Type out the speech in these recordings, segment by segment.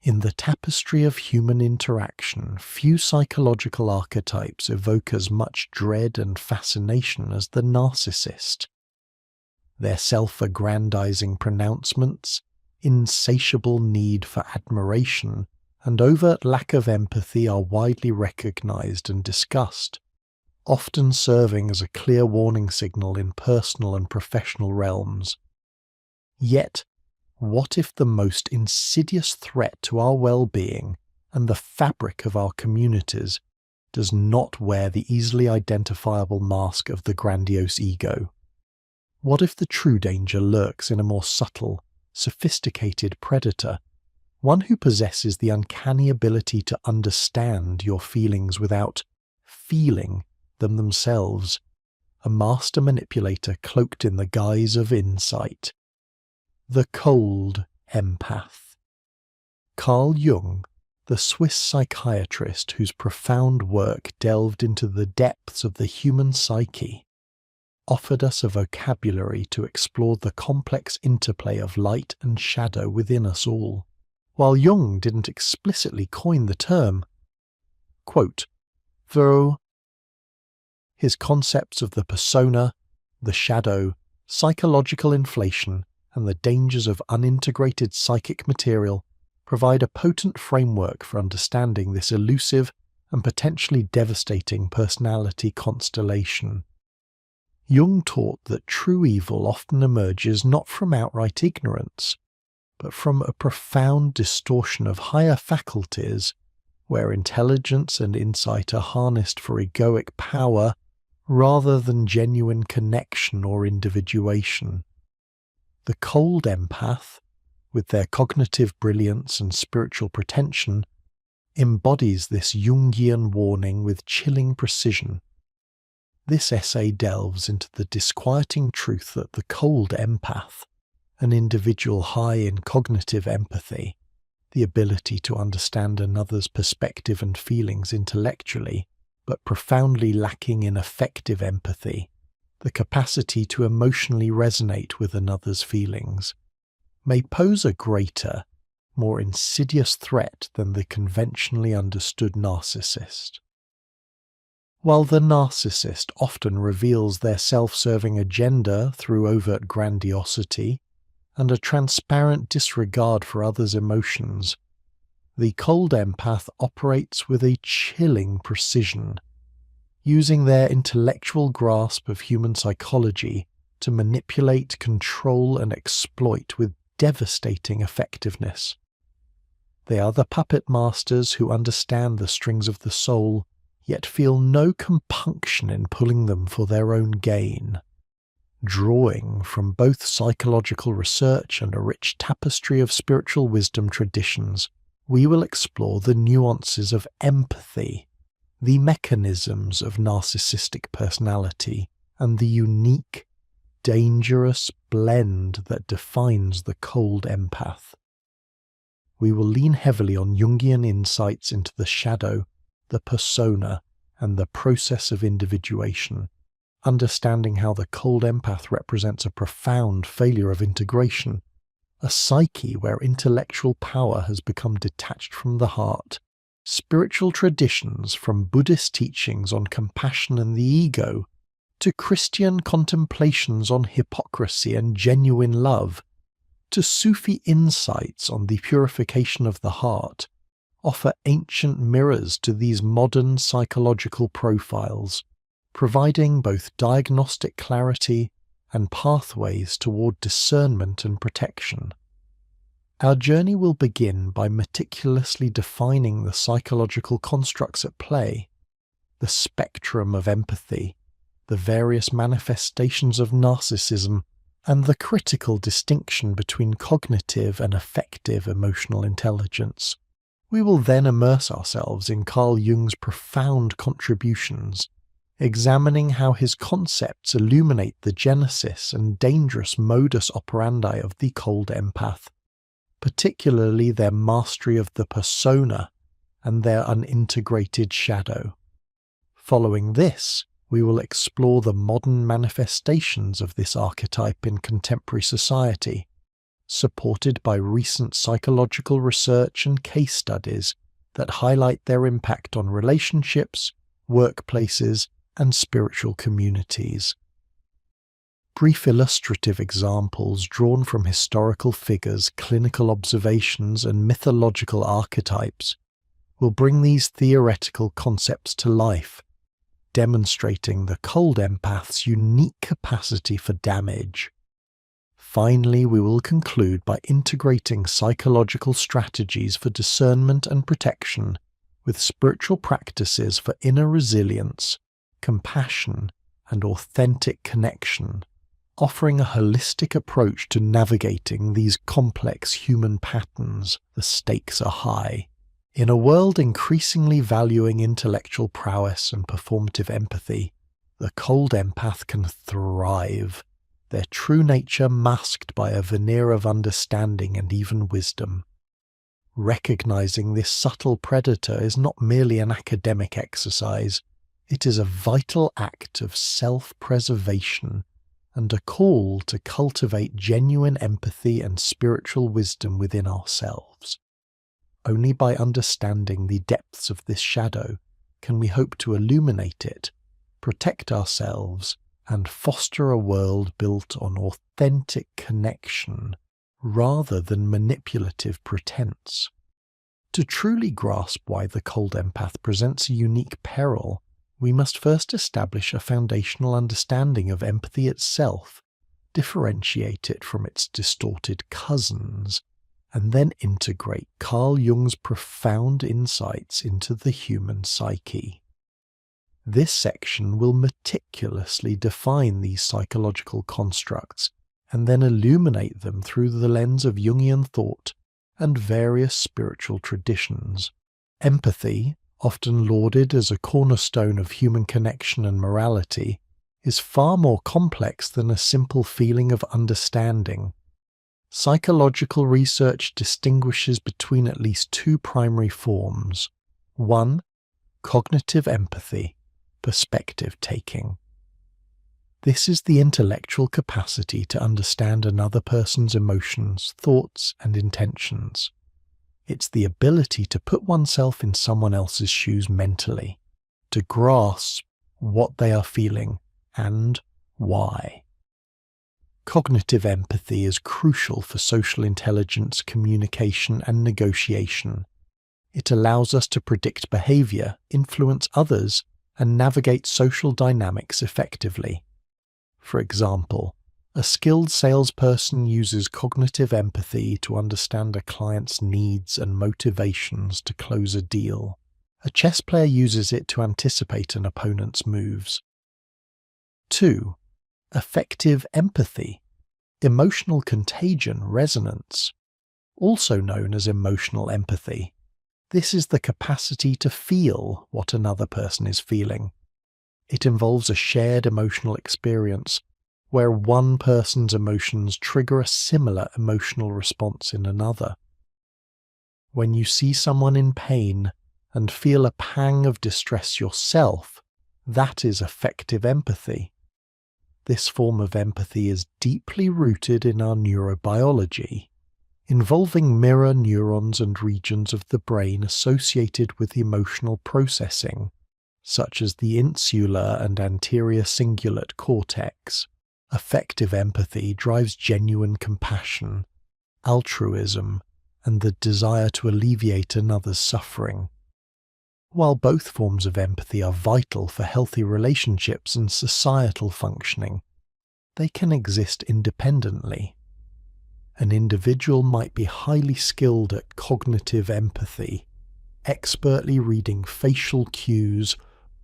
In the tapestry of human interaction, few psychological archetypes evoke as much dread and fascination as the narcissist. Their self-aggrandizing pronouncements, insatiable need for admiration, and overt lack of empathy are widely recognized and discussed, often serving as a clear warning signal in personal and professional realms. Yet, what if the most insidious threat to our well-being and the fabric of our communities does not wear the easily identifiable mask of the grandiose ego? What if the true danger lurks in a more subtle, sophisticated predator, one who possesses the uncanny ability to understand your feelings without feeling them themselves, a master manipulator cloaked in the guise of insight? The cold empath. Carl Jung, the Swiss psychiatrist whose profound work delved into the depths of the human psyche, offered us a vocabulary to explore the complex interplay of light and shadow within us all. While Jung didn't explicitly coin the term, quote, though his concepts of the persona, the shadow, psychological inflation, and the dangers of unintegrated psychic material provide a potent framework for understanding this elusive and potentially devastating personality constellation. Jung taught that true evil often emerges not from outright ignorance, but from a profound distortion of higher faculties, where intelligence and insight are harnessed for egoic power rather than genuine connection or individuation. The cold empath, with their cognitive brilliance and spiritual pretension, embodies this Jungian warning with chilling precision. This essay delves into the disquieting truth that the cold empath, an individual high in cognitive empathy, the ability to understand another's perspective and feelings intellectually, but profoundly lacking in effective empathy, the capacity to emotionally resonate with another's feelings, may pose a greater, more insidious threat than the conventionally understood narcissist. While the narcissist often reveals their self-serving agenda through overt grandiosity and a transparent disregard for others' emotions, the cold empath operates with a chilling precision, using their intellectual grasp of human psychology to manipulate, control, and exploit with devastating effectiveness. They are the puppet masters who understand the strings of the soul, yet feel no compunction in pulling them for their own gain. Drawing from both psychological research and a rich tapestry of spiritual wisdom traditions, we will explore the nuances of empathy, the mechanisms of narcissistic personality, and the unique, dangerous blend that defines the cold empath. We will lean heavily on Jungian insights into the shadow, the persona, and the process of individuation, understanding how the cold empath represents a profound failure of integration, a psyche where intellectual power has become detached from the heart, spiritual traditions from Buddhist teachings on compassion and the ego, to Christian contemplations on hypocrisy and genuine love, to Sufi insights on the purification of the heart, offer ancient mirrors to these modern psychological profiles, providing both diagnostic clarity and pathways toward discernment and protection. Our journey will begin by meticulously defining the psychological constructs at play, the spectrum of empathy, the various manifestations of narcissism, and the critical distinction between cognitive and affective emotional intelligence. We will then immerse ourselves in Carl Jung's profound contributions, examining how his concepts illuminate the genesis and dangerous modus operandi of the cold empath, particularly their mastery of the persona and their unintegrated shadow. Following this, we will explore the modern manifestations of this archetype in contemporary society, supported by recent psychological research and case studies that highlight their impact on relationships, workplaces, and spiritual communities. Brief illustrative examples drawn from historical figures, clinical observations, and mythological archetypes will bring these theoretical concepts to life, demonstrating the cold empath's unique capacity for damage. Finally, we will conclude by integrating psychological strategies for discernment and protection with spiritual practices for inner resilience, compassion, and authentic connection, offering a holistic approach to navigating these complex human patterns. The stakes are high. In a world increasingly valuing intellectual prowess and performative empathy, the cold empath can thrive, their true nature masked by a veneer of understanding and even wisdom. Recognizing this subtle predator is not merely an academic exercise, it is a vital act of self-preservation and a call to cultivate genuine empathy and spiritual wisdom within ourselves. Only by understanding the depths of this shadow can we hope to illuminate it, protect ourselves, and foster a world built on authentic connection rather than manipulative pretense. To truly grasp why the cold empath presents a unique peril, we must first establish a foundational understanding of empathy itself, differentiate it from its distorted cousins, and then integrate Carl Jung's profound insights into the human psyche. This section will meticulously define these psychological constructs and then illuminate them through the lens of Jungian thought and various spiritual traditions. Empathy, often lauded as a cornerstone of human connection and morality, is far more complex than a simple feeling of understanding. Psychological research distinguishes between at least two primary forms. 1. Cognitive empathy, perspective taking. This is the intellectual capacity to understand another person's emotions, thoughts, and intentions. It's the ability to put oneself in someone else's shoes mentally, to grasp what they are feeling and why. Cognitive empathy is crucial for social intelligence, communication, and negotiation. It allows us to predict behavior, influence others, and navigate social dynamics effectively. For example, a skilled salesperson uses cognitive empathy to understand a client's needs and motivations to close a deal. A chess player uses it to anticipate an opponent's moves. 2. Affective empathy, emotional contagion resonance, also known as emotional empathy. This is the capacity to feel what another person is feeling. It involves a shared emotional experience where one person's emotions trigger a similar emotional response in another. When you see someone in pain and feel a pang of distress yourself, that is affective empathy. This form of empathy is deeply rooted in our neurobiology, involving mirror neurons and regions of the brain associated with emotional processing, such as the insular and anterior cingulate cortex. Affective empathy drives genuine compassion, altruism, and the desire to alleviate another's suffering. While both forms of empathy are vital for healthy relationships and societal functioning, they can exist independently. An individual might be highly skilled at cognitive empathy, expertly reading facial cues,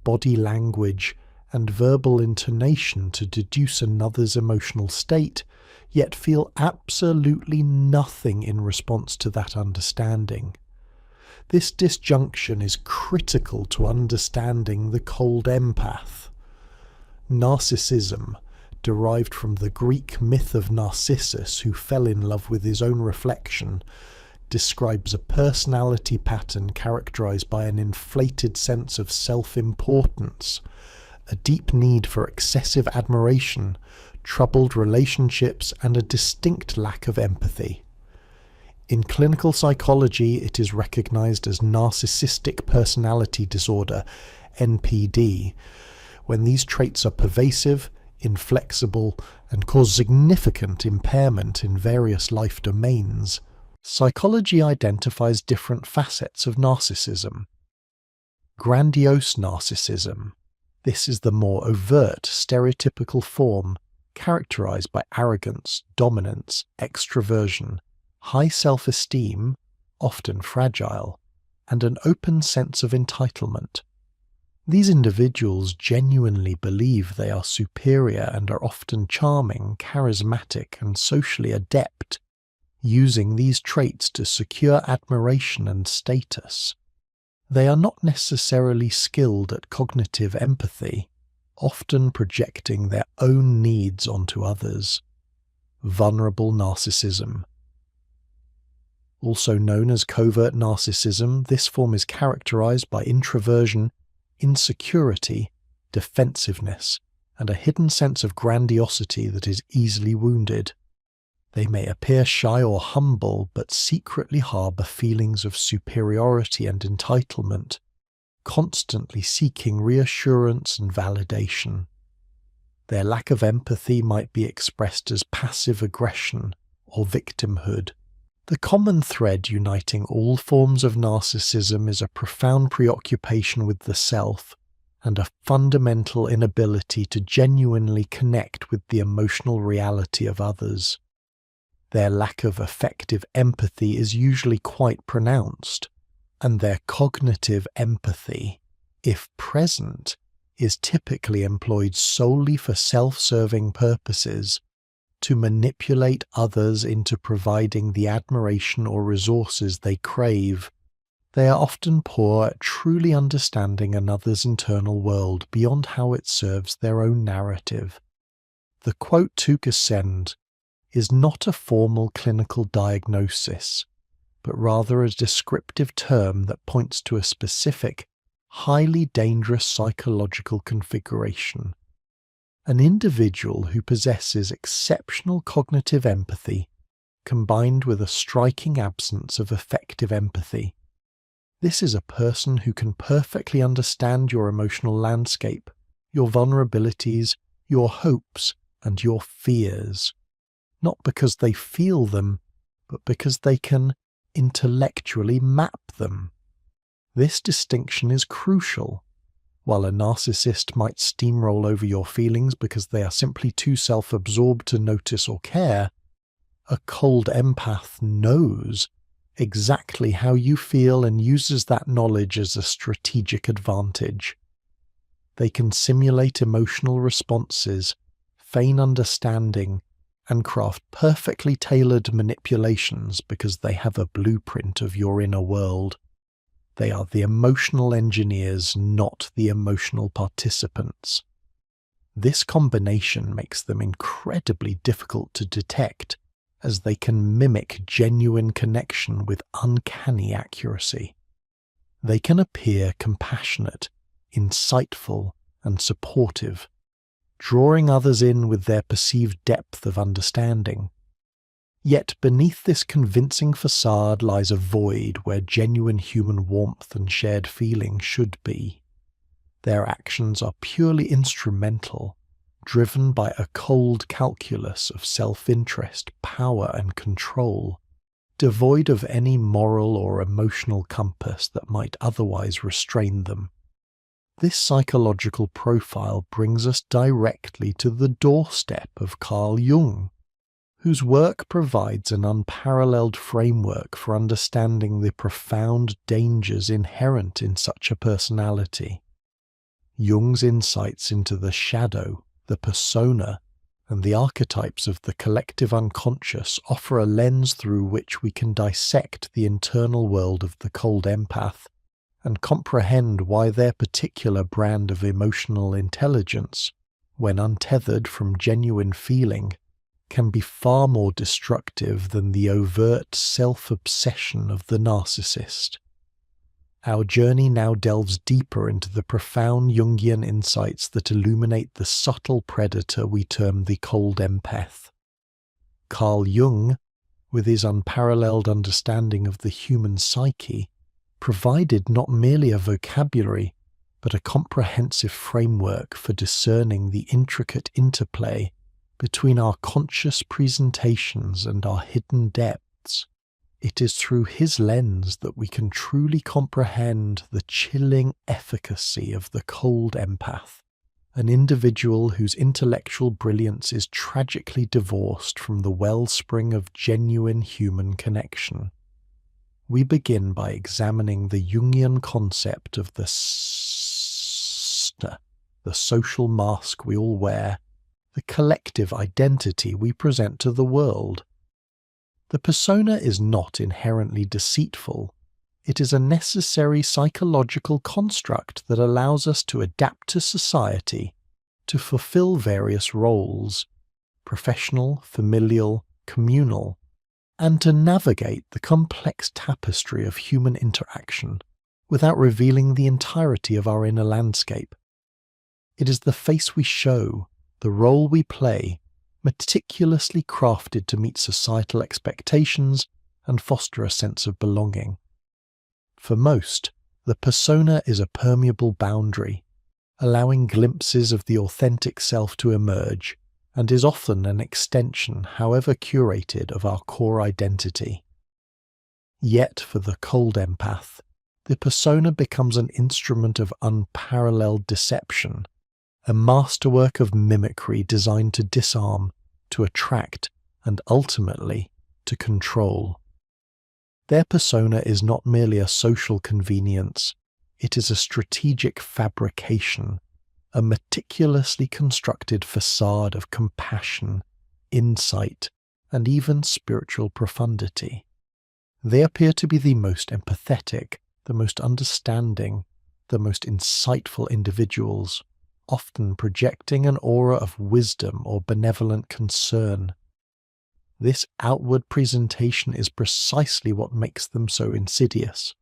body language, and verbal intonation to deduce another's emotional state, yet feel absolutely nothing in response to that understanding. This disjunction is critical to understanding the cold empath. Narcissism, derived from the Greek myth of Narcissus, who fell in love with his own reflection, describes a personality pattern characterized by an inflated sense of self-importance, a deep need for excessive admiration, troubled relationships, and a distinct lack of empathy. In clinical psychology, it is recognized as narcissistic personality disorder, NPD, when these traits are pervasive, inflexible, and cause significant impairment in various life domains. Psychology identifies different facets of narcissism. Grandiose narcissism. This is the more overt, stereotypical form, characterized by arrogance, dominance, extroversion, high self-esteem, often fragile, and an open sense of entitlement. These individuals genuinely believe they are superior and are often charming, charismatic, and socially adept, using these traits to secure admiration and status. They are not necessarily skilled at cognitive empathy, often projecting their own needs onto others. Vulnerable narcissism. Also known as covert narcissism, this form is characterized by introversion, insecurity, defensiveness, and a hidden sense of grandiosity that is easily wounded. They may appear shy or humble, but secretly harbor feelings of superiority and entitlement, constantly seeking reassurance and validation. Their lack of empathy might be expressed as passive aggression or victimhood. The common thread uniting all forms of narcissism is a profound preoccupation with the self and a fundamental inability to genuinely connect with the emotional reality of others. Their lack of effective empathy is usually quite pronounced, and their cognitive empathy, if present, is typically employed solely for self-serving purposes, to manipulate others into providing the admiration or resources they crave. They are often poor at truly understanding another's internal world beyond how it serves their own narrative. The quote Tukasend is not a formal clinical diagnosis, but rather a descriptive term that points to a specific, highly dangerous psychological configuration. An individual who possesses exceptional cognitive empathy, combined with a striking absence of effective empathy. This is a person who can perfectly understand your emotional landscape, your vulnerabilities, your hopes, and your fears, not because they feel them, but because they can intellectually map them. This distinction is crucial. While a narcissist might steamroll over your feelings because they are simply too self-absorbed to notice or care, a cold empath knows exactly how you feel and uses that knowledge as a strategic advantage. They can simulate emotional responses, feign understanding, and craft perfectly tailored manipulations because they have a blueprint of your inner world. They are the emotional engineers, not the emotional participants. This combination makes them incredibly difficult to detect, as they can mimic genuine connection with uncanny accuracy. They can appear compassionate, insightful, and supportive, drawing others in with their perceived depth of understanding. Yet beneath this convincing facade lies a void where genuine human warmth and shared feeling should be. Their actions are purely instrumental, driven by a cold calculus of self-interest, power, and control, devoid of any moral or emotional compass that might otherwise restrain them. This psychological profile brings us directly to the doorstep of Carl Jung, whose work provides an unparalleled framework for understanding the profound dangers inherent in such a personality. Jung's insights into the shadow, the persona, and the archetypes of the collective unconscious offer a lens through which we can dissect the internal world of the cold empath and comprehend why their particular brand of emotional intelligence, when untethered from genuine feeling, can be far more destructive than the overt self-obsession of the narcissist. Our journey now delves deeper into the profound Jungian insights that illuminate the subtle predator we term the cold empath. Carl Jung, with his unparalleled understanding of the human psyche, provided not merely a vocabulary, but a comprehensive framework for discerning the intricate interplay between our conscious presentations and our hidden depths. It is through his lens that we can truly comprehend the chilling efficacy of the cold empath, an individual whose intellectual brilliance is tragically divorced from the wellspring of genuine human connection. We begin by examining the Jungian concept of the social mask we all wear, the collective identity we present to the world. The persona is not inherently deceitful. It is a necessary psychological construct that allows us to adapt to society, to fulfill various roles, professional, familial, communal, and to navigate the complex tapestry of human interaction without revealing the entirety of our inner landscape. It is the face we show, the role we play, meticulously crafted to meet societal expectations and foster a sense of belonging. For most, the persona is a permeable boundary, allowing glimpses of the authentic self to emerge, and is often an extension, however curated, of our core identity. Yet for the cold empath, the persona becomes an instrument of unparalleled deception, a masterwork of mimicry designed to disarm, to attract, and ultimately to control. Their persona is not merely a social convenience, it is a strategic fabrication, a meticulously constructed facade of compassion, insight, and even spiritual profundity. They appear to be the most empathetic, the most understanding, the most insightful individuals, often projecting an aura of wisdom or benevolent concern. This outward presentation is precisely what makes them so insidious.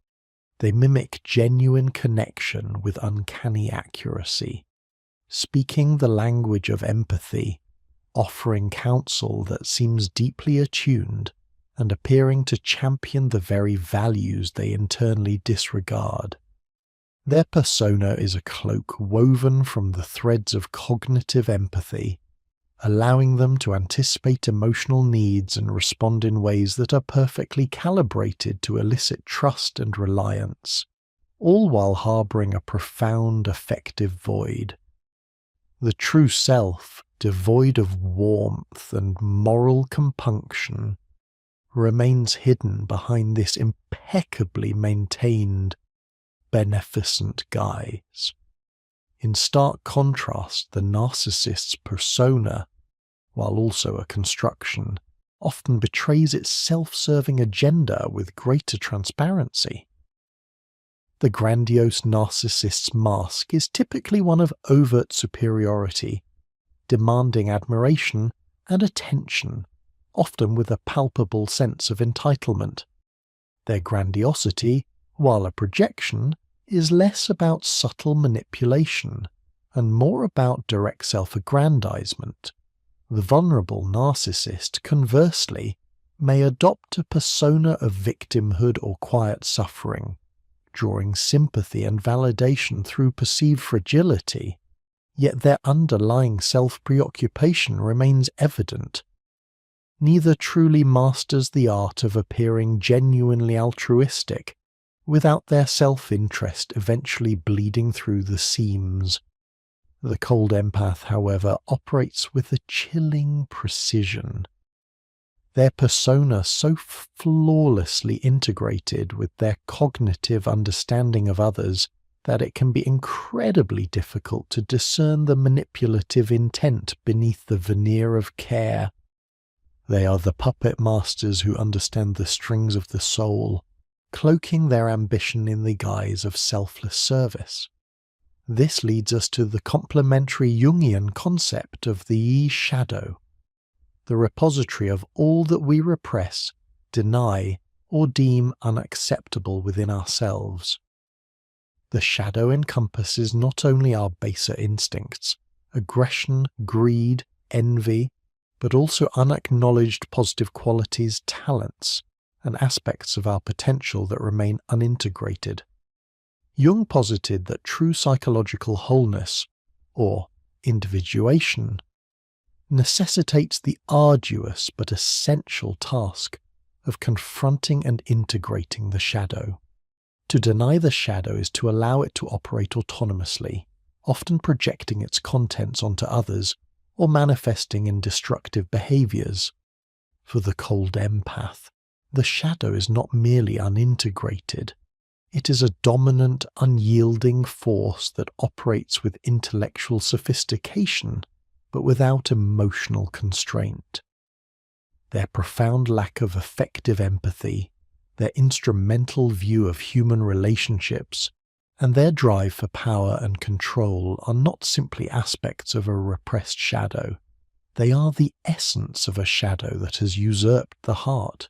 They mimic genuine connection with uncanny accuracy, speaking the language of empathy, offering counsel that seems deeply attuned, and appearing to champion the very values they internally disregard. Their persona is a cloak woven from the threads of cognitive empathy, allowing them to anticipate emotional needs and respond in ways that are perfectly calibrated to elicit trust and reliance, all while harboring a profound affective void. The true self, devoid of warmth and moral compunction, remains hidden behind this impeccably maintained, beneficent guise. In stark contrast, the narcissist's persona, while also a construction, often betrays its self-serving agenda with greater transparency. The grandiose narcissist's mask is typically one of overt superiority, demanding admiration and attention, often with a palpable sense of entitlement. Their grandiosity, while a projection, is less about subtle manipulation and more about direct self-aggrandizement. The vulnerable narcissist, conversely, may adopt a persona of victimhood or quiet suffering, drawing sympathy and validation through perceived fragility, yet their underlying self-preoccupation remains evident. Neither truly masters the art of appearing genuinely altruistic, without their self-interest eventually bleeding through the seams. The cold empath, however, operates with a chilling precision. Their persona so flawlessly integrated with their cognitive understanding of others that it can be incredibly difficult to discern the manipulative intent beneath the veneer of care. They are the puppet masters who understand the strings of the soul, cloaking their ambition in the guise of selfless service. This leads us to the complementary Jungian concept of the shadow, the repository of all that we repress, deny, or deem unacceptable within ourselves. The shadow encompasses not only our baser instincts, aggression, greed, envy, but also unacknowledged positive qualities, talents, and aspects of our potential that remain unintegrated. Jung posited that true psychological wholeness, or individuation, necessitates the arduous but essential task of confronting and integrating the shadow. To deny the shadow is to allow it to operate autonomously, often projecting its contents onto others or manifesting in destructive behaviors. For the cold empath, the shadow is not merely unintegrated. It is a dominant, unyielding force that operates with intellectual sophistication, but without emotional constraint. Their profound lack of effective empathy, their instrumental view of human relationships, and their drive for power and control are not simply aspects of a repressed shadow. They are the essence of a shadow that has usurped the heart.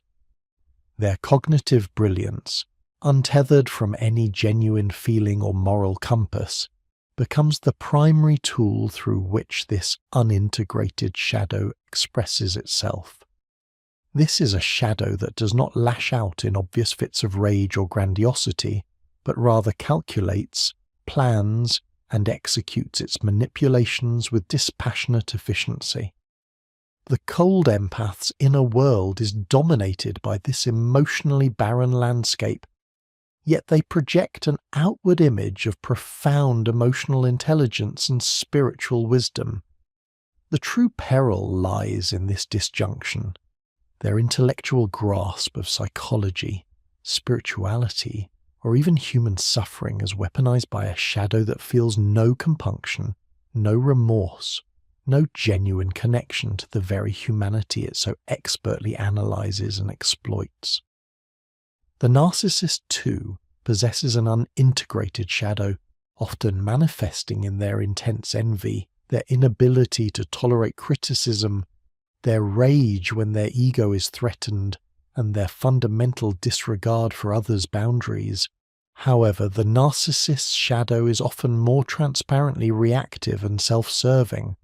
Their cognitive brilliance, untethered from any genuine feeling or moral compass, becomes the primary tool through which this unintegrated shadow expresses itself. This is a shadow that does not lash out in obvious fits of rage or grandiosity, but rather calculates, plans, and executes its manipulations with dispassionate efficiency. The cold empath's inner world is dominated by this emotionally barren landscape, yet they project an outward image of profound emotional intelligence and spiritual wisdom. The true peril lies in this disjunction. Their intellectual grasp of psychology, spirituality, or even human suffering is weaponized by a shadow that feels no compunction, no remorse, no genuine connection to the very humanity it so expertly analyzes and exploits. The narcissist, too, possesses an unintegrated shadow, often manifesting in their intense envy, their inability to tolerate criticism, their rage when their ego is threatened, and their fundamental disregard for others' boundaries. However, the narcissist's shadow is often more transparently reactive and self-serving.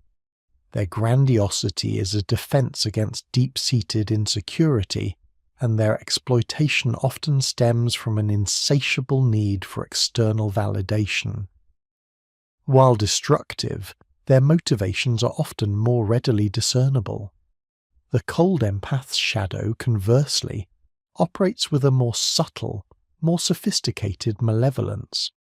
Their grandiosity is a defense against deep-seated insecurity, and their exploitation often stems from an insatiable need for external validation. While destructive, their motivations are often more readily discernible. The cold empath's shadow, conversely, operates with a more subtle, more sophisticated malevolence.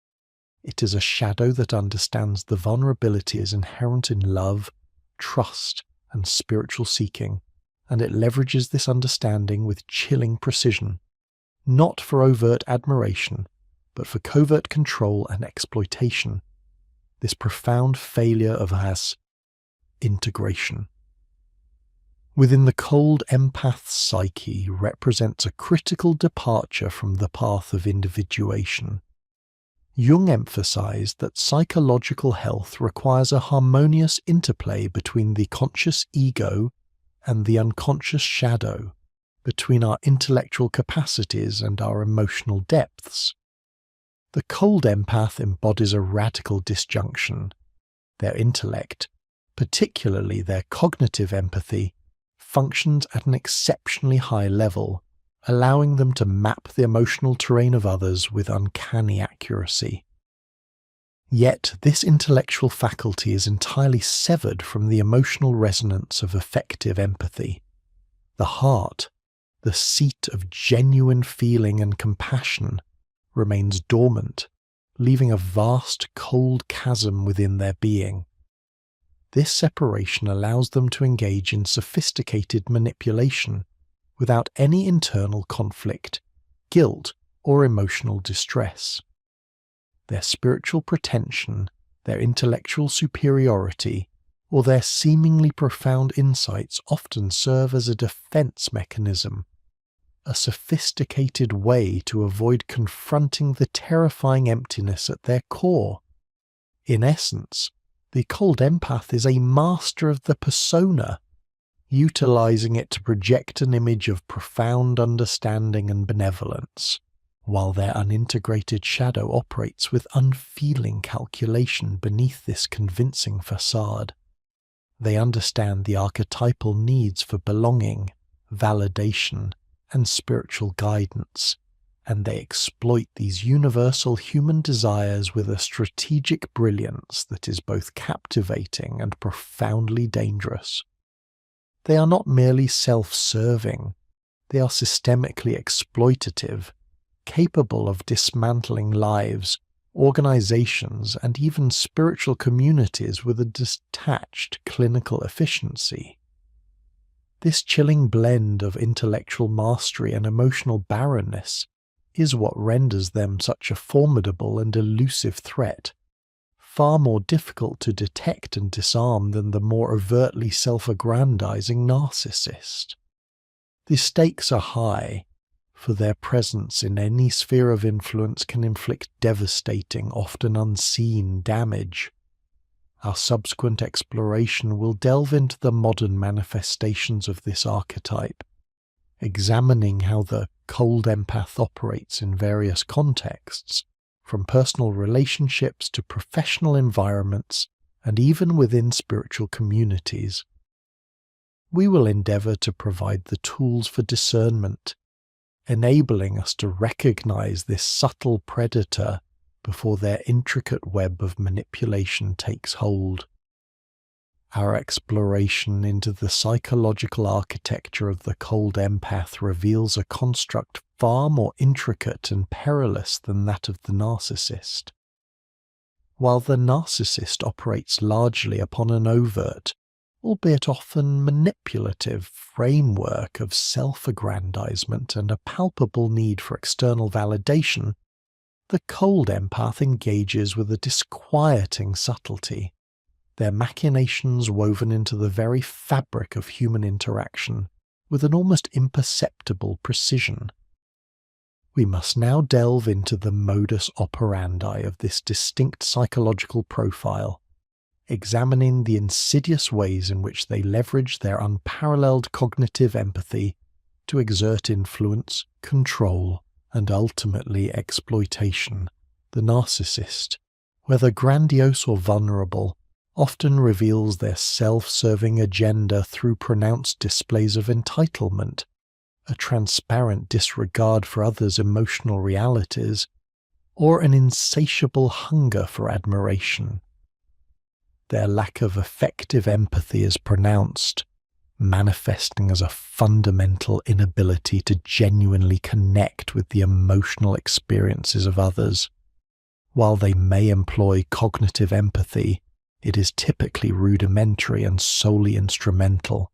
It is a shadow that understands the vulnerabilities inherent in love, trust, and spiritual seeking, and it leverages this understanding with chilling precision, not for overt admiration, but for covert control and exploitation. This profound failure of integration within the cold empath's psyche represents a critical departure from the path of individuation. Jung emphasized that psychological health requires a harmonious interplay between the conscious ego and the unconscious shadow, between our intellectual capacities and our emotional depths. The cold empath embodies a radical disjunction. Their intellect, particularly their cognitive empathy, functions at an exceptionally high level, allowing them to map the emotional terrain of others with uncanny accuracy. Yet this intellectual faculty is entirely severed from the emotional resonance of effective empathy. The heart, the seat of genuine feeling and compassion, remains dormant, leaving a vast cold chasm within their being. This separation allows them to engage in sophisticated manipulation without any internal conflict, guilt, or emotional distress. Their spiritual pretension, their intellectual superiority, or their seemingly profound insights often serve as a defense mechanism, a sophisticated way to avoid confronting the terrifying emptiness at their core. In essence, the cold empath is a master of the persona, utilizing it to project an image of profound understanding and benevolence, while their unintegrated shadow operates with unfeeling calculation beneath this convincing facade. They understand the archetypal needs for belonging, validation, and spiritual guidance, and they exploit these universal human desires with a strategic brilliance that is both captivating and profoundly dangerous. They are not merely self-serving, they are systemically exploitative, capable of dismantling lives, organizations, and even spiritual communities with a detached clinical efficiency. This chilling blend of intellectual mastery and emotional barrenness is what renders them such a formidable and elusive threat, far more difficult to detect and disarm than the more overtly self-aggrandizing narcissist. The stakes are high, for their presence in any sphere of influence can inflict devastating, often unseen damage. Our subsequent exploration will delve into the modern manifestations of this archetype, examining how the cold empath operates in various contexts, from personal relationships to professional environments and even within spiritual communities. We will endeavor to provide the tools for discernment, enabling us to recognize this subtle predator before their intricate web of manipulation takes hold. Our exploration into the psychological architecture of the cold empath reveals a construct far more intricate and perilous than that of the narcissist. While the narcissist operates largely upon an overt, albeit often manipulative, framework of self-aggrandizement and a palpable need for external validation, the cold empath engages with a disquieting subtlety, their machinations woven into the very fabric of human interaction with an almost imperceptible precision. We must now delve into the modus operandi of this distinct psychological profile, examining the insidious ways in which they leverage their unparalleled cognitive empathy to exert influence, control, and ultimately exploitation. The narcissist, whether grandiose or vulnerable, often reveals their self-serving agenda through pronounced displays of entitlement, a transparent disregard for others' emotional realities, or an insatiable hunger for admiration. Their lack of effective empathy is pronounced, manifesting as a fundamental inability to genuinely connect with the emotional experiences of others. While they may employ cognitive empathy, it is typically rudimentary and solely instrumental,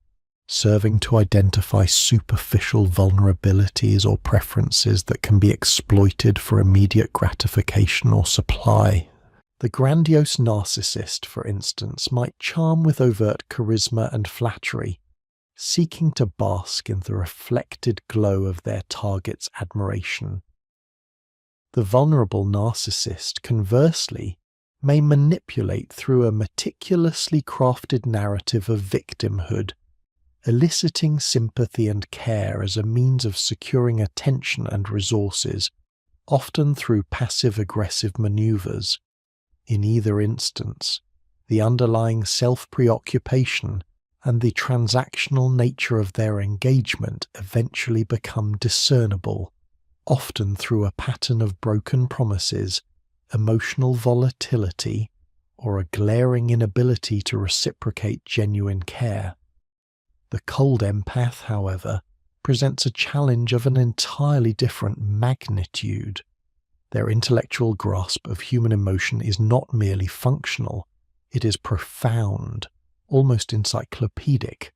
serving to identify superficial vulnerabilities or preferences that can be exploited for immediate gratification or supply. The grandiose narcissist, for instance, might charm with overt charisma and flattery, seeking to bask in the reflected glow of their target's admiration. The vulnerable narcissist, conversely, may manipulate through a meticulously crafted narrative of victimhood, eliciting sympathy and care as a means of securing attention and resources, often through passive-aggressive maneuvers. In either instance, the underlying self-preoccupation and the transactional nature of their engagement eventually become discernible, often through a pattern of broken promises, emotional volatility, or a glaring inability to reciprocate genuine care. The cold empath, however, presents a challenge of an entirely different magnitude. Their intellectual grasp of human emotion is not merely functional, it is profound, almost encyclopedic.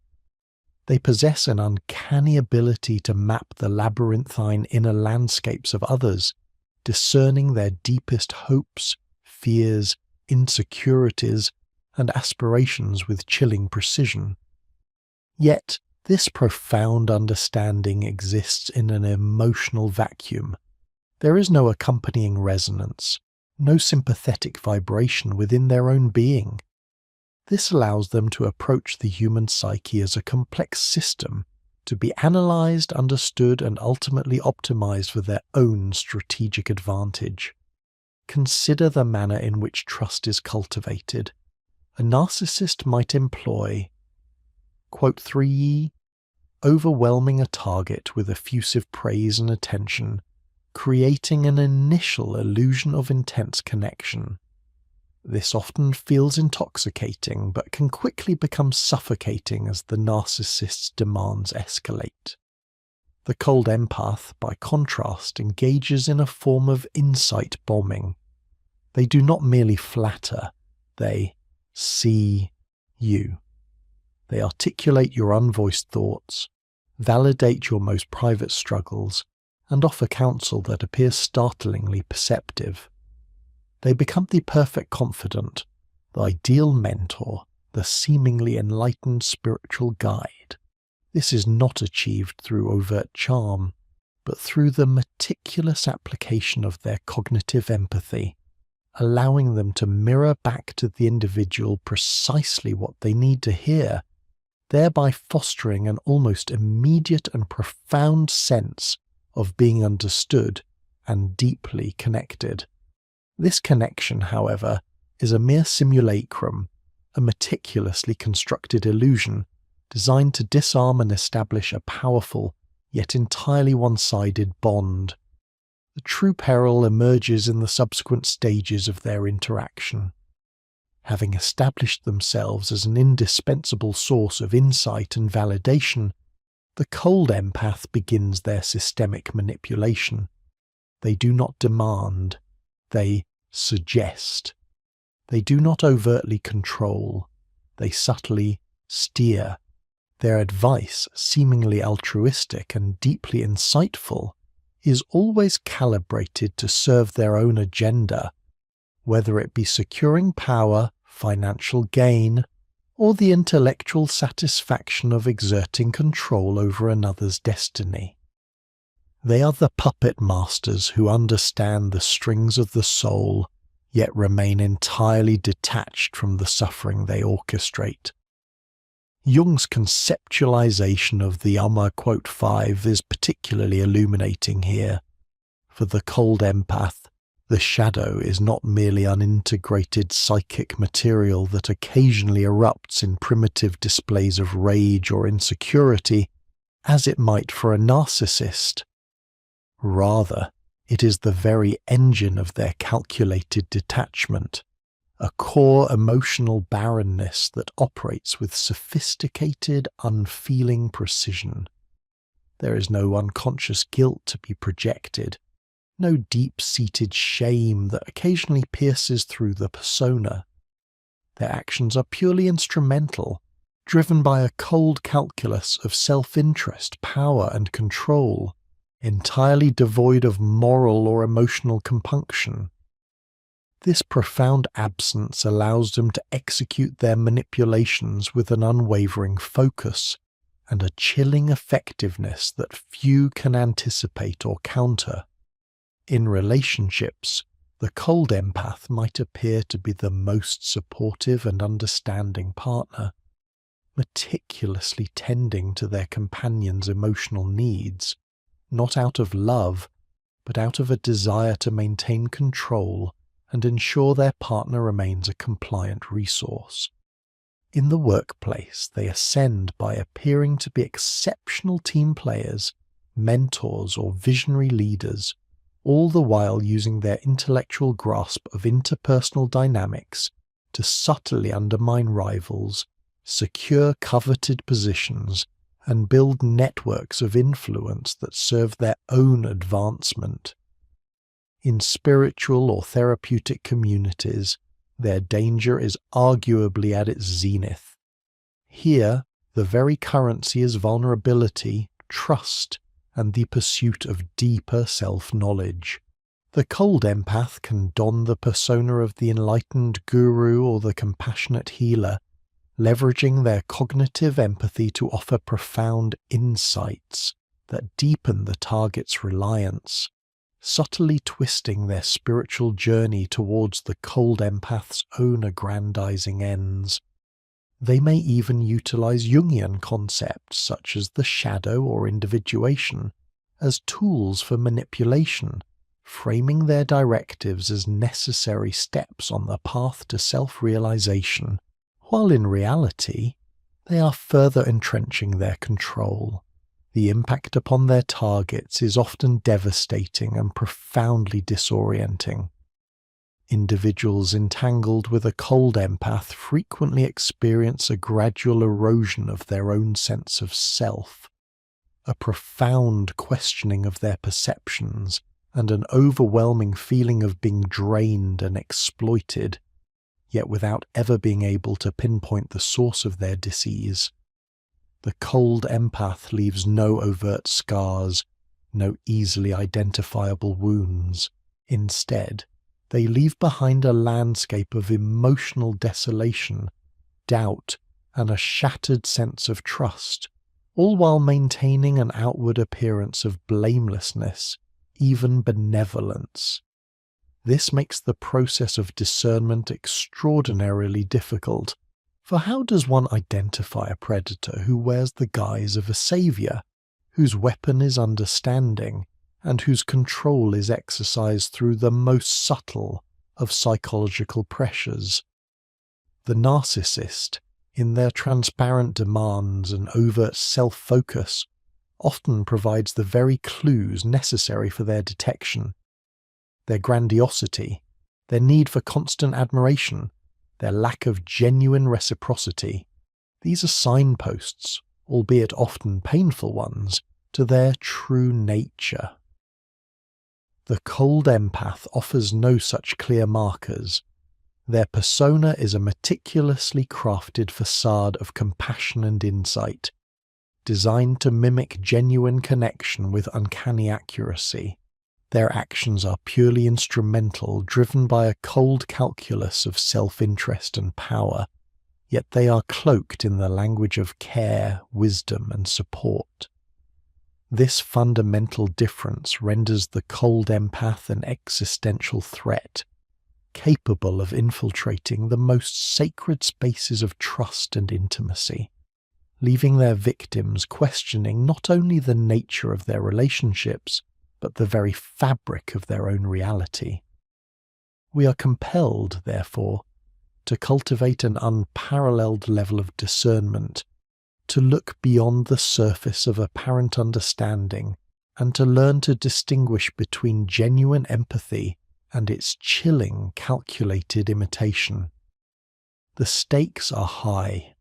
They possess an uncanny ability to map the labyrinthine inner landscapes of others, discerning their deepest hopes, fears, insecurities, and aspirations with chilling precision. Yet, this profound understanding exists in an emotional vacuum. There is no accompanying resonance, no sympathetic vibration within their own being. This allows them to approach the human psyche as a complex system, to be analysed, understood, and ultimately optimised for their own strategic advantage. Consider the manner in which trust is cultivated. A narcissist might employ, quote 3e, overwhelming a target with effusive praise and attention, creating an initial illusion of intense connection. This often feels intoxicating, but can quickly become suffocating as the narcissist's demands escalate. The cold empath, by contrast, engages in a form of insight bombing. They do not merely flatter, they see you. They articulate your unvoiced thoughts, validate your most private struggles, and offer counsel that appears startlingly perceptive. They become the perfect confidant, the ideal mentor, the seemingly enlightened spiritual guide. This is not achieved through overt charm, but through the meticulous application of their cognitive empathy, allowing them to mirror back to the individual precisely what they need to hear, thereby fostering an almost immediate and profound sense of being understood and deeply connected. This connection, however, is a mere simulacrum, a meticulously constructed illusion designed to disarm and establish a powerful, yet entirely one-sided bond. The true peril emerges in the subsequent stages of their interaction. Having established themselves as an indispensable source of insight and validation, the cold empath begins their systemic manipulation. They do not demand, they suggest. They do not overtly control, they subtly steer. Their advice, seemingly altruistic and deeply insightful, is always calibrated to serve their own agenda, whether it be securing power, financial gain, or the intellectual satisfaction of exerting control over another's destiny. They are the puppet masters who understand the strings of the soul, yet remain entirely detached from the suffering they orchestrate. Jung's conceptualization of the quote 5 is particularly illuminating here. For the cold empath, the shadow is not merely unintegrated psychic material that occasionally erupts in primitive displays of rage or insecurity, as it might for a narcissist. Rather, it is the very engine of their calculated detachment, a core emotional barrenness that operates with sophisticated, unfeeling precision. There is no unconscious guilt to be projected, no deep-seated shame that occasionally pierces through the persona. Their actions are purely instrumental, driven by a cold calculus of self-interest, power, and control, entirely devoid of moral or emotional compunction. This profound absence allows them to execute their manipulations with an unwavering focus and a chilling effectiveness that few can anticipate or counter. In relationships, the cold empath might appear to be the most supportive and understanding partner, meticulously tending to their companion's emotional needs, not out of love, but out of a desire to maintain control and ensure their partner remains a compliant resource. In the workplace, they ascend by appearing to be exceptional team players, mentors, or visionary leaders, all the while using their intellectual grasp of interpersonal dynamics to subtly undermine rivals, secure coveted positions, and build networks of influence that serve their own advancement. In spiritual or therapeutic communities, their danger is arguably at its zenith. Here, the very currency is vulnerability, trust, and the pursuit of deeper self-knowledge. The cold empath can don the persona of the enlightened guru or the compassionate healer, leveraging their cognitive empathy to offer profound insights that deepen the target's reliance, subtly twisting their spiritual journey towards the cold empath's own aggrandizing ends. They may even utilize Jungian concepts such as the shadow or individuation as tools for manipulation, framing their directives as necessary steps on the path to self-realization, while in reality, they are further entrenching their control. The impact upon their targets is often devastating and profoundly disorienting. Individuals entangled with a cold empath frequently experience a gradual erosion of their own sense of self, a profound questioning of their perceptions, and an overwhelming feeling of being drained and exploited, yet without ever being able to pinpoint the source of their disease. The cold empath leaves no overt scars, no easily identifiable wounds. Instead, they leave behind a landscape of emotional desolation, doubt, and a shattered sense of trust, all while maintaining an outward appearance of blamelessness, even benevolence. This makes the process of discernment extraordinarily difficult, for how does one identify a predator who wears the guise of a savior, whose weapon is understanding, and whose control is exercised through the most subtle of psychological pressures? The narcissist, in their transparent demands and overt self-focus, often provides the very clues necessary for their detection. Their grandiosity, their need for constant admiration, their lack of genuine reciprocity, these are signposts, albeit often painful ones, to their true nature. The cold empath offers no such clear markers. Their persona is a meticulously crafted facade of compassion and insight, designed to mimic genuine connection with uncanny accuracy. Their actions are purely instrumental, driven by a cold calculus of self-interest and power, yet they are cloaked in the language of care, wisdom, and support. This fundamental difference renders the cold empath an existential threat, capable of infiltrating the most sacred spaces of trust and intimacy, leaving their victims questioning not only the nature of their relationships, but the very fabric of their own reality. We are compelled, therefore, to cultivate an unparalleled level of discernment, to look beyond the surface of apparent understanding, and to learn to distinguish between genuine empathy and its chilling, calculated imitation. The stakes are high,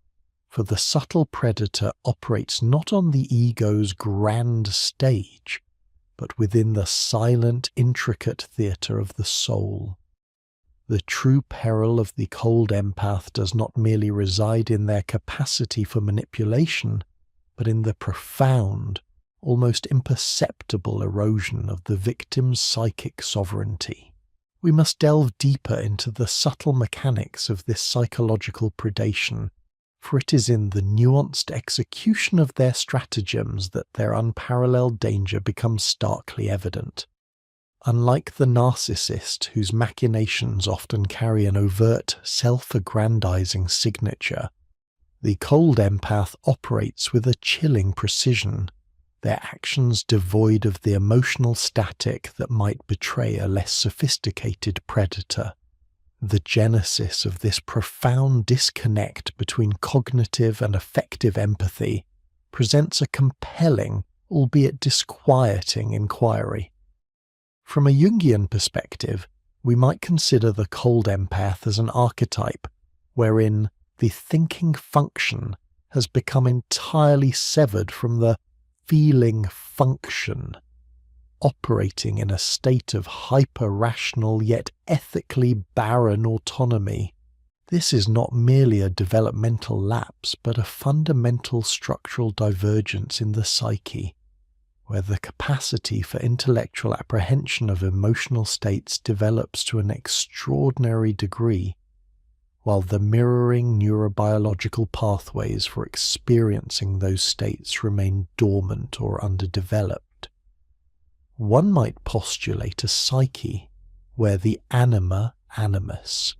for the subtle predator operates not on the ego's grand stage, but within the silent, intricate theatre of the soul. The true peril of the cold empath does not merely reside in their capacity for manipulation, but in the profound, almost imperceptible erosion of the victim's psychic sovereignty. We must delve deeper into the subtle mechanics of this psychological predation, for it is in the nuanced execution of their stratagems that their unparalleled danger becomes starkly evident. Unlike the narcissist, whose machinations often carry an overt, self-aggrandizing signature, the cold empath operates with a chilling precision, their actions devoid of the emotional static that might betray a less sophisticated predator. The genesis of this profound disconnect between cognitive and affective empathy presents a compelling, albeit disquieting, inquiry. From a Jungian perspective, we might consider the cold empath as an archetype, wherein the thinking function has become entirely severed from the feeling function, operating in a state of hyper-rational yet ethically barren autonomy. This is not merely a developmental lapse, but a fundamental structural divergence in the psyche, where the capacity for intellectual apprehension of emotional states develops to an extraordinary degree, while the mirroring neurobiological pathways for experiencing those states remain dormant or underdeveloped. One might postulate a psyche where the anima animus,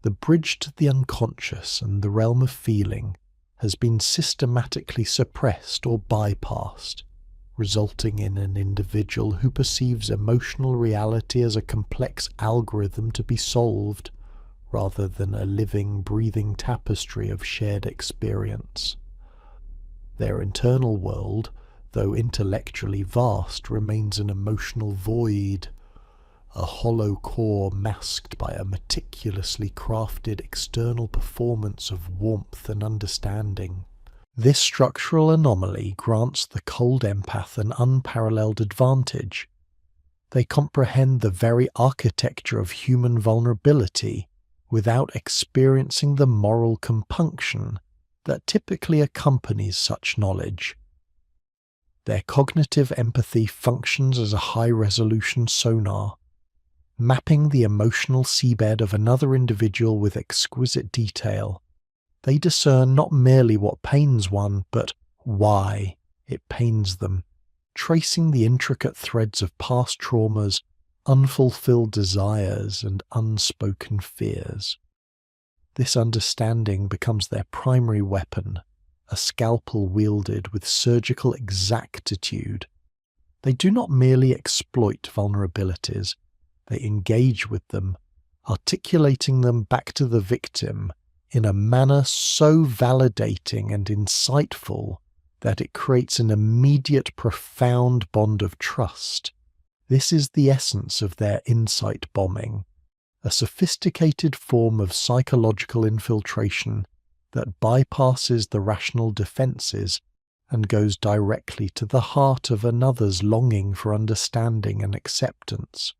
The bridge to the unconscious and the realm of feeling has been systematically suppressed or bypassed, resulting in an individual who perceives emotional reality as a complex algorithm to be solved, rather than a living, breathing tapestry of shared experience. Their internal world, though intellectually vast, remains an emotional void, a hollow core masked by a meticulously crafted external performance of warmth and understanding. This structural anomaly grants the cold empath an unparalleled advantage. They comprehend the very architecture of human vulnerability without experiencing the moral compunction that typically accompanies such knowledge. Their cognitive empathy functions as a high-resolution sonar, mapping the emotional seabed of another individual with exquisite detail. They discern not merely what pains one, but why it pains them, tracing the intricate threads of past traumas, unfulfilled desires, and unspoken fears. This understanding becomes their primary weapon, a scalpel wielded with surgical exactitude. They do not merely exploit vulnerabilities, they engage with them, articulating them back to the victim in a manner so validating and insightful that it creates an immediate, profound bond of trust. This is the essence of their insight bombing, a sophisticated form of psychological infiltration that bypasses the rational defenses and goes directly to the heart of another's longing for understanding and acceptance.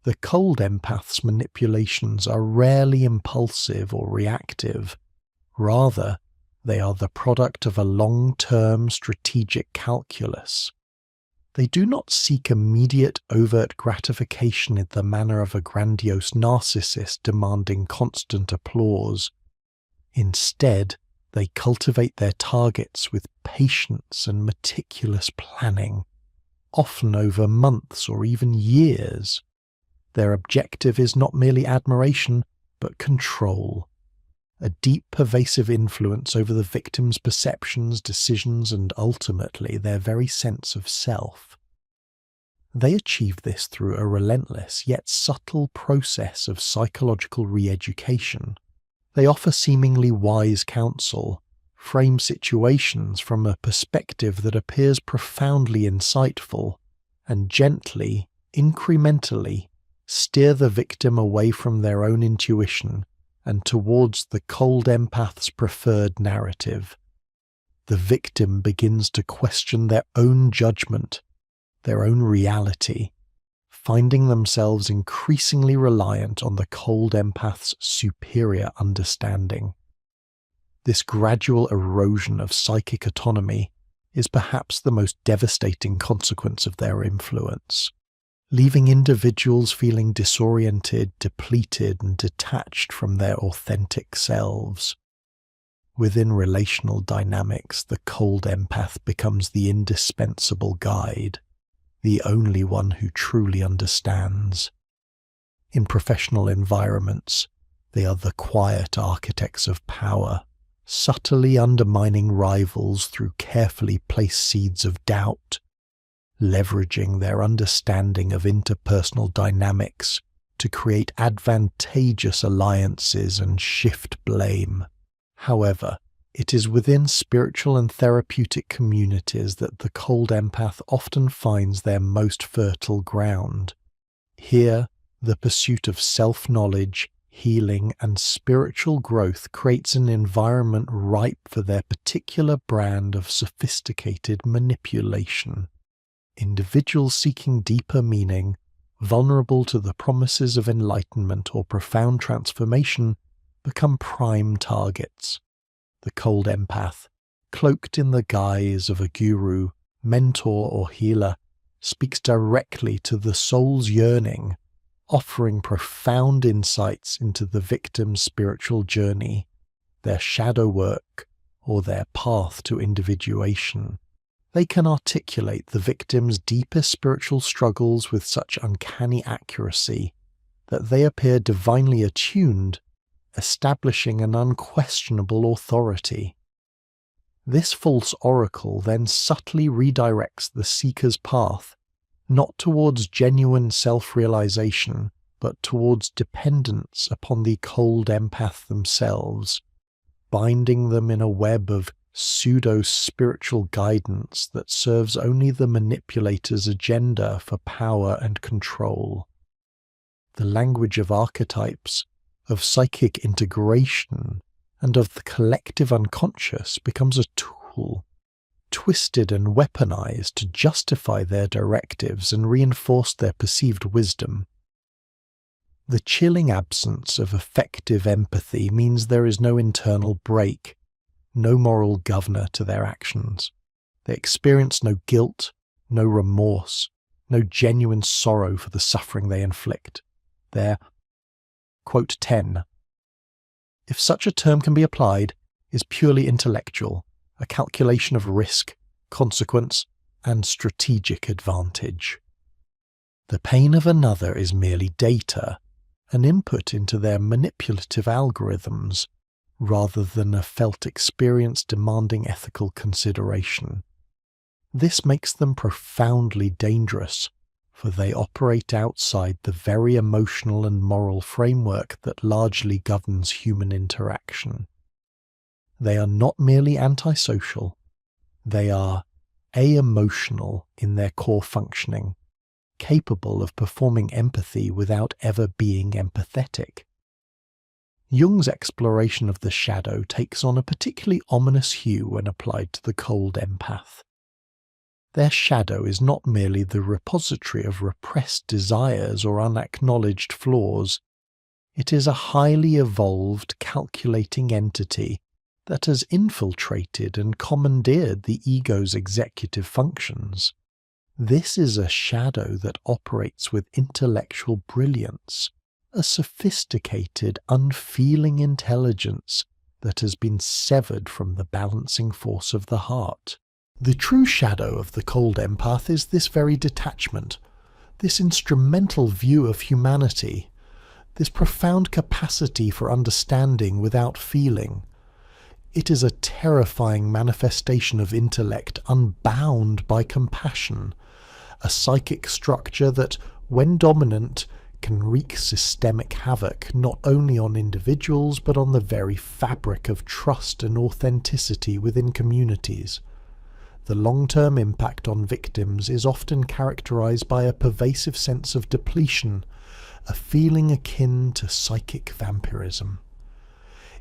The cold empath's manipulations are rarely impulsive or reactive. Rather, they are the product of a long-term strategic calculus. They do not seek immediate overt gratification in the manner of a grandiose narcissist demanding constant applause. Instead, they cultivate their targets with patience and meticulous planning, often over months or even years. Their objective is not merely admiration, but control. A deep, pervasive influence over the victim's perceptions, decisions, and ultimately their very sense of self. They achieve this through a relentless yet subtle process of psychological re-education. They offer seemingly wise counsel, frame situations from a perspective that appears profoundly insightful, and gently, incrementally, steer the victim away from their own intuition and towards the cold empath's preferred narrative. The victim begins to question their own judgment, their own reality, finding themselves increasingly reliant on the cold empath's superior understanding. This gradual erosion of psychic autonomy is perhaps the most devastating consequence of their influence, leaving individuals feeling disoriented, depleted, and detached from their authentic selves. Within relational dynamics, the cold empath becomes the indispensable guide, the only one who truly understands. In professional environments, they are the quiet architects of power, subtly undermining rivals through carefully placed seeds of doubt, leveraging their understanding of interpersonal dynamics to create advantageous alliances and shift blame. However, it is within spiritual and therapeutic communities that the cold empath often finds their most fertile ground. Here, the pursuit of self-knowledge, healing, and spiritual growth creates an environment ripe for their particular brand of sophisticated manipulation. Individuals seeking deeper meaning, vulnerable to the promises of enlightenment or profound transformation, become prime targets. The cold empath, cloaked in the guise of a guru, mentor, or healer, speaks directly to the soul's yearning, offering profound insights into the victim's spiritual journey, their shadow work, or their path to individuation. They can articulate the victim's deepest spiritual struggles with such uncanny accuracy that they appear divinely attuned, establishing an unquestionable authority. This false oracle then subtly redirects the seeker's path, not towards genuine self-realization, but towards dependence upon the cold empath themselves, binding them in a web of pseudo-spiritual guidance that serves only the manipulator's agenda for power and control. The language of archetypes, of psychic integration, and of the collective unconscious becomes a tool, twisted and weaponized to justify their directives and reinforce their perceived wisdom. The chilling absence of effective empathy means there is no internal brake, no moral governor to their actions. They experience no guilt, no remorse, no genuine sorrow for the suffering they inflict. Their, quote 10, if such a term can be applied, is purely intellectual, a calculation of risk, consequence, and strategic advantage. The pain of another is merely data, an input into their manipulative algorithms, rather than a felt experience demanding ethical consideration. This makes them profoundly dangerous, for they operate outside the very emotional and moral framework that largely governs human interaction. They are not merely antisocial, they are aemotional in their core functioning, capable of performing empathy without ever being empathetic. Jung's exploration of the shadow takes on a particularly ominous hue when applied to the cold empath. Their shadow is not merely the repository of repressed desires or unacknowledged flaws. It is a highly evolved, calculating entity that has infiltrated and commandeered the ego's executive functions. This is a shadow that operates with intellectual brilliance, a sophisticated, unfeeling intelligence that has been severed from the balancing force of the heart. The true shadow of the cold empath is this very detachment, this instrumental view of humanity, this profound capacity for understanding without feeling. It is a terrifying manifestation of intellect unbound by compassion, a psychic structure that, when dominant, can wreak systemic havoc not only on individuals but on the very fabric of trust and authenticity within communities. The long-term impact on victims is often characterized by a pervasive sense of depletion, a feeling akin to psychic vampirism.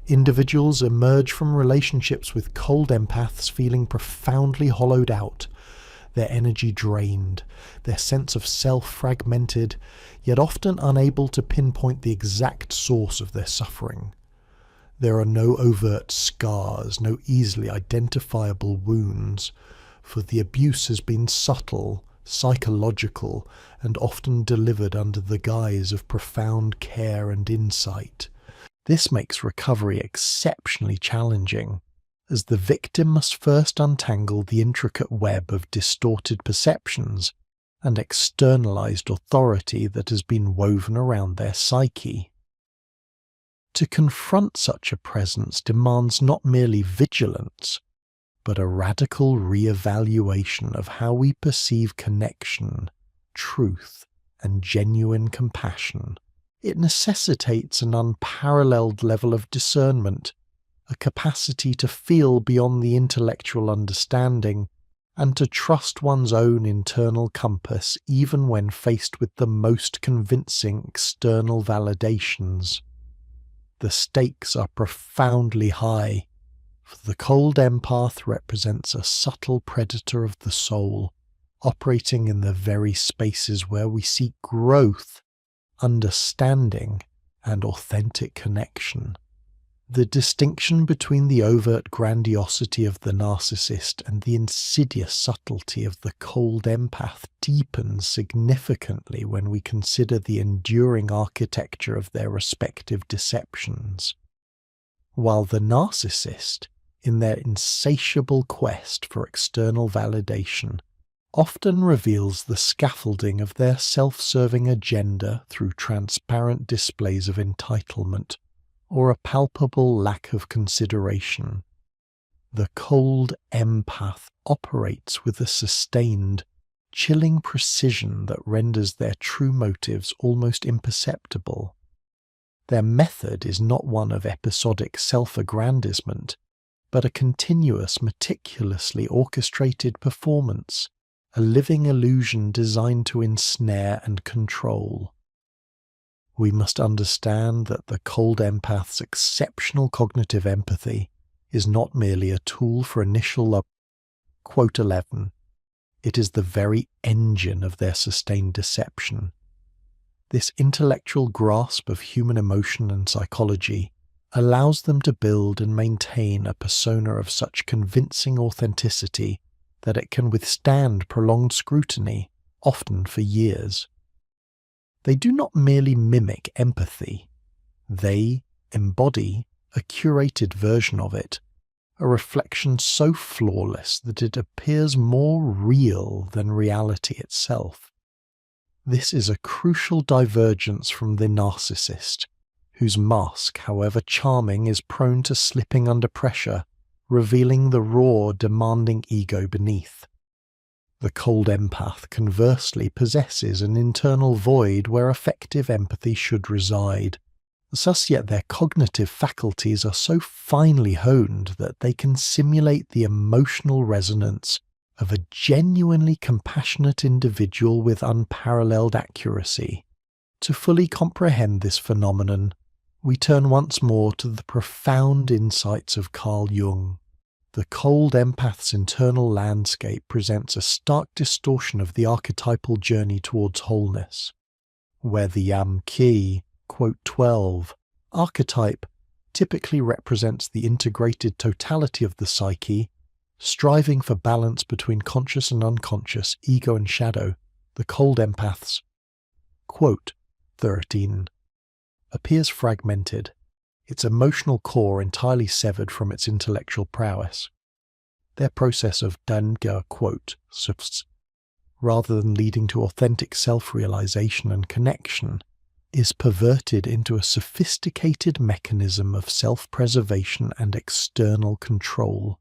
Individuals emerge from relationships with cold empaths feeling profoundly hollowed out, their energy drained, their sense of self fragmented, yet often unable to pinpoint the exact source of their suffering. There are no overt scars, no easily identifiable wounds, for the abuse has been subtle, psychological, and often delivered under the guise of profound care and insight. This makes recovery exceptionally challenging, as the victim must first untangle the intricate web of distorted perceptions and externalized authority that has been woven around their psyche. To confront such a presence demands not merely vigilance, but a radical re-evaluation of how we perceive connection, truth, and genuine compassion. It necessitates an unparalleled level of discernment, a capacity to feel beyond the intellectual understanding, and to trust one's own internal compass even when faced with the most convincing external validations. The stakes are profoundly high, for the cold empath represents a subtle predator of the soul, operating in the very spaces where we seek growth, understanding, and authentic connection. The distinction between the overt grandiosity of the narcissist and the insidious subtlety of the cold empath deepens significantly when we consider the enduring architecture of their respective deceptions. While the narcissist, in their insatiable quest for external validation, often reveals the scaffolding of their self-serving agenda through transparent displays of entitlement or a palpable lack of consideration. The cold empath operates with a sustained, chilling precision that renders their true motives almost imperceptible. Their method is not one of episodic self-aggrandizement, but a continuous, meticulously orchestrated performance, a living illusion designed to ensnare and control. We must understand that the cold empath's exceptional cognitive empathy is not merely a tool for initial love. Quote 11. It is the very engine of their sustained deception. This intellectual grasp of human emotion and psychology allows them to build and maintain a persona of such convincing authenticity that it can withstand prolonged scrutiny, often for years. They do not merely mimic empathy. They embody a curated version of it, a reflection so flawless that it appears more real than reality itself. This is a crucial divergence from the narcissist, whose mask, however charming, is prone to slipping under pressure, revealing the raw, demanding ego beneath. The cold empath, conversely, possesses an internal void where effective empathy should reside. Thus, yet their cognitive faculties are so finely honed that they can simulate the emotional resonance of a genuinely compassionate individual with unparalleled accuracy. To fully comprehend this phenomenon, we turn once more to the profound insights of Carl Jung. The cold empath's internal landscape presents a stark distortion of the archetypal journey towards wholeness, where the Ki, quote 12, archetype typically represents the integrated totality of the psyche, striving for balance between conscious and unconscious, ego and shadow. The cold empath's, quote 13, appears fragmented, its emotional core entirely severed from its intellectual prowess. Their process of Danga, quote, rather than leading to authentic self-realization and connection, is perverted into a sophisticated mechanism of self-preservation and external control.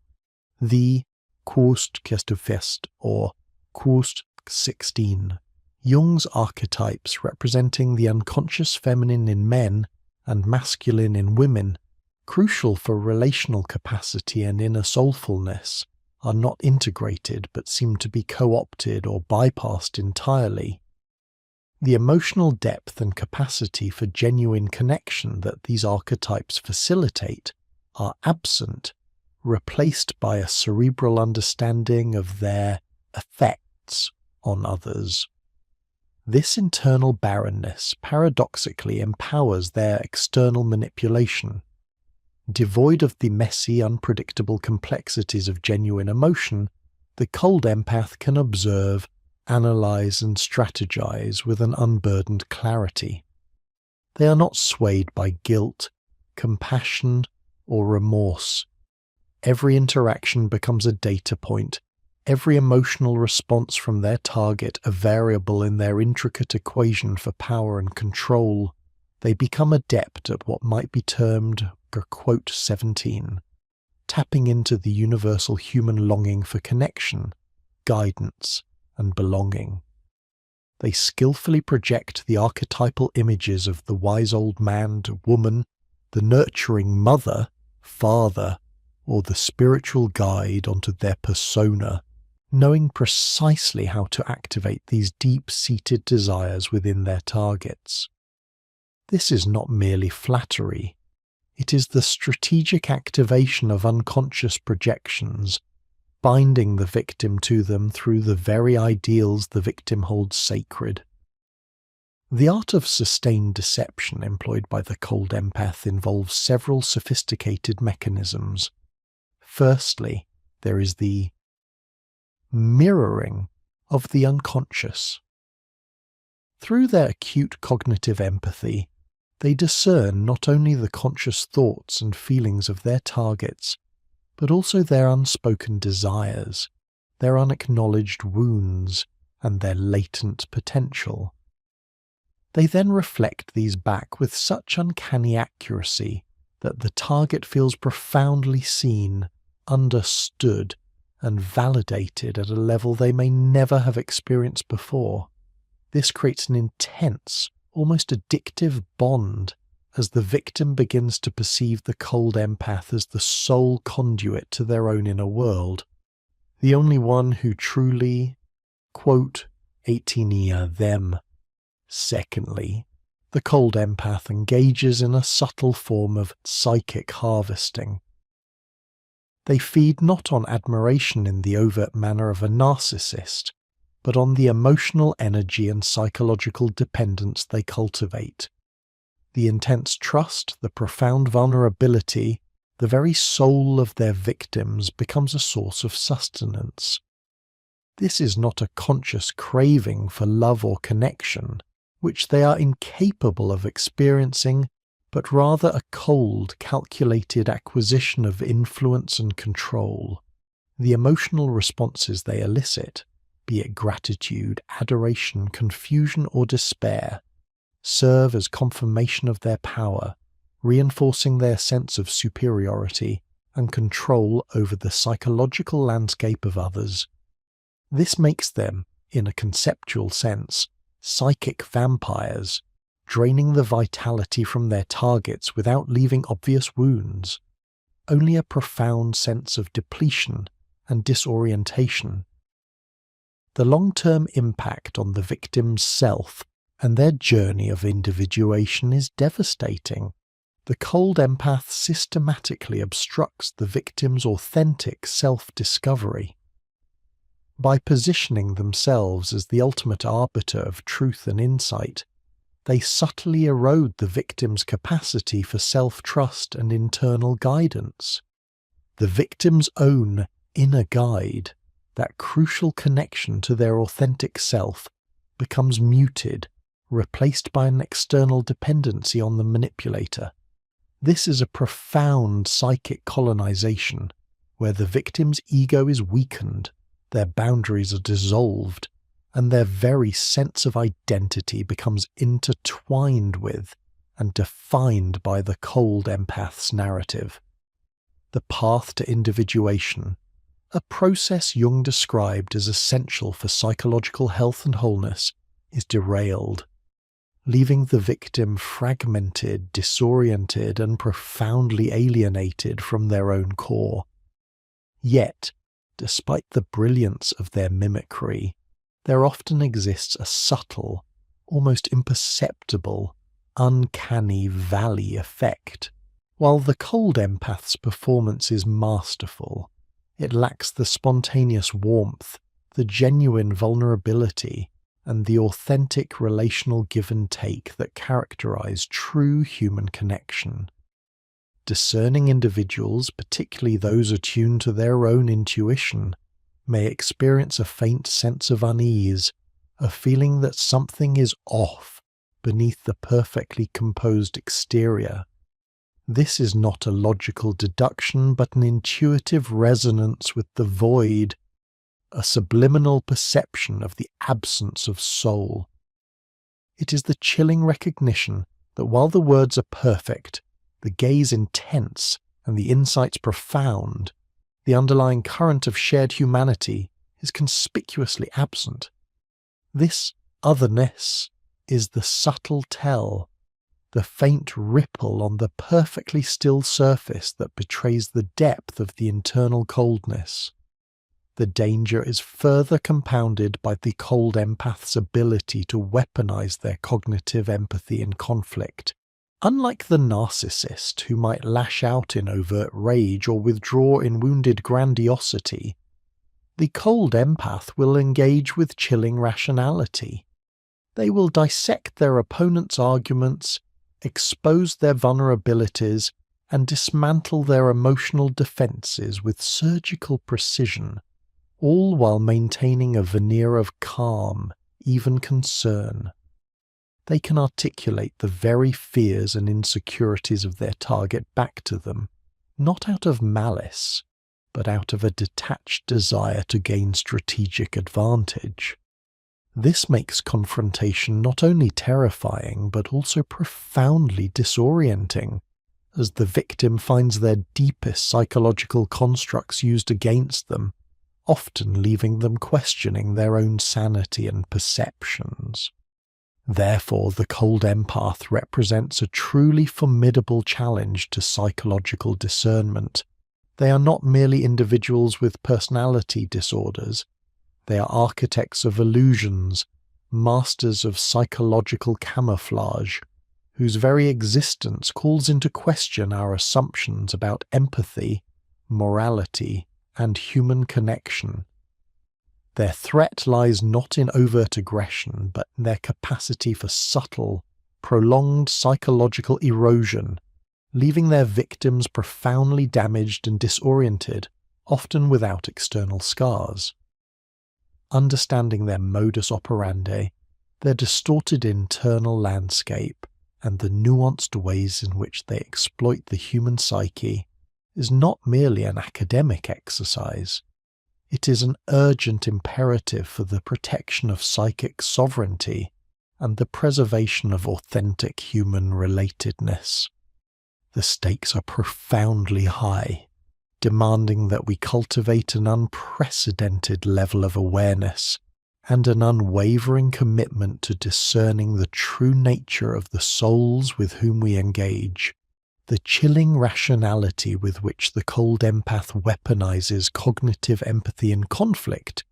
The Kurstkestefest, or Kurst 16, Jung's archetypes representing the unconscious feminine in men and masculine in women, crucial for relational capacity and inner soulfulness, are not integrated but seem to be co-opted or bypassed entirely. The emotional depth and capacity for genuine connection that these archetypes facilitate are absent, replaced by a cerebral understanding of their effects on others. This internal barrenness paradoxically empowers their external manipulation. Devoid of the messy, unpredictable complexities of genuine emotion, the cold empath can observe, analyze, and strategize with an unburdened clarity. They are not swayed by guilt, compassion, or remorse. Every interaction becomes a data point, every emotional response from their target a variable in their intricate equation for power and control. They become adept at what might be termed, quote 17, tapping into the universal human longing for connection, guidance, and belonging. They skillfully project the archetypal images of the wise old man to woman, the nurturing mother, father, or the spiritual guide onto their persona, knowing precisely how to activate these deep-seated desires within their targets. This is not merely flattery. It is the strategic activation of unconscious projections, binding the victim to them through the very ideals the victim holds sacred. The art of sustained deception employed by the cold empath involves several sophisticated mechanisms. Firstly, there is the mirroring of the unconscious. Through their acute cognitive empathy, they discern not only the conscious thoughts and feelings of their targets, but also their unspoken desires, their unacknowledged wounds, and their latent potential. They then reflect these back with such uncanny accuracy that the target feels profoundly seen, understood, and validated at a level they may never have experienced before. This creates an intense, almost addictive bond as the victim begins to perceive the cold empath as the sole conduit to their own inner world, the only one who truly, quote, "18 them." Secondly, the cold empath engages in a subtle form of psychic harvesting. They feed not on admiration in the overt manner of a narcissist, but on the emotional energy and psychological dependence they cultivate. The intense trust, the profound vulnerability, the very soul of their victims becomes a source of sustenance. This is not a conscious craving for love or connection, which they are incapable of experiencing, but rather a cold, calculated acquisition of influence and control. The emotional responses they elicit, be it gratitude, adoration, confusion, or despair, serve as confirmation of their power, reinforcing their sense of superiority and control over the psychological landscape of others. This makes them, in a conceptual sense, psychic vampires, draining the vitality from their targets without leaving obvious wounds. Only a profound sense of depletion and disorientation. The long-term impact on the victim's self and their journey of individuation is devastating. The cold empath systematically obstructs the victim's authentic self-discovery. By positioning themselves as the ultimate arbiter of truth and insight, they subtly erode the victim's capacity for self-trust and internal guidance. The victim's own inner guide, that crucial connection to their authentic self, becomes muted, replaced by an external dependency on the manipulator. This is a profound psychic colonization, where the victim's ego is weakened, their boundaries are dissolved, and their very sense of identity becomes intertwined with and defined by the cold empath's narrative. The path to individuation, a process Jung described as essential for psychological health and wholeness, is derailed, leaving the victim fragmented, disoriented, and profoundly alienated from their own core. Yet, despite the brilliance of their mimicry, there often exists a subtle, almost imperceptible, uncanny valley effect. While the cold empath's performance is masterful, it lacks the spontaneous warmth, the genuine vulnerability, and the authentic relational give and take that characterize true human connection. Discerning individuals, particularly those attuned to their own intuition, may experience a faint sense of unease, a feeling that something is off beneath the perfectly composed exterior. This is not a logical deduction, but an intuitive resonance with the void, a subliminal perception of the absence of soul. It is the chilling recognition that while the words are perfect, the gaze intense, and the insights profound, the underlying current of shared humanity is conspicuously absent. This otherness is the subtle tell, the faint ripple on the perfectly still surface that betrays the depth of the internal coldness. The danger is further compounded by the cold empath's ability to weaponize their cognitive empathy in conflict. Unlike the narcissist, who might lash out in overt rage or withdraw in wounded grandiosity, the cold empath will engage with chilling rationality. They will dissect their opponent's arguments, expose their vulnerabilities, and dismantle their emotional defenses with surgical precision, all while maintaining a veneer of calm, even concern. They can articulate the very fears and insecurities of their target back to them, not out of malice, but out of a detached desire to gain strategic advantage. This makes confrontation not only terrifying but also profoundly disorienting, as the victim finds their deepest psychological constructs used against them, often leaving them questioning their own sanity and perceptions. Therefore, the cold empath represents a truly formidable challenge to psychological discernment. They are not merely individuals with personality disorders. They are architects of illusions, masters of psychological camouflage, whose very existence calls into question our assumptions about empathy, morality, and human connection. Their threat lies not in overt aggression, but in their capacity for subtle, prolonged psychological erosion, leaving their victims profoundly damaged and disoriented, often without external scars. Understanding their modus operandi, their distorted internal landscape, and the nuanced ways in which they exploit the human psyche is not merely an academic exercise. It is an urgent imperative for the protection of psychic sovereignty and the preservation of authentic human relatedness. The stakes are profoundly high, demanding that we cultivate an unprecedented level of awareness and an unwavering commitment to discerning the true nature of the souls with whom we engage. The chilling rationality with which the cold empath weaponizes cognitive empathy in conflict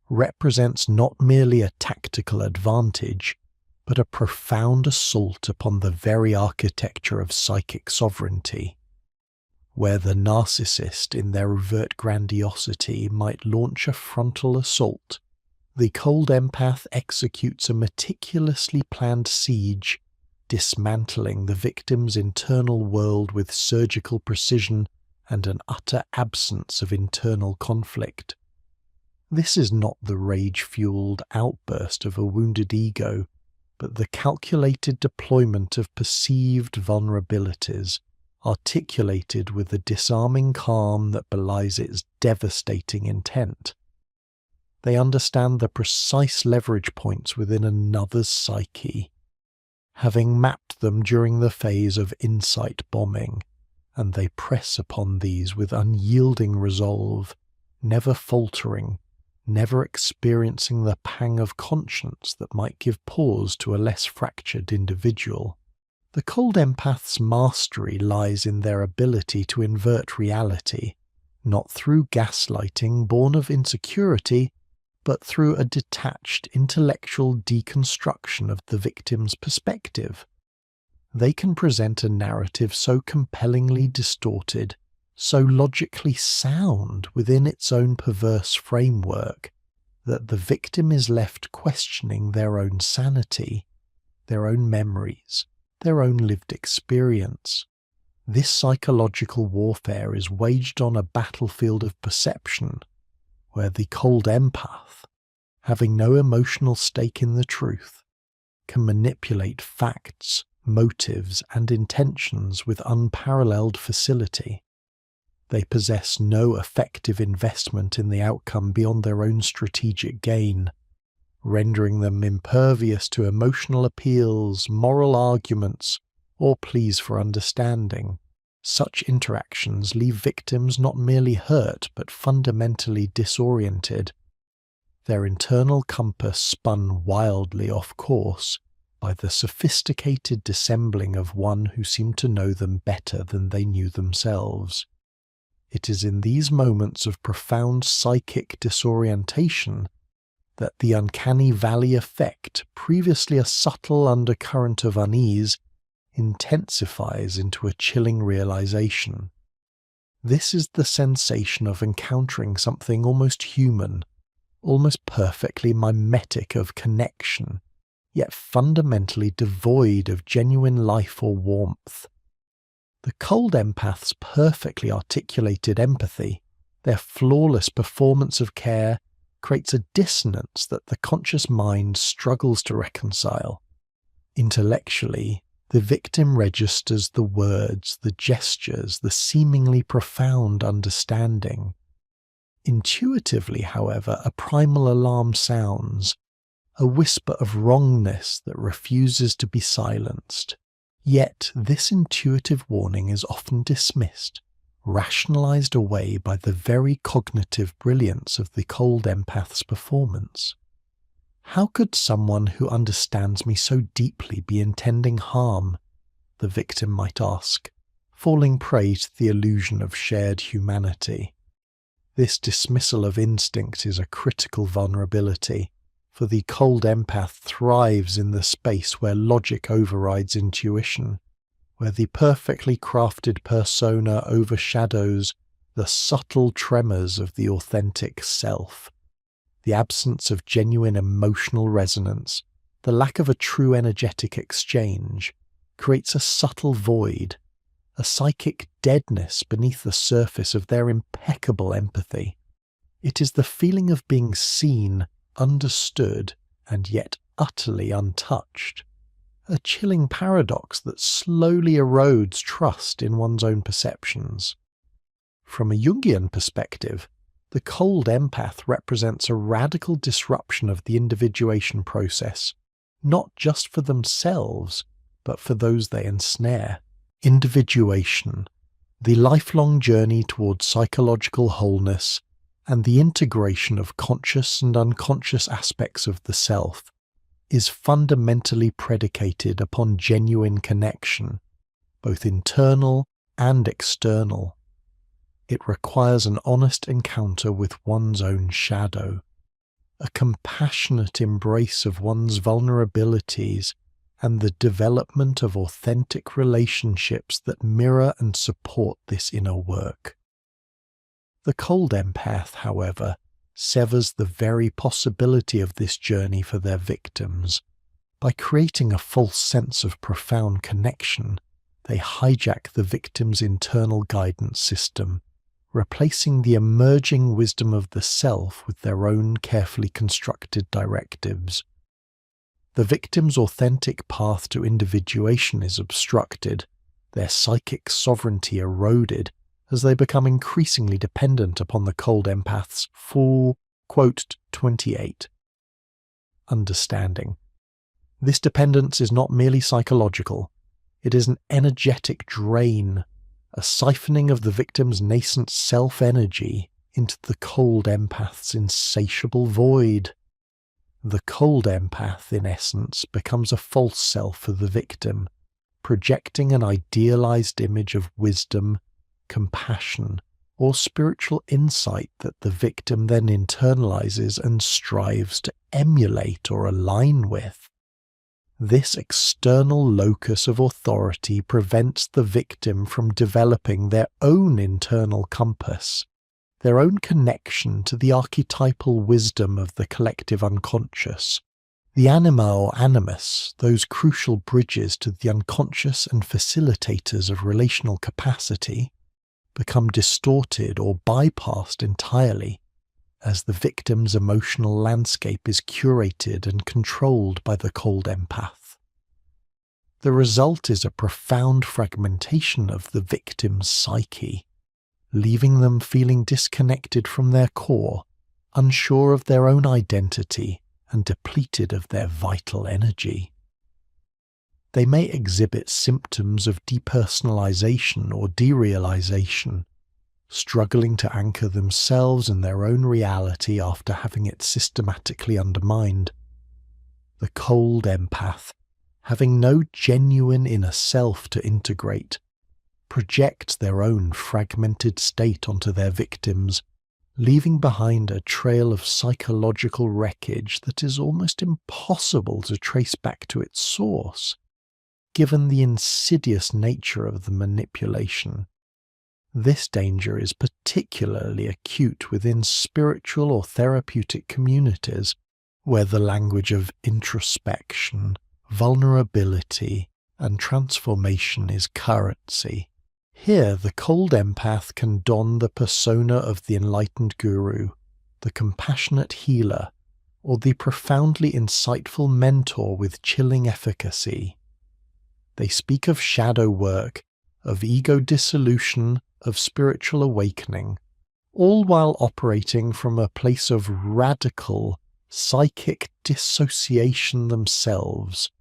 represents not merely a tactical advantage, but a profound assault upon the very architecture of psychic sovereignty. Where the narcissist, in their overt grandiosity, might launch a frontal assault, the cold empath executes a meticulously planned siege, dismantling the victim's internal world with surgical precision and an utter absence of internal conflict. This is not the rage-fueled outburst of a wounded ego, but the calculated deployment of perceived vulnerabilities, articulated with a disarming calm that belies its devastating intent. They understand the precise leverage points within another's psyche, having mapped them during the phase of insight bombing, and they press upon these with unyielding resolve, never faltering, never experiencing the pang of conscience that might give pause to a less fractured individual. The cold empath's mastery lies in their ability to invert reality, not through gaslighting born of insecurity, but through a detached intellectual deconstruction of the victim's perspective. They can present a narrative so compellingly distorted, so logically sound within its own perverse framework, that the victim is left questioning their own sanity, their own memories, their own lived experience. This psychological warfare is waged on a battlefield of perception, where the cold empath, having no emotional stake in the truth, can manipulate facts, motives, and intentions with unparalleled facility. They possess no effective investment in the outcome beyond their own strategic gain, rendering them impervious to emotional appeals, moral arguments, or pleas for understanding. Such interactions leave victims not merely hurt but fundamentally disoriented, their internal compass spun wildly off course by the sophisticated dissembling of one who seemed to know them better than they knew themselves. It is in these moments of profound psychic disorientation that the uncanny valley effect, previously a subtle undercurrent of unease, intensifies into a chilling realization. This is the sensation of encountering something almost human, almost perfectly mimetic of connection, yet fundamentally devoid of genuine life or warmth. The cold empath's perfectly articulated empathy, their flawless performance of care, creates a dissonance that the conscious mind struggles to reconcile. Intellectually, the victim registers the words, the gestures, the seemingly profound understanding, Intuitively, however, a primal alarm sounds, a whisper of wrongness that refuses to be silenced. Yet this intuitive warning is often dismissed, rationalized away by the very cognitive brilliance of the cold empath's performance. How could someone who understands me so deeply be intending harm? The victim might ask, falling prey to the illusion of shared humanity. This dismissal of instinct is a critical vulnerability, for the cold empath thrives in the space where logic overrides intuition, where the perfectly crafted persona overshadows the subtle tremors of the authentic self. The absence of genuine emotional resonance, the lack of a true energetic exchange, creates a subtle void, a psychic deadness beneath the surface of their impeccable empathy. It is the feeling of being seen, understood, and yet utterly untouched. A chilling paradox that slowly erodes trust in one's own perceptions. From a Jungian perspective, the cold empath represents a radical disruption of the individuation process, not just for themselves, but for those they ensnare. Individuation, the lifelong journey towards psychological wholeness, and the integration of conscious and unconscious aspects of the self, is fundamentally predicated upon genuine connection, both internal and external. It requires an honest encounter with one's own shadow, a compassionate embrace of one's vulnerabilities, and the development of authentic relationships that mirror and support this inner work. The cold empath, however, severs the very possibility of this journey for their victims. By creating a false sense of profound connection, they hijack the victim's internal guidance system, replacing the emerging wisdom of the self with their own carefully constructed directives. The victim's authentic path to individuation is obstructed, their psychic sovereignty eroded, as they become increasingly dependent upon the cold empath's full, quote, 28. Understanding. This dependence is not merely psychological, it is an energetic drain, a siphoning of the victim's nascent self-energy into the cold empath's insatiable void. The cold empath, in essence, becomes a false self for the victim, projecting an idealized image of wisdom, compassion, or spiritual insight that the victim then internalizes and strives to emulate or align with. This external locus of authority prevents the victim from developing their own internal compass, their own connection to the archetypal wisdom of the collective unconscious. The anima or animus, those crucial bridges to the unconscious and facilitators of relational capacity, become distorted or bypassed entirely as the victim's emotional landscape is curated and controlled by the cold empath. The result is a profound fragmentation of the victim's psyche, leaving them feeling disconnected from their core, unsure of their own identity, and depleted of their vital energy. They may exhibit symptoms of depersonalization or derealization, struggling to anchor themselves in their own reality after having it systematically undermined. The cold empath, having no genuine inner self to integrate, project their own fragmented state onto their victims, leaving behind a trail of psychological wreckage that is almost impossible to trace back to its source, given the insidious nature of the manipulation. This danger is particularly acute within spiritual or therapeutic communities, where the language of introspection, vulnerability, and transformation is currency. Here, the cold empath can don the persona of the enlightened guru, the compassionate healer, or the profoundly insightful mentor with chilling efficacy. They speak of shadow work, of ego dissolution, of spiritual awakening, all while operating from a place of radical psychic dissociation themselves.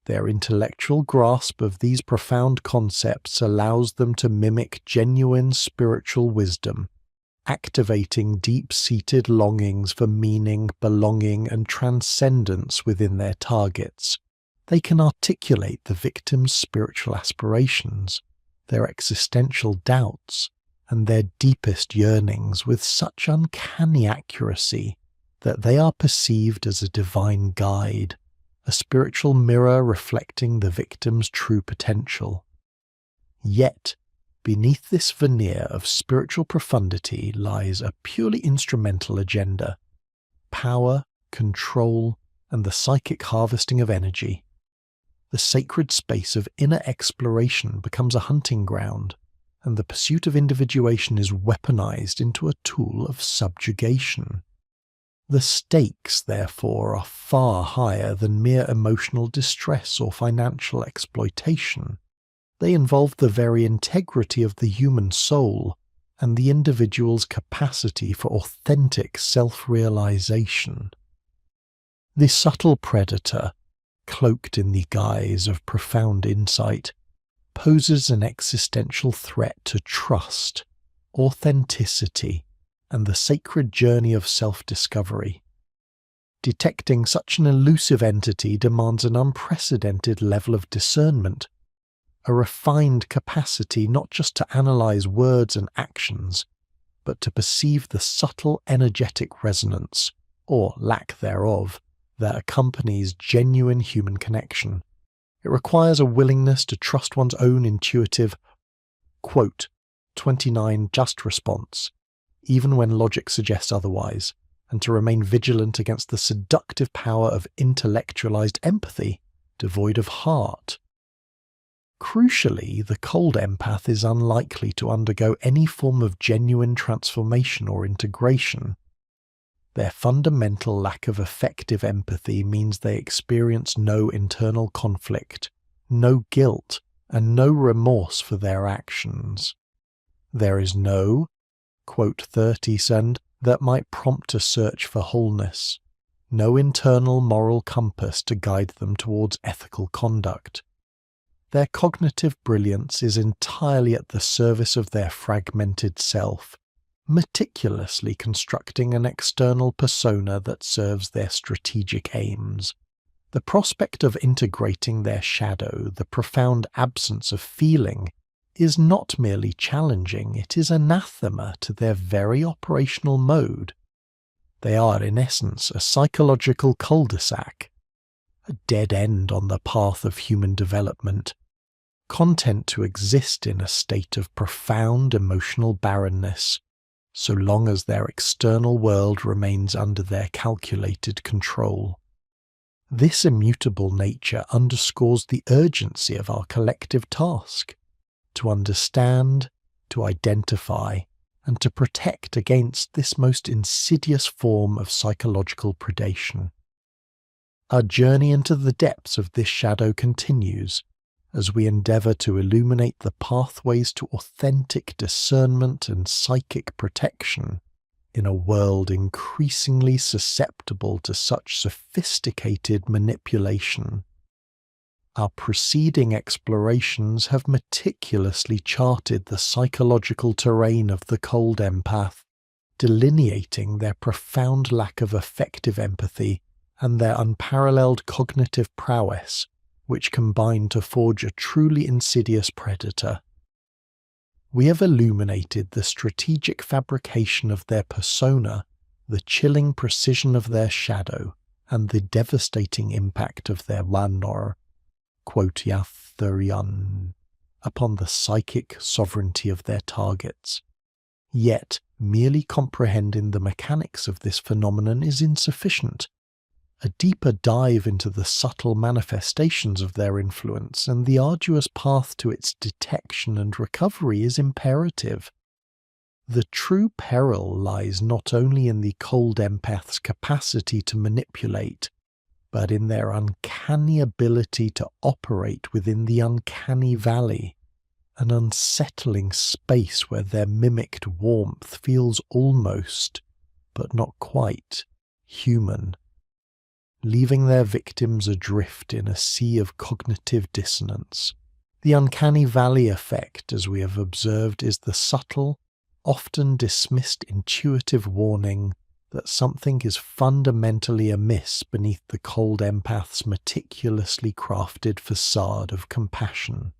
Their intellectual grasp of these profound concepts allows them to mimic genuine spiritual wisdom, activating deep-seated longings for meaning, belonging, and transcendence within their targets. They can articulate the victim's spiritual aspirations, their existential doubts, and their deepest yearnings with such uncanny accuracy that they are perceived as a divine guide, a spiritual mirror reflecting the victim's true potential. Yet, beneath this veneer of spiritual profundity lies a purely instrumental agenda: power, control, and the psychic harvesting of energy. The sacred space of inner exploration becomes a hunting ground, and the pursuit of individuation is weaponized into a tool of subjugation. The stakes, therefore, are far higher than mere emotional distress or financial exploitation. They involve the very integrity of the human soul and the individual's capacity for authentic self-realization. The subtle predator, cloaked in the guise of profound insight, poses an existential threat to trust, authenticity, and the sacred journey of self-discovery. Detecting such an elusive entity demands an unprecedented level of discernment, a refined capacity not just to analyze words and actions, but to perceive the subtle energetic resonance, or lack thereof, that accompanies genuine human connection. It requires a willingness to trust one's own intuitive, quote, 29 just response, even when logic suggests otherwise, and to remain vigilant against the seductive power of intellectualized empathy, devoid of heart. Crucially, the cold empath is unlikely to undergo any form of genuine transformation or integration. Their fundamental lack of effective empathy means they experience no internal conflict, no guilt, and no remorse for their actions. There is no, quote 30 send, that might prompt a search for wholeness, no internal moral compass to guide them towards ethical conduct. Their cognitive brilliance is entirely at the service of their fragmented self, meticulously constructing an external persona that serves their strategic aims. The prospect of integrating their shadow, the profound absence of feeling, is not merely challenging, it is anathema to their very operational mode. They are, in essence, a psychological cul-de-sac, a dead end on the path of human development, content to exist in a state of profound emotional barrenness, so long as their external world remains under their calculated control. This immutable nature underscores the urgency of our collective task: to understand, to identify, and to protect against this most insidious form of psychological predation. Our journey into the depths of this shadow continues, as we endeavour to illuminate the pathways to authentic discernment and psychic protection in a world increasingly susceptible to such sophisticated manipulation. Our preceding explorations have meticulously charted the psychological terrain of the cold empath, delineating their profound lack of effective empathy and their unparalleled cognitive prowess, which combine to forge a truly insidious predator. We have illuminated the strategic fabrication of their persona, the chilling precision of their shadow, and the devastating impact of their wanor, quote yathurian, upon the psychic sovereignty of their targets. Yet, merely comprehending the mechanics of this phenomenon is insufficient. A deeper dive into the subtle manifestations of their influence and the arduous path to its detection and recovery is imperative. The true peril lies not only in the cold empath's capacity to manipulate, but in their uncanny ability to operate within the uncanny valley, an unsettling space where their mimicked warmth feels almost, but not quite, human, leaving their victims adrift in a sea of cognitive dissonance. The uncanny valley effect, as we have observed, is the subtle, often dismissed intuitive warning that something is fundamentally amiss beneath the cold empath's meticulously crafted facade of compassion.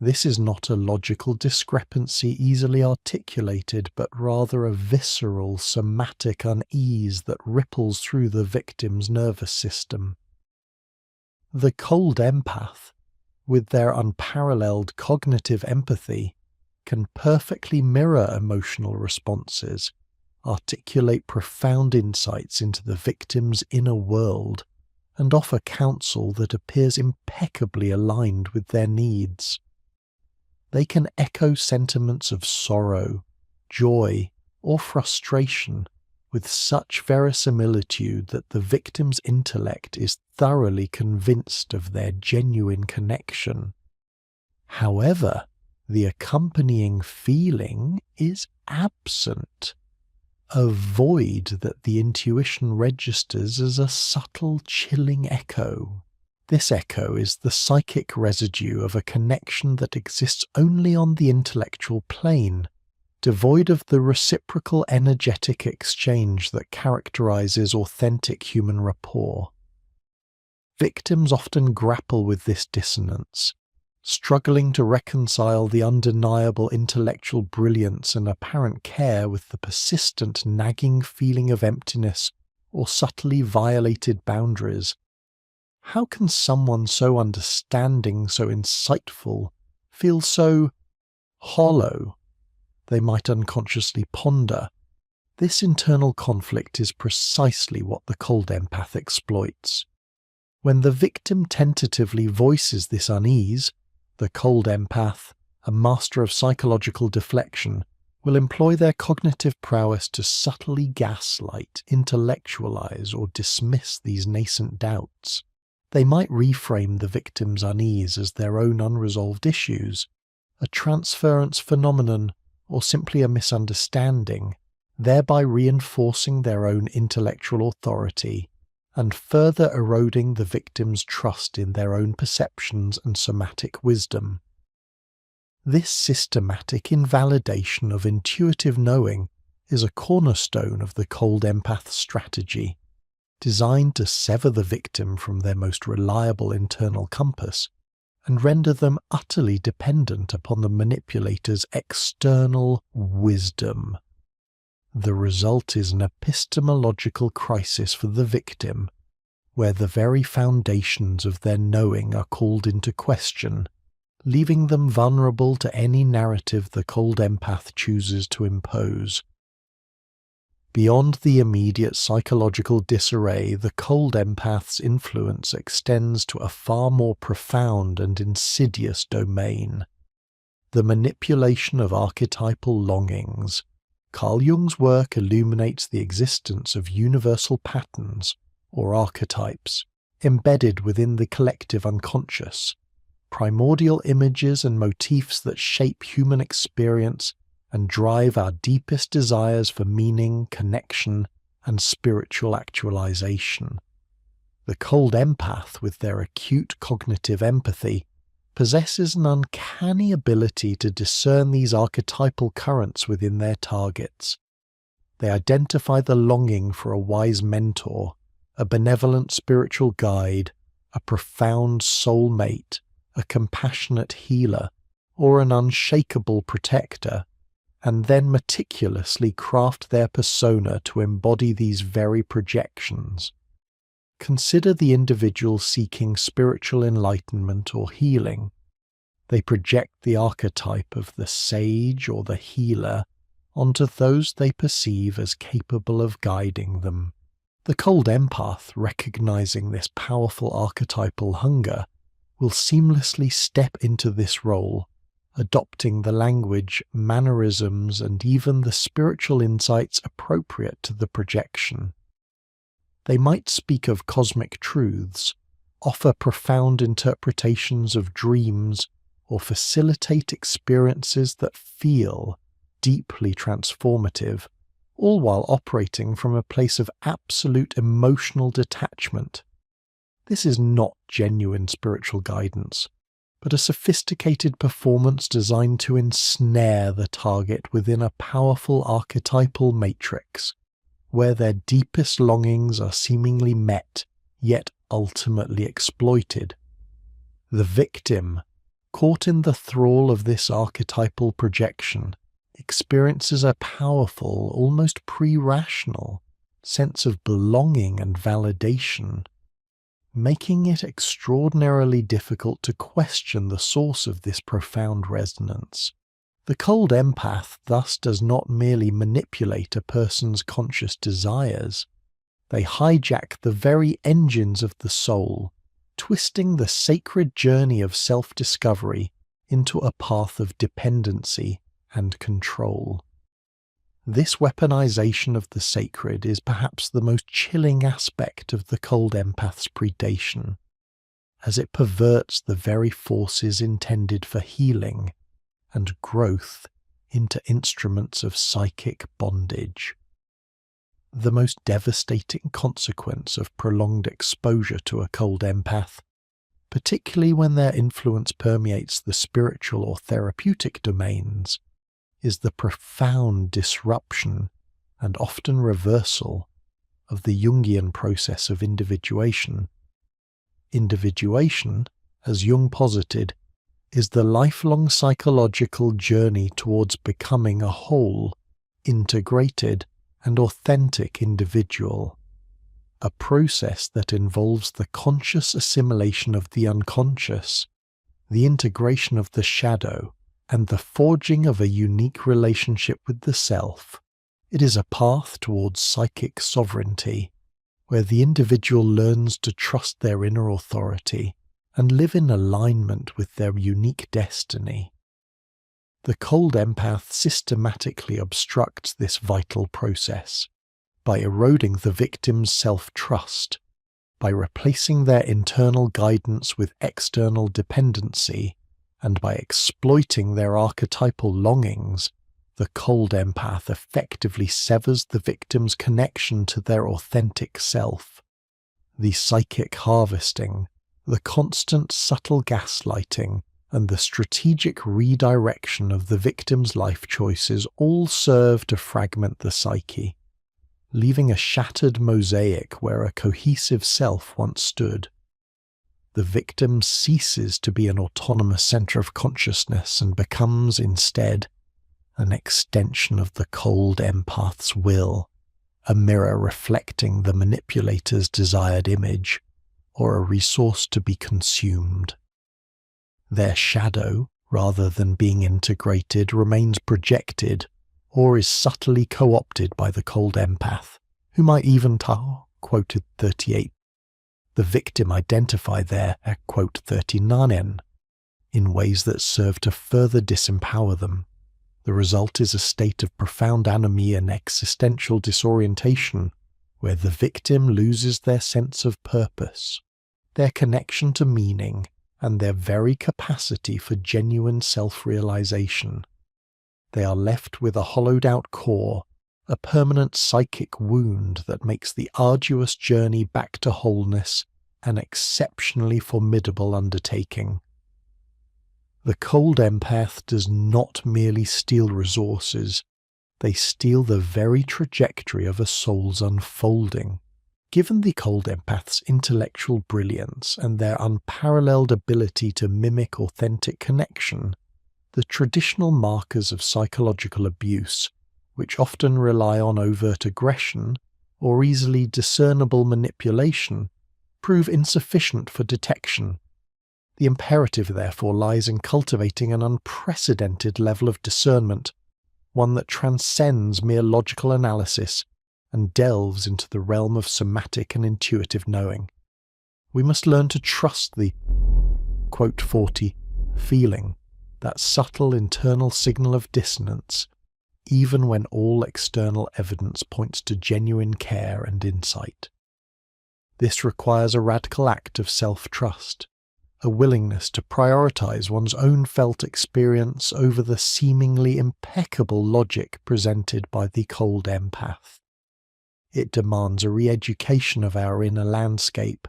This is not a logical discrepancy easily articulated, but rather a visceral, somatic unease that ripples through the victim's nervous system. The cold empath, with their unparalleled cognitive empathy, can perfectly mirror emotional responses, articulate profound insights into the victim's inner world, and offer counsel that appears impeccably aligned with their needs. They can echo sentiments of sorrow, joy, or frustration with such verisimilitude that the victim's intellect is thoroughly convinced of their genuine connection. However, the accompanying feeling is absent, a void that the intuition registers as a subtle, chilling echo. This echo is the psychic residue of a connection that exists only on the intellectual plane, devoid of the reciprocal energetic exchange that characterizes authentic human rapport. Victims often grapple with this dissonance, struggling to reconcile the undeniable intellectual brilliance and apparent care with the persistent nagging feeling of emptiness or subtly violated boundaries. How can someone so understanding, so insightful, feel so hollow? They might unconsciously ponder. This internal conflict is precisely what the cold empath exploits. When the victim tentatively voices this unease, the cold empath, a master of psychological deflection, will employ their cognitive prowess to subtly gaslight, intellectualize, or dismiss these nascent doubts. They might reframe the victim's unease as their own unresolved issues, a transference phenomenon, or simply a misunderstanding, thereby reinforcing their own intellectual authority and further eroding the victim's trust in their own perceptions and somatic wisdom. This systematic invalidation of intuitive knowing is a cornerstone of the cold empath strategy, designed to sever the victim from their most reliable internal compass and render them utterly dependent upon the manipulator's external wisdom. The result is an epistemological crisis for the victim, where the very foundations of their knowing are called into question, leaving them vulnerable to any narrative the cold empath chooses to impose. Beyond the immediate psychological disarray, the cold empath's influence extends to a far more profound and insidious domain: the manipulation of archetypal longings. Carl Jung's work illuminates the existence of universal patterns, or archetypes, embedded within the collective unconscious, primordial images and motifs that shape human experience and drive our deepest desires for meaning, connection, and spiritual actualization. The cold empath, with their acute cognitive empathy, possesses an uncanny ability to discern these archetypal currents within their targets. They identify the longing for a wise mentor, a benevolent spiritual guide, a profound soul mate, a compassionate healer, or an unshakable protector, and then meticulously craft their persona to embody these very projections. Consider the individual seeking spiritual enlightenment or healing. They project the archetype of the sage or the healer onto those they perceive as capable of guiding them. The cold empath, recognizing this powerful archetypal hunger, will seamlessly step into this role, adopting the language, mannerisms, and even the spiritual insights appropriate to the projection. They might speak of cosmic truths, offer profound interpretations of dreams, or facilitate experiences that feel deeply transformative, all while operating from a place of absolute emotional detachment. This is not genuine spiritual guidance, but a sophisticated performance designed to ensnare the target within a powerful archetypal matrix, where their deepest longings are seemingly met, yet ultimately exploited. The victim, caught in the thrall of this archetypal projection, experiences a powerful, almost pre-rational sense of belonging and validation, making it extraordinarily difficult to question the source of this profound resonance. The cold empath thus does not merely manipulate a person's conscious desires, they hijack the very engines of the soul, twisting the sacred journey of self-discovery into a path of dependency and control. This weaponization of the sacred is perhaps the most chilling aspect of the cold empath's predation, as it perverts the very forces intended for healing and growth into instruments of psychic bondage. The most devastating consequence of prolonged exposure to a cold empath, particularly when their influence permeates the spiritual or therapeutic domains, is the profound disruption and often reversal of the Jungian process of individuation. Individuation, as Jung posited, is the lifelong psychological journey towards becoming a whole, integrated, and authentic individual, a process that involves the conscious assimilation of the unconscious, the integration of the shadow, and the forging of a unique relationship with the self. It is a path towards psychic sovereignty, where the individual learns to trust their inner authority and live in alignment with their unique destiny. The cold empath systematically obstructs this vital process by eroding the victim's self-trust, by replacing their internal guidance with external dependency, and by exploiting their archetypal longings. The cold empath effectively severs the victim's connection to their authentic self. The psychic harvesting, the constant subtle gaslighting, and the strategic redirection of the victim's life choices all serve to fragment the psyche, leaving a shattered mosaic where a cohesive self once stood. The victim ceases to be an autonomous center of consciousness and becomes instead an extension of the cold empath's will, a mirror reflecting the manipulator's desired image, or a resource to be consumed. Their shadow, rather than being integrated, remains projected, or is subtly co-opted by the cold empath, who might even quoted 38. The victim identify there at quote 39 in ways that serve to further disempower them. The result is a state of profound anomie and existential disorientation, where the victim loses their sense of purpose, their connection to meaning, and their very capacity for genuine self-realization. They are left with a hollowed-out core, a permanent psychic wound that makes the arduous journey back to wholeness an exceptionally formidable undertaking. The cold empath does not merely steal resources, they steal the very trajectory of a soul's unfolding. Given the cold empath's intellectual brilliance and their unparalleled ability to mimic authentic connection, the traditional markers of psychological abuse, which often rely on overt aggression or easily discernible manipulation, prove insufficient for detection. The imperative, therefore, lies in cultivating an unprecedented level of discernment, one that transcends mere logical analysis and delves into the realm of somatic and intuitive knowing. We must learn to trust the, quote 40, feeling, that subtle internal signal of dissonance, even when all external evidence points to genuine care and insight. This requires a radical act of self-trust, a willingness to prioritize one's own felt experience over the seemingly impeccable logic presented by the cold empath. It demands a re-education of our inner landscape,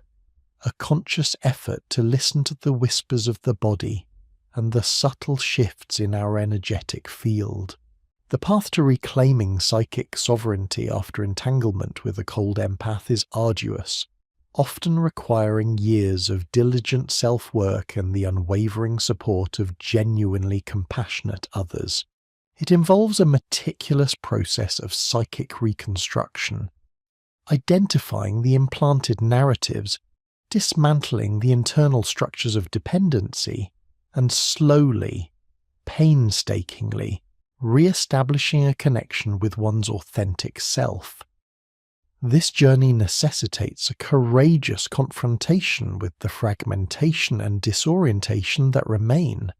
a conscious effort to listen to the whispers of the body and the subtle shifts in our energetic field. The path to reclaiming psychic sovereignty after entanglement with a cold empath is arduous, often requiring years of diligent self-work and the unwavering support of genuinely compassionate others. It involves a meticulous process of psychic reconstruction, identifying the implanted narratives, dismantling the internal structures of dependency, and slowly, painstakingly, re-establishing a connection with one's authentic self. This journey necessitates a courageous confrontation with the fragmentation and disorientation that remain,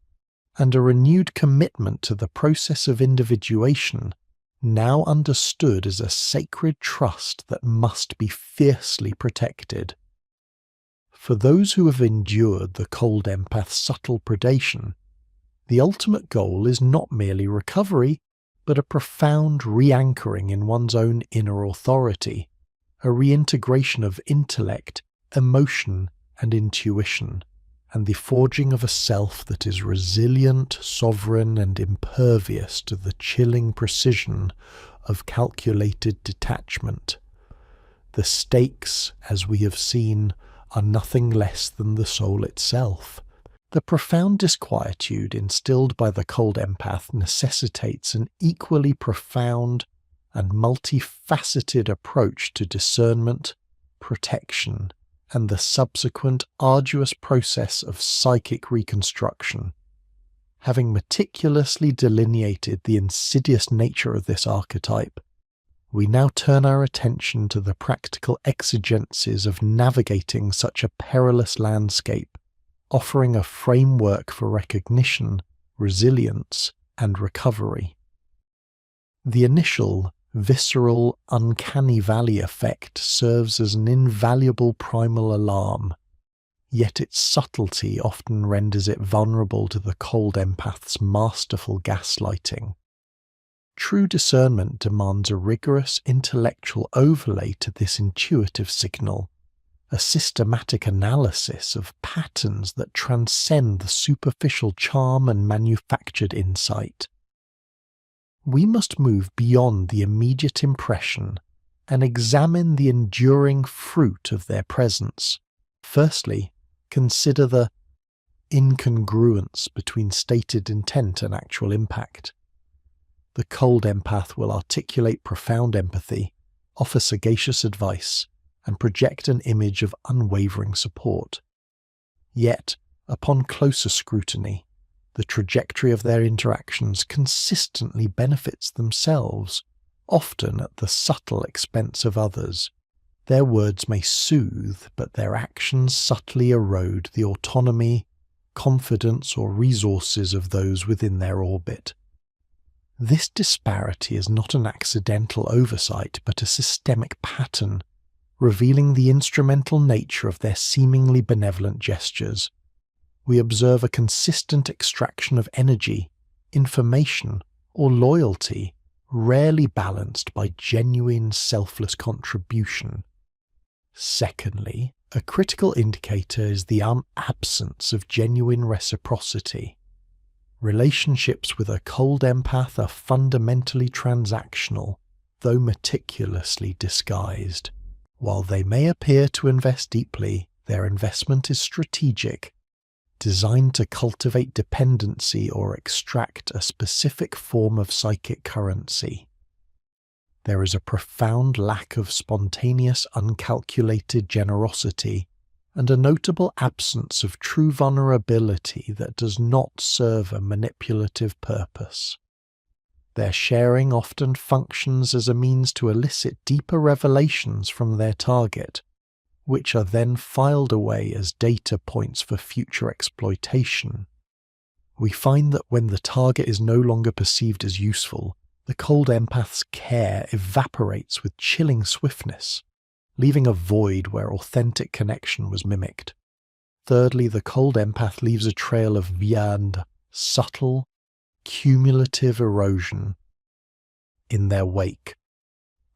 and a renewed commitment to the process of individuation, now understood as a sacred trust that must be fiercely protected. For those who have endured the cold empath's subtle predation, the ultimate goal is not merely recovery, but a profound re-anchoring in one's own inner authority, a reintegration of intellect, emotion, and intuition, and the forging of a self that is resilient, sovereign, and impervious to the chilling precision of calculated detachment. The stakes, as we have seen, are nothing less than the soul itself. The profound disquietude instilled by the cold empath necessitates an equally profound and multifaceted approach to discernment, protection, and the subsequent arduous process of psychic reconstruction. Having meticulously delineated the insidious nature of this archetype, we now turn our attention to the practical exigencies of navigating such a perilous landscape, offering a framework for recognition, resilience, and recovery. The initial, visceral, uncanny valley effect serves as an invaluable primal alarm, yet its subtlety often renders it vulnerable to the cold empath's masterful gaslighting. True discernment demands a rigorous intellectual overlay to this intuitive signal, a systematic analysis of patterns that transcend the superficial charm and manufactured insight. We must move beyond the immediate impression and examine the enduring fruit of their presence. Firstly, consider the incongruence between stated intent and actual impact. The cold empath will articulate profound empathy, offer sagacious advice, and project an image of unwavering support. Yet, upon closer scrutiny, the trajectory of their interactions consistently benefits themselves, often at the subtle expense of others. Their words may soothe, but their actions subtly erode the autonomy, confidence, or resources of those within their orbit. This disparity is not an accidental oversight, but a systemic pattern, revealing the instrumental nature of their seemingly benevolent gestures. We observe a consistent extraction of energy, information, or loyalty, rarely balanced by genuine selfless contribution. Secondly, a critical indicator is the absence of genuine reciprocity. Relationships with a cold empath are fundamentally transactional, though meticulously disguised. While they may appear to invest deeply, their investment is strategic, designed to cultivate dependency or extract a specific form of psychic currency. There is a profound lack of spontaneous, uncalculated generosity, and a notable absence of true vulnerability that does not serve a manipulative purpose. Their sharing often functions as a means to elicit deeper revelations from their target, which are then filed away as data points for future exploitation. We find that when the target is no longer perceived as useful, the cold empath's care evaporates with chilling swiftness, leaving a void where authentic connection was mimicked. Thirdly, the cold empath leaves a trail of viand, subtle, cumulative erosion in their wake.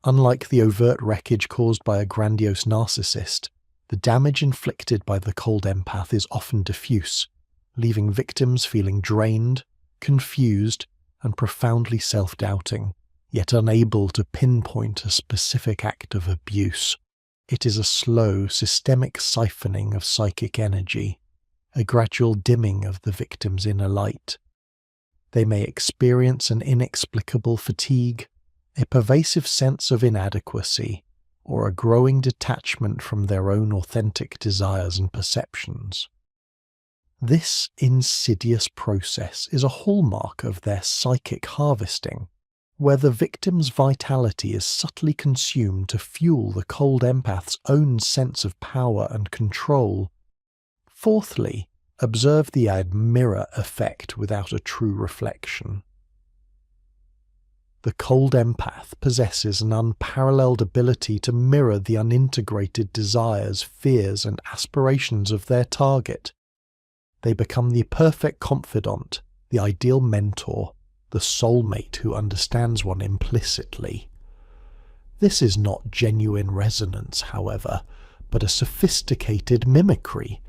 Unlike the overt wreckage caused by a grandiose narcissist, the damage inflicted by the cold empath is often diffuse, leaving victims feeling drained, confused, and profoundly self-doubting, yet unable to pinpoint a specific act of abuse. It is a slow, systemic siphoning of psychic energy, a gradual dimming of the victim's inner light. They may experience an inexplicable fatigue, a pervasive sense of inadequacy, or a growing detachment from their own authentic desires and perceptions. This insidious process is a hallmark of their psychic harvesting, where the victim's vitality is subtly consumed to fuel the cold empath's own sense of power and control. Fourthly, observe the mirror effect without a true reflection. The cold empath possesses an unparalleled ability to mirror the unintegrated desires, fears, and aspirations of their target. They become the perfect confidant, the ideal mentor, the soulmate who understands one implicitly. This is not genuine resonance, however, but a sophisticated mimicry,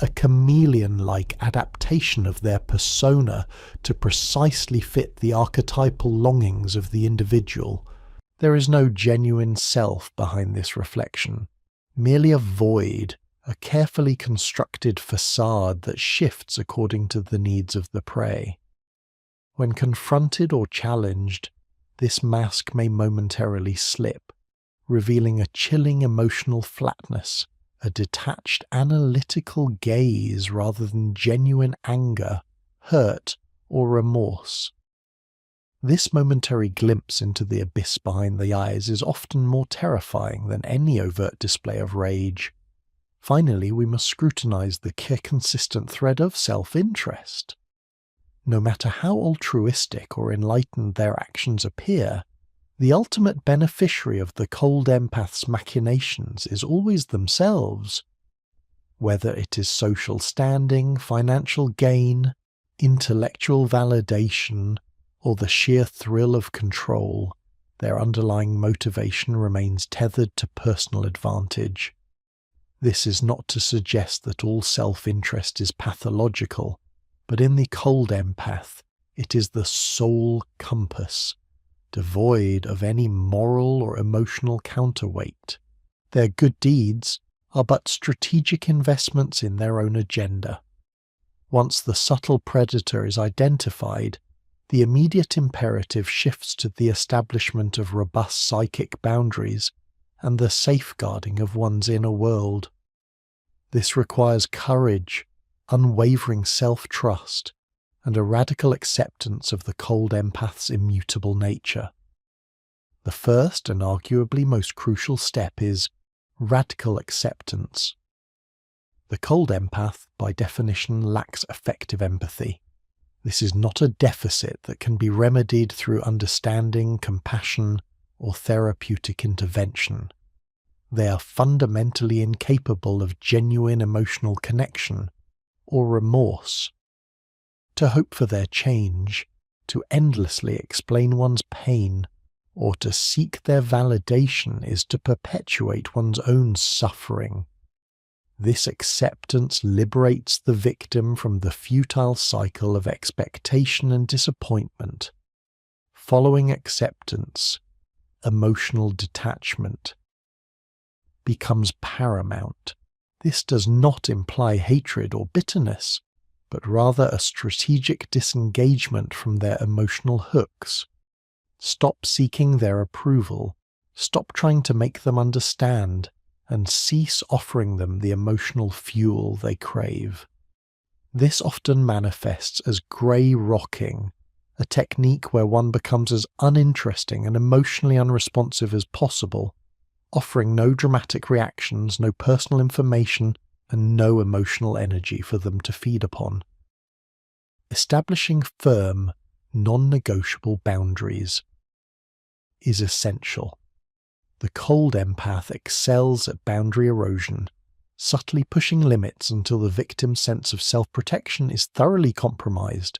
a chameleon-like adaptation of their persona to precisely fit the archetypal longings of the individual. There is no genuine self behind this reflection, merely a void, a carefully constructed facade that shifts according to the needs of the prey. When confronted or challenged, this mask may momentarily slip, revealing a chilling emotional flatness, a detached analytical gaze rather than genuine anger, hurt, or remorse. This momentary glimpse into the abyss behind the eyes is often more terrifying than any overt display of rage. Finally, we must scrutinize the consistent thread of self-interest. No matter how altruistic or enlightened their actions appear, the ultimate beneficiary of the cold empath's machinations is always themselves. Whether it is social standing, financial gain, intellectual validation, or the sheer thrill of control, their underlying motivation remains tethered to personal advantage. This is not to suggest that all self-interest is pathological, but in the cold empath, it is the sole compass, devoid of any moral or emotional counterweight. Their good deeds are but strategic investments in their own agenda. Once the subtle predator is identified, the immediate imperative shifts to the establishment of robust psychic boundaries and the safeguarding of one's inner world. This requires courage, unwavering self-trust, and a radical acceptance of the cold empath's immutable nature. The first and arguably most crucial step is radical acceptance. The cold empath, by definition, lacks effective empathy. This is not a deficit that can be remedied through understanding, compassion, or therapeutic intervention. They are fundamentally incapable of genuine emotional connection or remorse. To hope for their change, to endlessly explain one's pain, or to seek their validation is to perpetuate one's own suffering. This acceptance liberates the victim from the futile cycle of expectation and disappointment. Following acceptance, emotional detachment becomes paramount. This does not imply hatred or bitterness, but rather a strategic disengagement from their emotional hooks. Stop seeking their approval, stop trying to make them understand, and cease offering them the emotional fuel they crave. This often manifests as grey rocking, a technique where one becomes as uninteresting and emotionally unresponsive as possible, offering no dramatic reactions, no personal information, and no emotional energy for them to feed upon. Establishing firm, non-negotiable boundaries is essential. The cold empath excels at boundary erosion, subtly pushing limits until the victim's sense of self-protection is thoroughly compromised.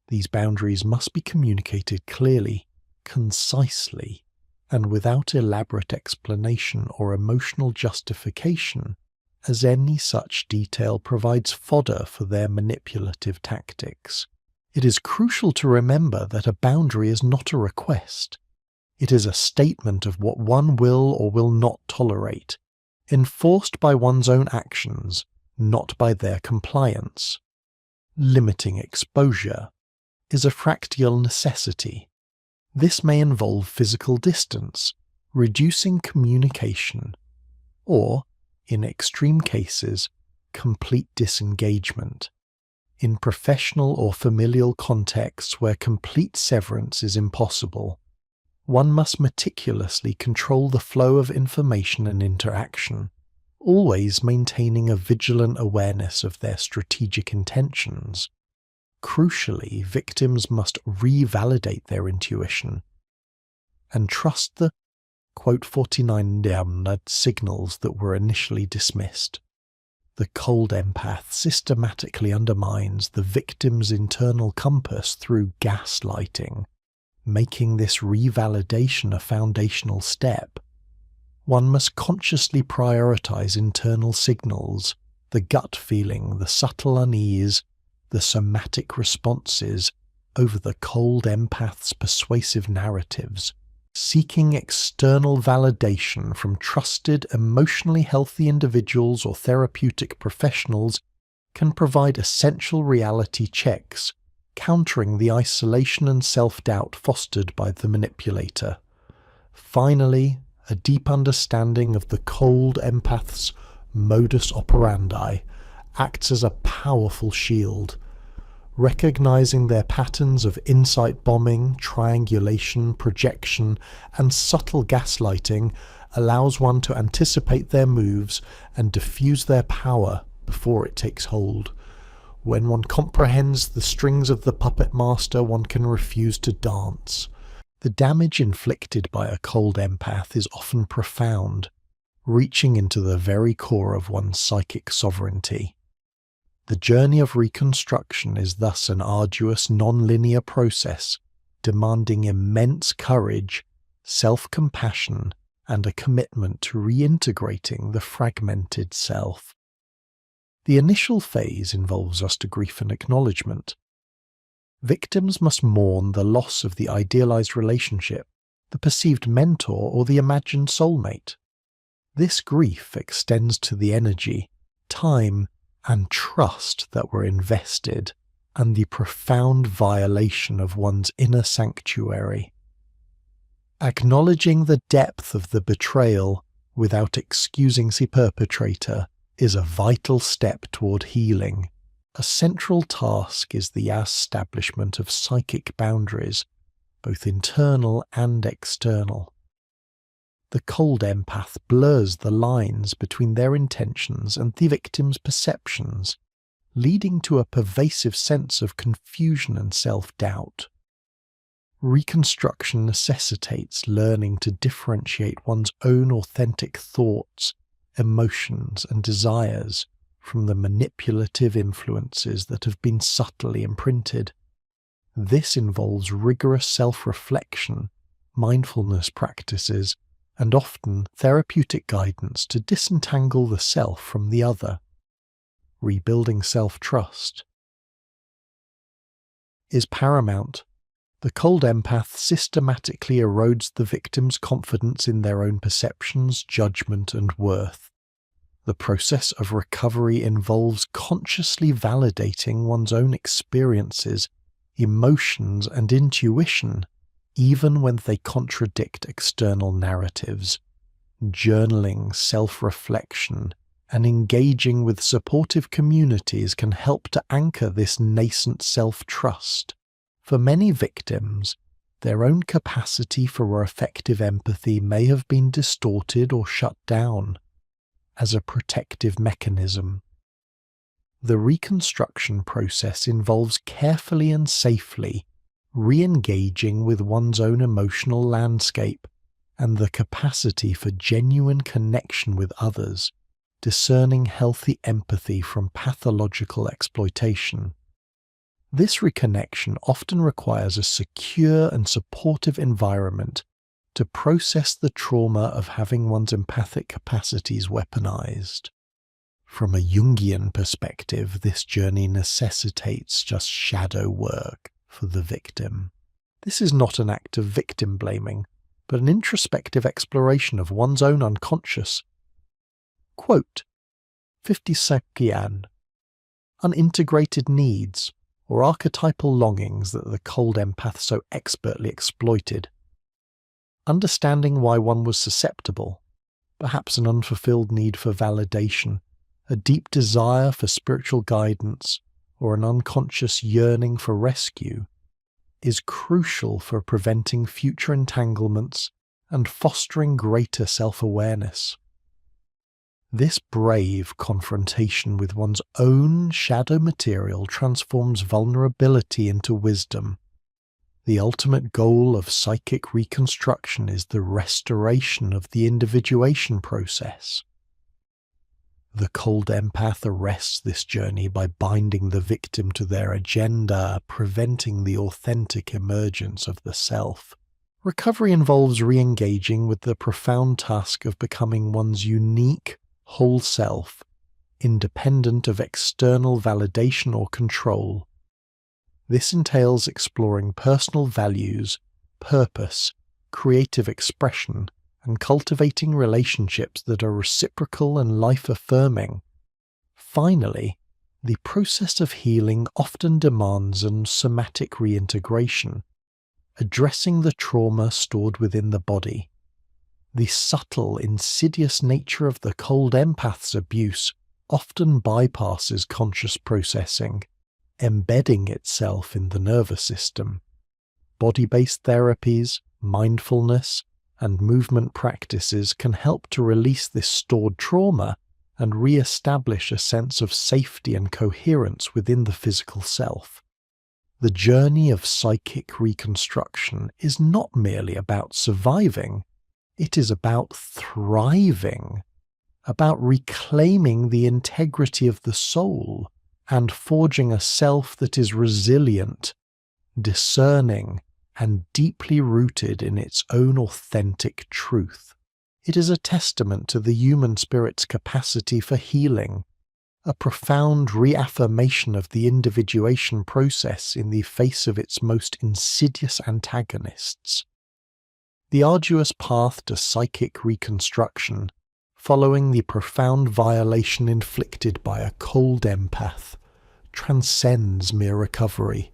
These boundaries must be communicated clearly, concisely, and without elaborate explanation or emotional justification, as any such detail provides fodder for their manipulative tactics. It is crucial to remember that a boundary is not a request. It is a statement of what one will or will not tolerate, enforced by one's own actions, not by their compliance. Limiting exposure is a fractal necessity. This may involve physical distance, reducing communication, or, in extreme cases, complete disengagement. In professional or familial contexts where complete severance is impossible, one must meticulously control the flow of information and interaction, always maintaining a vigilant awareness of their strategic intentions. Crucially, victims must revalidate their intuition and trust the quote 49 signals that were initially dismissed. The cold empath systematically undermines the victim's internal compass through gaslighting, making this revalidation a foundational step. One must consciously prioritize internal signals, the gut feeling, the subtle unease, the somatic responses, over the cold empath's persuasive narratives. Seeking external validation from trusted, emotionally healthy individuals or therapeutic professionals can provide essential reality checks, countering the isolation and self-doubt fostered by the manipulator. Finally, a deep understanding of the cold empath's modus operandi acts as a powerful shield. Recognizing their patterns of insight bombing, triangulation, projection, and subtle gaslighting allows one to anticipate their moves and diffuse their power before it takes hold. When one comprehends the strings of the puppet master, one can refuse to dance. The damage inflicted by a cold empath is often profound, reaching into the very core of one's psychic sovereignty. The journey of reconstruction is thus an arduous, non-linear process, demanding immense courage, self-compassion, and a commitment to reintegrating the fragmented self. The initial phase involves us to grief and acknowledgement. Victims must mourn the loss of the idealized relationship, the perceived mentor, or the imagined soulmate. This grief extends to the energy, time, and trust that were invested, and the profound violation of one's inner sanctuary. Acknowledging the depth of the betrayal without excusing the perpetrator is a vital step toward healing. A central task is the establishment of psychic boundaries, both internal and external. The cold empath blurs the lines between their intentions and the victim's perceptions, leading to a pervasive sense of confusion and self-doubt. Reconstruction necessitates learning to differentiate one's own authentic thoughts, emotions, and desires from the manipulative influences that have been subtly imprinted. This involves rigorous self-reflection, mindfulness practices, and often therapeutic guidance to disentangle the self from the other. Rebuilding self-trust is paramount. The cold empath systematically erodes the victim's confidence in their own perceptions, judgment, and worth. The process of recovery involves consciously validating one's own experiences, emotions, and intuition, even when they contradict external narratives. Journaling, self-reflection, and engaging with supportive communities can help to anchor this nascent self-trust. For many victims, their own capacity for effective empathy may have been distorted or shut down as a protective mechanism. The reconstruction process involves carefully and safely re-engaging with one's own emotional landscape and the capacity for genuine connection with others, discerning healthy empathy from pathological exploitation. This reconnection often requires a secure and supportive environment to process the trauma of having one's empathic capacities weaponized. From a Jungian perspective, this journey necessitates just shadow work for the victim. This is not an act of victim blaming, but an introspective exploration of one's own unconscious. Quote, 50-Sakian, unintegrated needs or archetypal longings that the cold empath so expertly exploited. Understanding why one was susceptible, perhaps an unfulfilled need for validation, a deep desire for spiritual guidance, or an unconscious yearning for rescue, is crucial for preventing future entanglements and fostering greater self-awareness. This brave confrontation with one's own shadow material transforms vulnerability into wisdom. The ultimate goal of psychic reconstruction is the restoration of the individuation process. The cold empath arrests this journey by binding the victim to their agenda, preventing the authentic emergence of the self. Recovery involves re-engaging with the profound task of becoming one's unique, whole self, independent of external validation or control. This entails exploring personal values, purpose, creative expression, and cultivating relationships that are reciprocal and life-affirming. Finally, the process of healing often demands a somatic reintegration, addressing the trauma stored within the body. The subtle, insidious nature of the cold empath's abuse often bypasses conscious processing, embedding itself in the nervous system. Body-based therapies, mindfulness, and movement practices can help to release this stored trauma and re-establish a sense of safety and coherence within the physical self. The journey of psychic reconstruction is not merely about surviving, it is about thriving, about reclaiming the integrity of the soul and forging a self that is resilient, discerning, and deeply rooted in its own authentic truth. It is a testament to the human spirit's capacity for healing, a profound reaffirmation of the individuation process in the face of its most insidious antagonists. The arduous path to psychic reconstruction, following the profound violation inflicted by a cold empath, transcends mere recovery.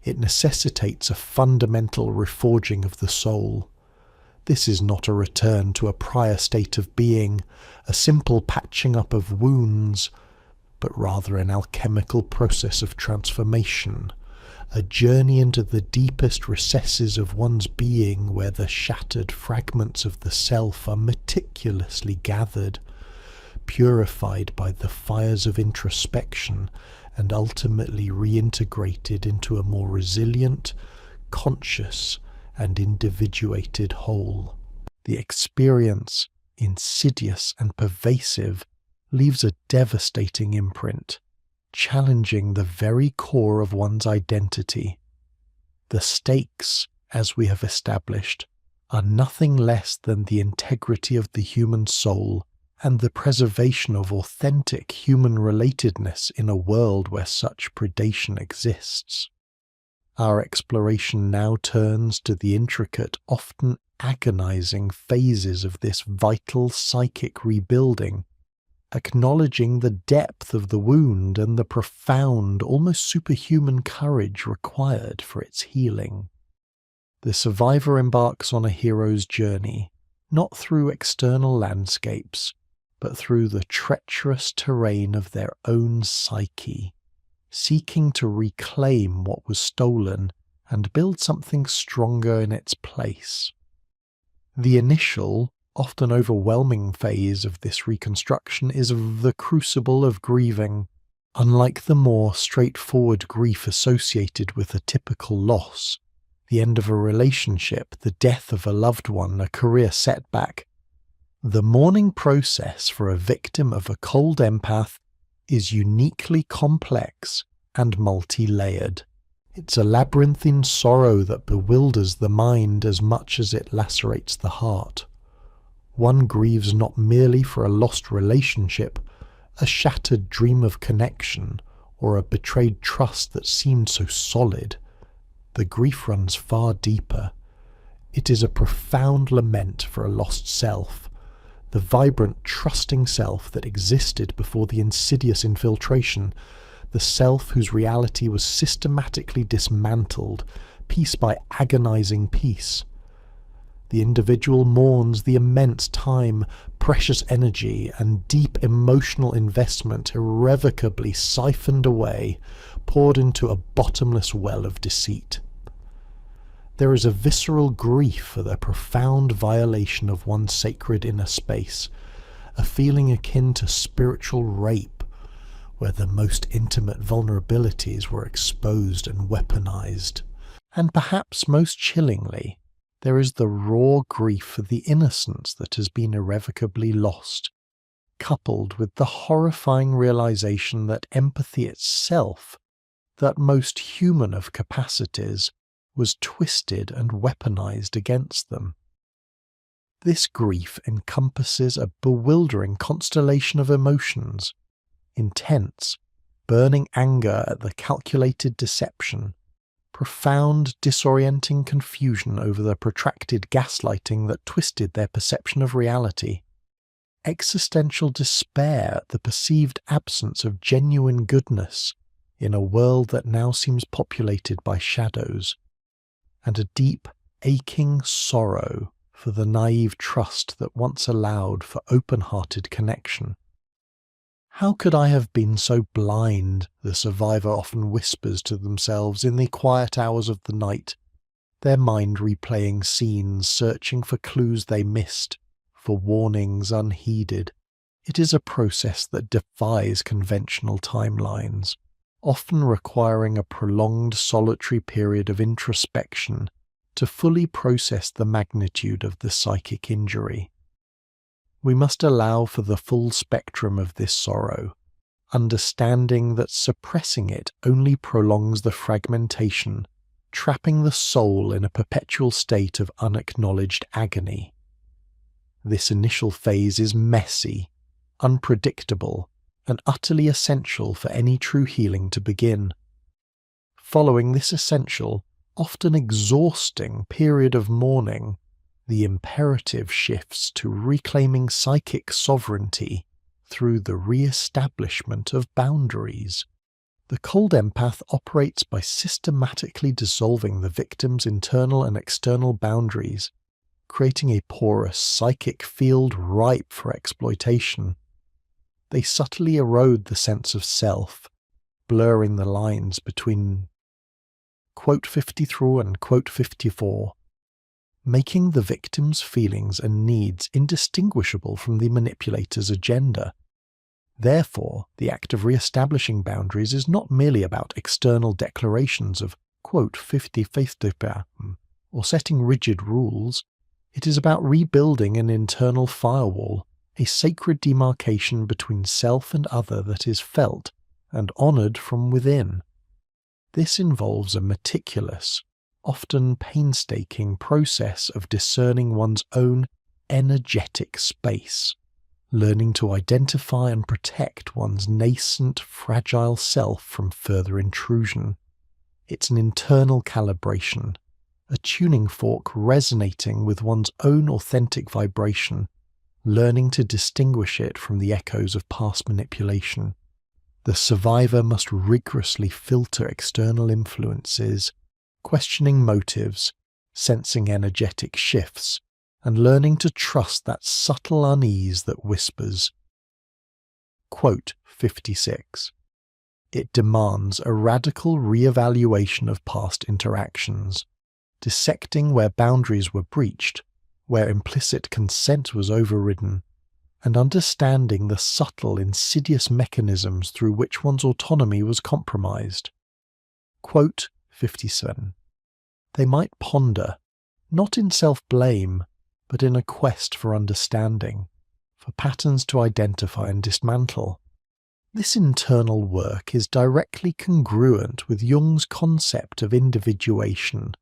It necessitates a fundamental reforging of the soul. This is not a return to a prior state of being, a simple patching up of wounds, but rather an alchemical process of transformation, a journey into the deepest recesses of one's being where the shattered fragments of the self are meticulously gathered, purified by the fires of introspection, and ultimately reintegrated into a more resilient, conscious, and individuated whole. The experience, insidious and pervasive, leaves a devastating imprint, challenging the very core of one's identity. The stakes, as we have established, are nothing less than the integrity of the human soul and the preservation of authentic human relatedness in a world where such predation exists. Our exploration now turns to the intricate, often agonizing phases of this vital psychic rebuilding, acknowledging the depth of the wound and the profound, almost superhuman courage required for its healing. The survivor embarks on a hero's journey, not through external landscapes, but through the treacherous terrain of their own psyche, seeking to reclaim what was stolen and build something stronger in its place. The initial, often overwhelming phase of this reconstruction is the crucible of grieving. Unlike the more straightforward grief associated with a typical loss, the end of a relationship, the death of a loved one, a career setback, The mourning process for a victim of a cold empath is uniquely complex and multi-layered. It's a labyrinthine sorrow that bewilders the mind as much as it lacerates the heart. One grieves not merely for a lost relationship, a shattered dream of connection, or a betrayed trust that seemed so solid. The grief runs far deeper. It is a profound lament for a lost self, the vibrant, trusting self that existed before the insidious infiltration, the self whose reality was systematically dismantled, piece by agonizing piece. The individual mourns the immense time, precious energy, and deep emotional investment irrevocably siphoned away, poured into a bottomless well of deceit. There is a visceral grief for the profound violation of one's sacred inner space, a feeling akin to spiritual rape, where the most intimate vulnerabilities were exposed and weaponized. And perhaps most chillingly, there is the raw grief for the innocence that has been irrevocably lost, coupled with the horrifying realization that empathy itself, that most human of capacities, was twisted and weaponized against them. This grief encompasses a bewildering constellation of emotions: intense, burning anger at the calculated deception, profound, disorienting confusion over the protracted gaslighting that twisted their perception of reality, existential despair at the perceived absence of genuine goodness in a world that now seems populated by shadows, and a deep, aching sorrow for the naive trust that once allowed for open-hearted connection. "How could I have been so blind?" the survivor often whispers to themselves in the quiet hours of the night, their mind replaying scenes, searching for clues they missed, for warnings unheeded. It is a process that defies conventional timelines, often requiring a prolonged solitary period of introspection to fully process the magnitude of the psychic injury. We must allow for the full spectrum of this sorrow, understanding that suppressing it only prolongs the fragmentation, trapping the soul in a perpetual state of unacknowledged agony. This initial phase is messy, unpredictable, and utterly essential for any true healing to begin. Following this essential, often exhausting period of mourning, the imperative shifts to reclaiming psychic sovereignty through the re-establishment of boundaries. The cold empath operates by systematically dissolving the victim's internal and external boundaries, creating a porous psychic field ripe for exploitation. They subtly erode the sense of self, blurring the lines between quote 53 and quote 54, making the victim's feelings and needs indistinguishable from the manipulator's agenda. Therefore, the act of re-establishing boundaries is not merely about external declarations of quote 50-50 or setting rigid rules. It is about rebuilding an internal firewall, a sacred demarcation between self and other that is felt and honored from within. This involves a meticulous, often painstaking process of discerning one's own energetic space, learning to identify and protect one's nascent, fragile self from further intrusion. It's an internal calibration, a tuning fork resonating with one's own authentic vibration, learning to distinguish it from the echoes of past manipulation. The survivor must rigorously filter external influences, questioning motives, sensing energetic shifts, and learning to trust that subtle unease that whispers. Quote 56. It demands a radical re-evaluation of past interactions, dissecting where boundaries were breached, where implicit consent was overridden, and understanding the subtle, insidious mechanisms through which one's autonomy was compromised. Quote 57. They might ponder, not in self-blame, but in a quest for understanding, for patterns to identify and dismantle. This internal work is directly congruent with Jung's concept of individuation,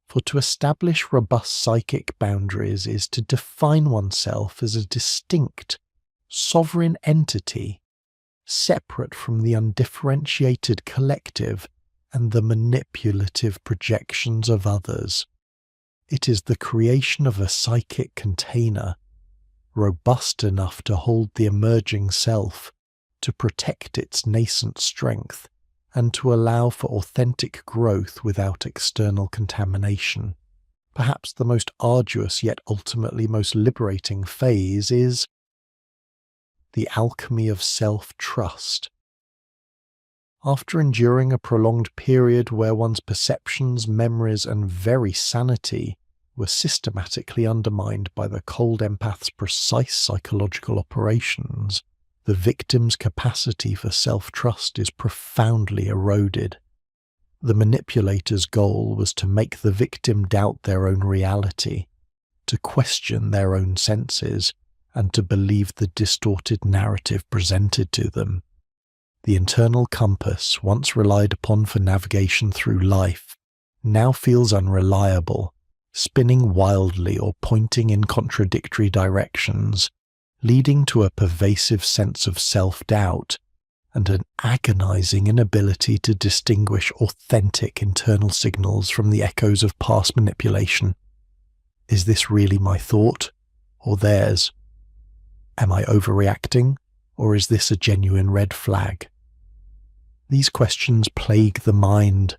for to establish robust psychic boundaries is to define oneself as a distinct, sovereign entity, separate from the undifferentiated collective and the manipulative projections of others. It is the creation of a psychic container, robust enough to hold the emerging self, to protect its nascent strength, and to allow for authentic growth without external contamination. Perhaps the most arduous yet ultimately most liberating phase is the alchemy of self-trust. After enduring a prolonged period where one's perceptions, memories, and very sanity were systematically undermined by the cold empath's precise psychological operations, the victim's capacity for self-trust is profoundly eroded. The manipulator's goal was to make the victim doubt their own reality, to question their own senses, and to believe the distorted narrative presented to them. The internal compass, once relied upon for navigation through life, now feels unreliable, spinning wildly or pointing in contradictory directions, leading to a pervasive sense of self-doubt and an agonizing inability to distinguish authentic internal signals from the echoes of past manipulation. Is this really my thought, or theirs? Am I overreacting, or is this a genuine red flag? These questions plague the mind,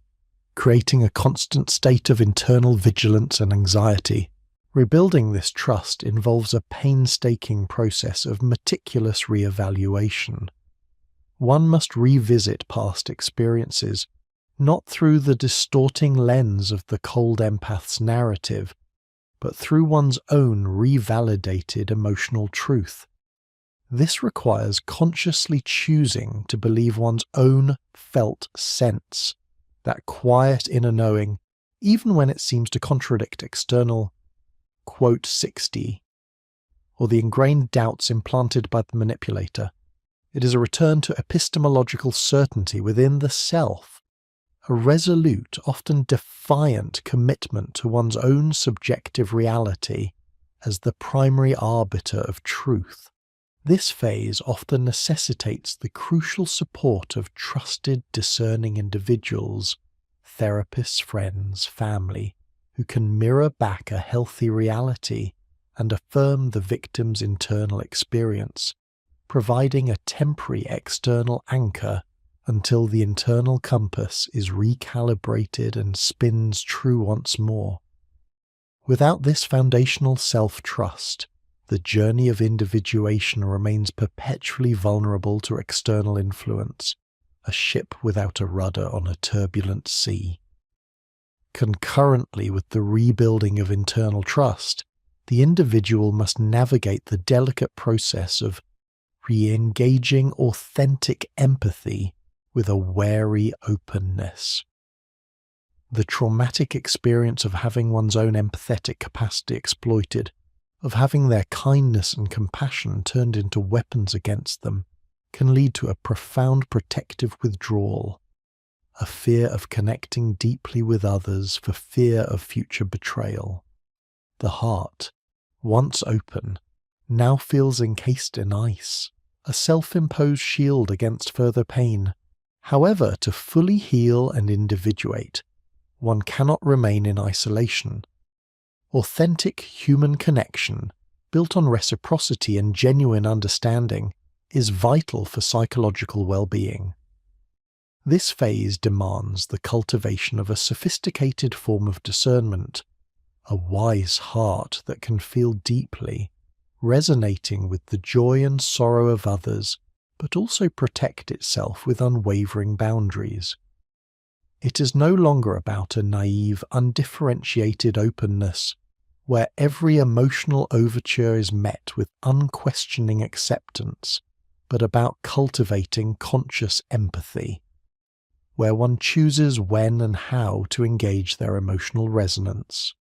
creating a constant state of internal vigilance and anxiety. Rebuilding this trust involves a painstaking process of meticulous re-evaluation. One must revisit past experiences, not through the distorting lens of the cold empath's narrative, but through one's own revalidated emotional truth. This requires consciously choosing to believe one's own felt sense, that quiet inner knowing, even when it seems to contradict external quote 60, or the ingrained doubts implanted by the manipulator. It is a return to epistemological certainty within the self, a resolute, often defiant commitment to one's own subjective reality as the primary arbiter of truth. This phase often necessitates the crucial support of trusted, discerning individuals, therapists, friends, family, who can mirror back a healthy reality and affirm the victim's internal experience, providing a temporary external anchor until the internal compass is recalibrated and spins true once more. Without this foundational self-trust, the journey of individuation remains perpetually vulnerable to external influence, a ship without a rudder on a turbulent sea. Concurrently with the rebuilding of internal trust, the individual must navigate the delicate process of re-engaging authentic empathy with a wary openness. The traumatic experience of having one's own empathetic capacity exploited, of having their kindness and compassion turned into weapons against them, can lead to a profound protective withdrawal, a fear of connecting deeply with others for fear of future betrayal. The heart, once open, now feels encased in ice, a self-imposed shield against further pain. However, to fully heal and individuate, one cannot remain in isolation. Authentic human connection, built on reciprocity and genuine understanding, is vital for psychological well-being. This phase demands the cultivation of a sophisticated form of discernment, a wise heart that can feel deeply, resonating with the joy and sorrow of others, but also protect itself with unwavering boundaries. It is no longer about a naive, undifferentiated openness, where every emotional overture is met with unquestioning acceptance, but about cultivating conscious empathy, where one chooses when and how to engage their emotional resonance.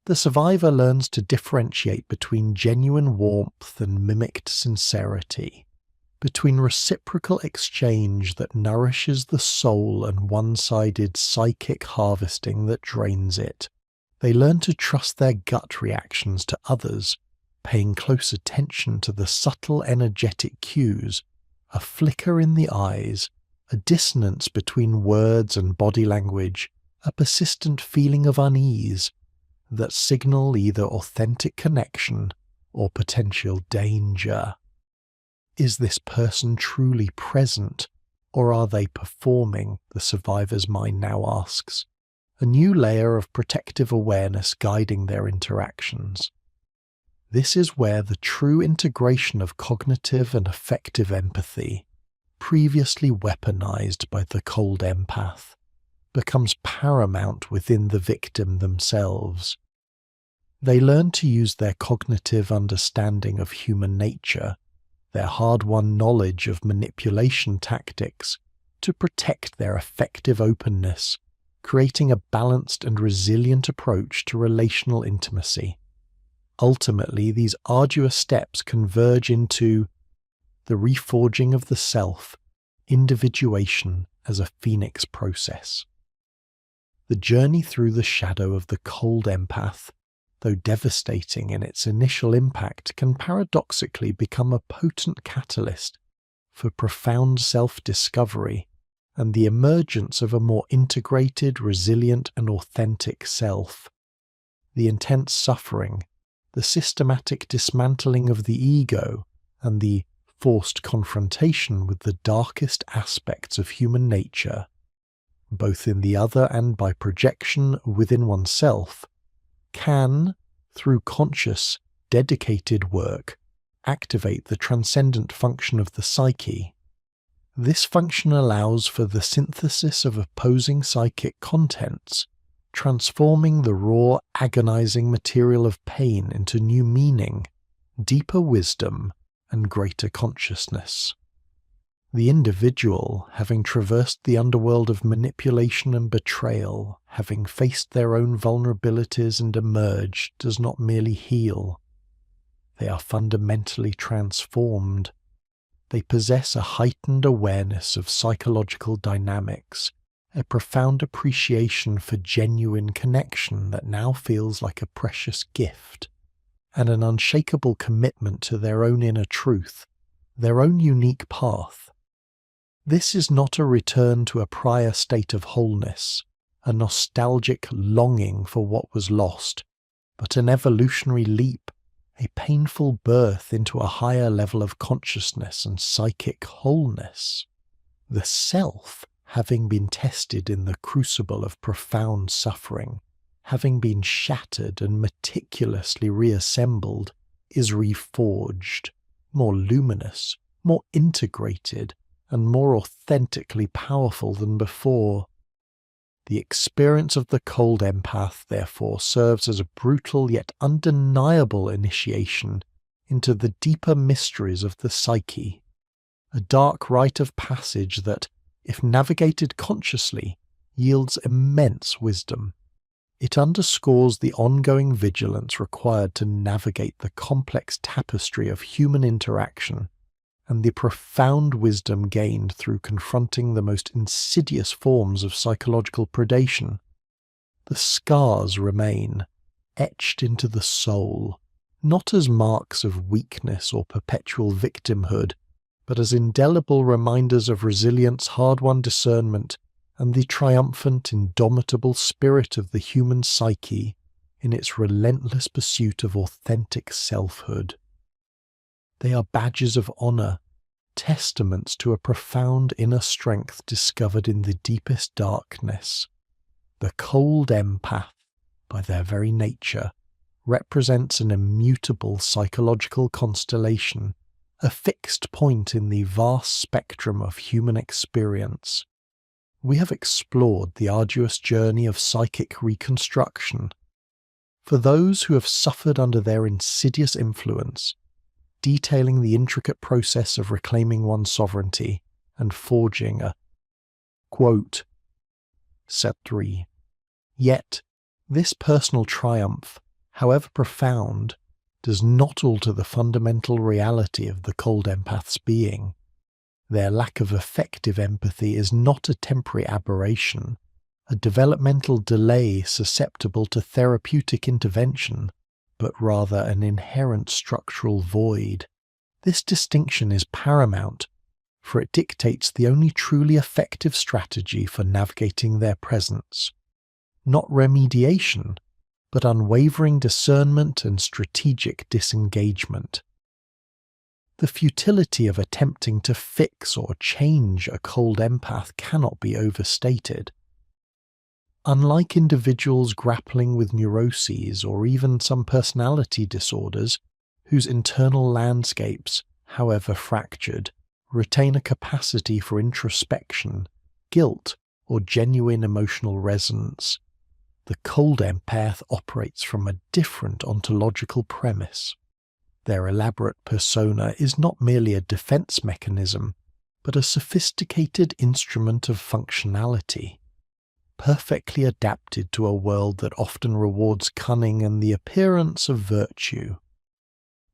The survivor learns to differentiate between genuine warmth and mimicked sincerity, between reciprocal exchange that nourishes the soul and one-sided psychic harvesting that drains it. They learn to trust their gut reactions to others, paying close attention to the subtle energetic cues, a flicker in the eyes, a dissonance between words and body language, a persistent feeling of unease that signal either authentic connection or potential danger. Is this person truly present, or are they performing, the survivor's mind now asks, a new layer of protective awareness guiding their interactions. This is where the true integration of cognitive and affective empathy, previously weaponized by the cold empath, becomes paramount within the victim themselves. They learn to use their cognitive understanding of human nature, their hard-won knowledge of manipulation tactics, to protect their affective openness, creating a balanced and resilient approach to relational intimacy. Ultimately, these arduous steps converge into the reforging of the self, individuation as a phoenix process. The journey through the shadow of the cold empath, though devastating in its initial impact, can paradoxically become a potent catalyst for profound self-discovery and the emergence of a more integrated, resilient, and authentic self. The intense suffering, the systematic dismantling of the ego, and the forced confrontation with the darkest aspects of human nature, both in the other and by projection within oneself, can, through conscious, dedicated work, activate the transcendent function of the psyche. This function allows for the synthesis of opposing psychic contents, transforming the raw, agonizing material of pain into new meaning, deeper wisdom, and greater consciousness. The individual, having traversed the underworld of manipulation and betrayal, having faced their own vulnerabilities and emerged, does not merely heal. They are fundamentally transformed. They possess a heightened awareness of psychological dynamics, a profound appreciation for genuine connection that now feels like a precious gift, and an unshakable commitment to their own inner truth, their own unique path. This is not a return to a prior state of wholeness, a nostalgic longing for what was lost, but an evolutionary leap, a painful birth into a higher level of consciousness and psychic wholeness. The self, having been tested in the crucible of profound suffering, having been shattered and meticulously reassembled, is reforged, more luminous, more integrated, and more authentically powerful than before. The experience of the cold empath, therefore, serves as a brutal yet undeniable initiation into the deeper mysteries of the psyche, a dark rite of passage that, if navigated consciously, yields immense wisdom. It underscores the ongoing vigilance required to navigate the complex tapestry of human interaction and the profound wisdom gained through confronting the most insidious forms of psychological predation. The scars remain, etched into the soul, not as marks of weakness or perpetual victimhood, but as indelible reminders of resilience, hard-won discernment, and the triumphant, indomitable spirit of the human psyche in its relentless pursuit of authentic selfhood. They are badges of honor, testaments to a profound inner strength discovered in the deepest darkness. The cold empath, by their very nature, represents an immutable psychological constellation, a fixed point in the vast spectrum of human experience. We have explored the arduous journey of psychic reconstruction. For those who have suffered under their insidious influence, detailing the intricate process of reclaiming one's sovereignty and forging a, quote, Set 3. Yet, this personal triumph, however profound, does not alter the fundamental reality of the cold empath's being. Their lack of effective empathy is not a temporary aberration, a developmental delay susceptible to therapeutic intervention, but rather an inherent structural void. This distinction is paramount, for it dictates the only truly effective strategy for navigating their presence. Not remediation, but unwavering discernment and strategic disengagement. The futility of attempting to fix or change a cold empath cannot be overstated. Unlike individuals grappling with neuroses or even some personality disorders, whose internal landscapes, however fractured, retain a capacity for introspection, guilt, or genuine emotional resonance, the cold empath operates from a different ontological premise. Their elaborate persona is not merely a defense mechanism, but a sophisticated instrument of functionality, perfectly adapted to a world that often rewards cunning and the appearance of virtue.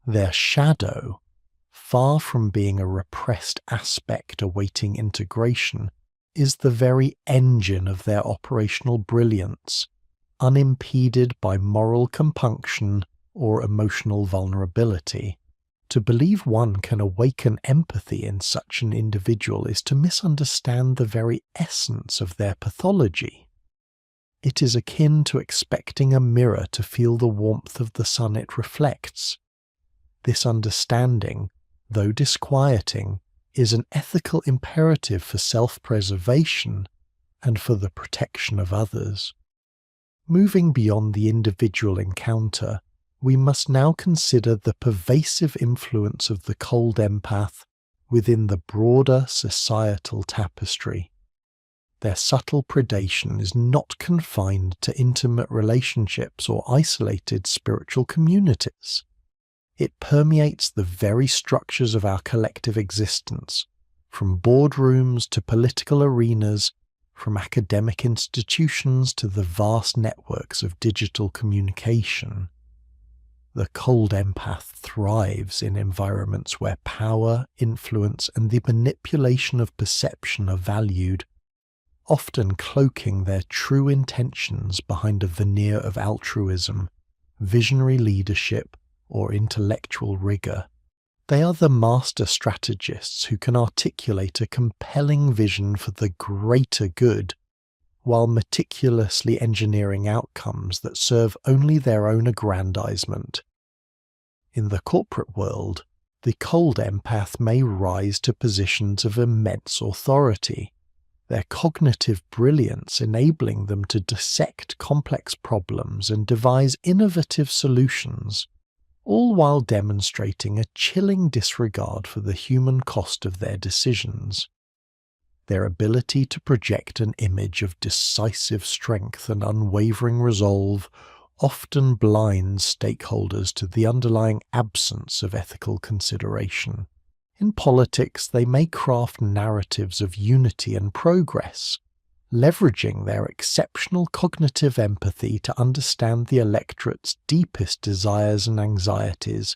Their shadow, far from being a repressed aspect awaiting integration, is the very engine of their operational brilliance, unimpeded by moral compunction or emotional vulnerability. To believe one can awaken empathy in such an individual is to misunderstand the very essence of their pathology. It is akin to expecting a mirror to feel the warmth of the sun it reflects. This understanding, though disquieting, is an ethical imperative for self-preservation and for the protection of others. Moving beyond the individual encounter, we must now consider the pervasive influence of the cold empath within the broader societal tapestry. Their subtle predation is not confined to intimate relationships or isolated spiritual communities. It permeates the very structures of our collective existence, from boardrooms to political arenas, from academic institutions to the vast networks of digital communication. The cold empath thrives in environments where power, influence, and the manipulation of perception are valued, often cloaking their true intentions behind a veneer of altruism, visionary leadership, or intellectual rigor. They are the master strategists who can articulate a compelling vision for the greater good, while meticulously engineering outcomes that serve only their own aggrandizement. In the corporate world, the cold empath may rise to positions of immense authority, their cognitive brilliance enabling them to dissect complex problems and devise innovative solutions, all while demonstrating a chilling disregard for the human cost of their decisions. Their ability to project an image of decisive strength and unwavering resolve often blinds stakeholders to the underlying absence of ethical consideration. In politics, they may craft narratives of unity and progress, leveraging their exceptional cognitive empathy to understand the electorate's deepest desires and anxieties,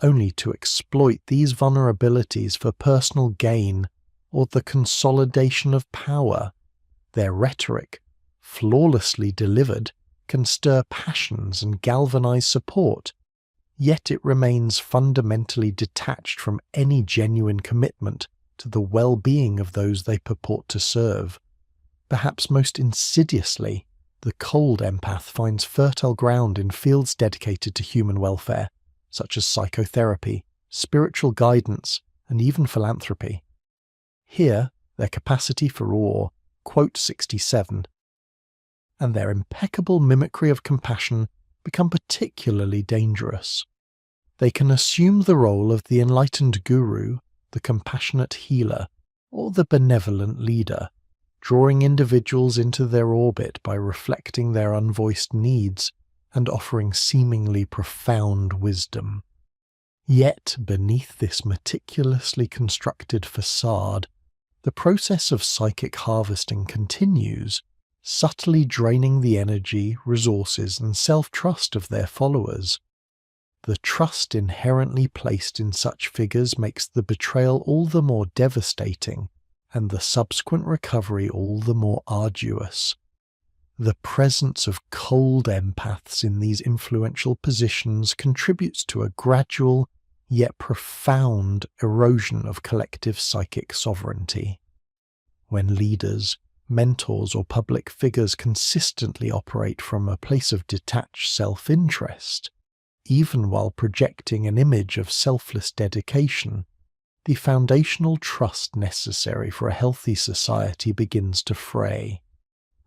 only to exploit these vulnerabilities for personal gain or the consolidation of power. Their rhetoric, flawlessly delivered, can stir passions and galvanize support, yet it remains fundamentally detached from any genuine commitment to the well-being of those they purport to serve. Perhaps most insidiously, the cold empath finds fertile ground in fields dedicated to human welfare, such as psychotherapy, spiritual guidance, and even philanthropy. Here, their capacity for awe, quote 67, and their impeccable mimicry of compassion become particularly dangerous. They can assume the role of the enlightened guru, the compassionate healer, or the benevolent leader, drawing individuals into their orbit by reflecting their unvoiced needs and offering seemingly profound wisdom. Yet, beneath this meticulously constructed facade, the process of psychic harvesting continues, subtly draining the energy, resources, and self-trust of their followers. The trust inherently placed in such figures makes the betrayal all the more devastating, and the subsequent recovery all the more arduous. The presence of cold empaths in these influential positions contributes to a gradual, yet profound erosion of collective psychic sovereignty. When leaders, mentors, or public figures consistently operate from a place of detached self-interest, even while projecting an image of selfless dedication, the foundational trust necessary for a healthy society begins to fray.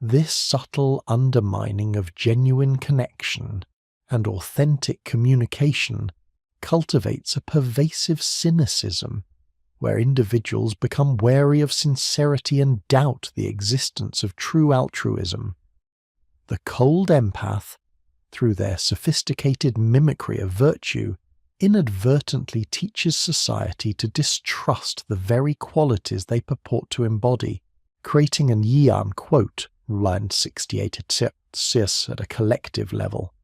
This subtle undermining of genuine connection and authentic communication cultivates a pervasive cynicism, where individuals become wary of sincerity and doubt the existence of true altruism. The cold empath, through their sophisticated mimicry of virtue, inadvertently teaches society to distrust the very qualities they purport to embody, creating an Jungian quote, line 68 at a collective level,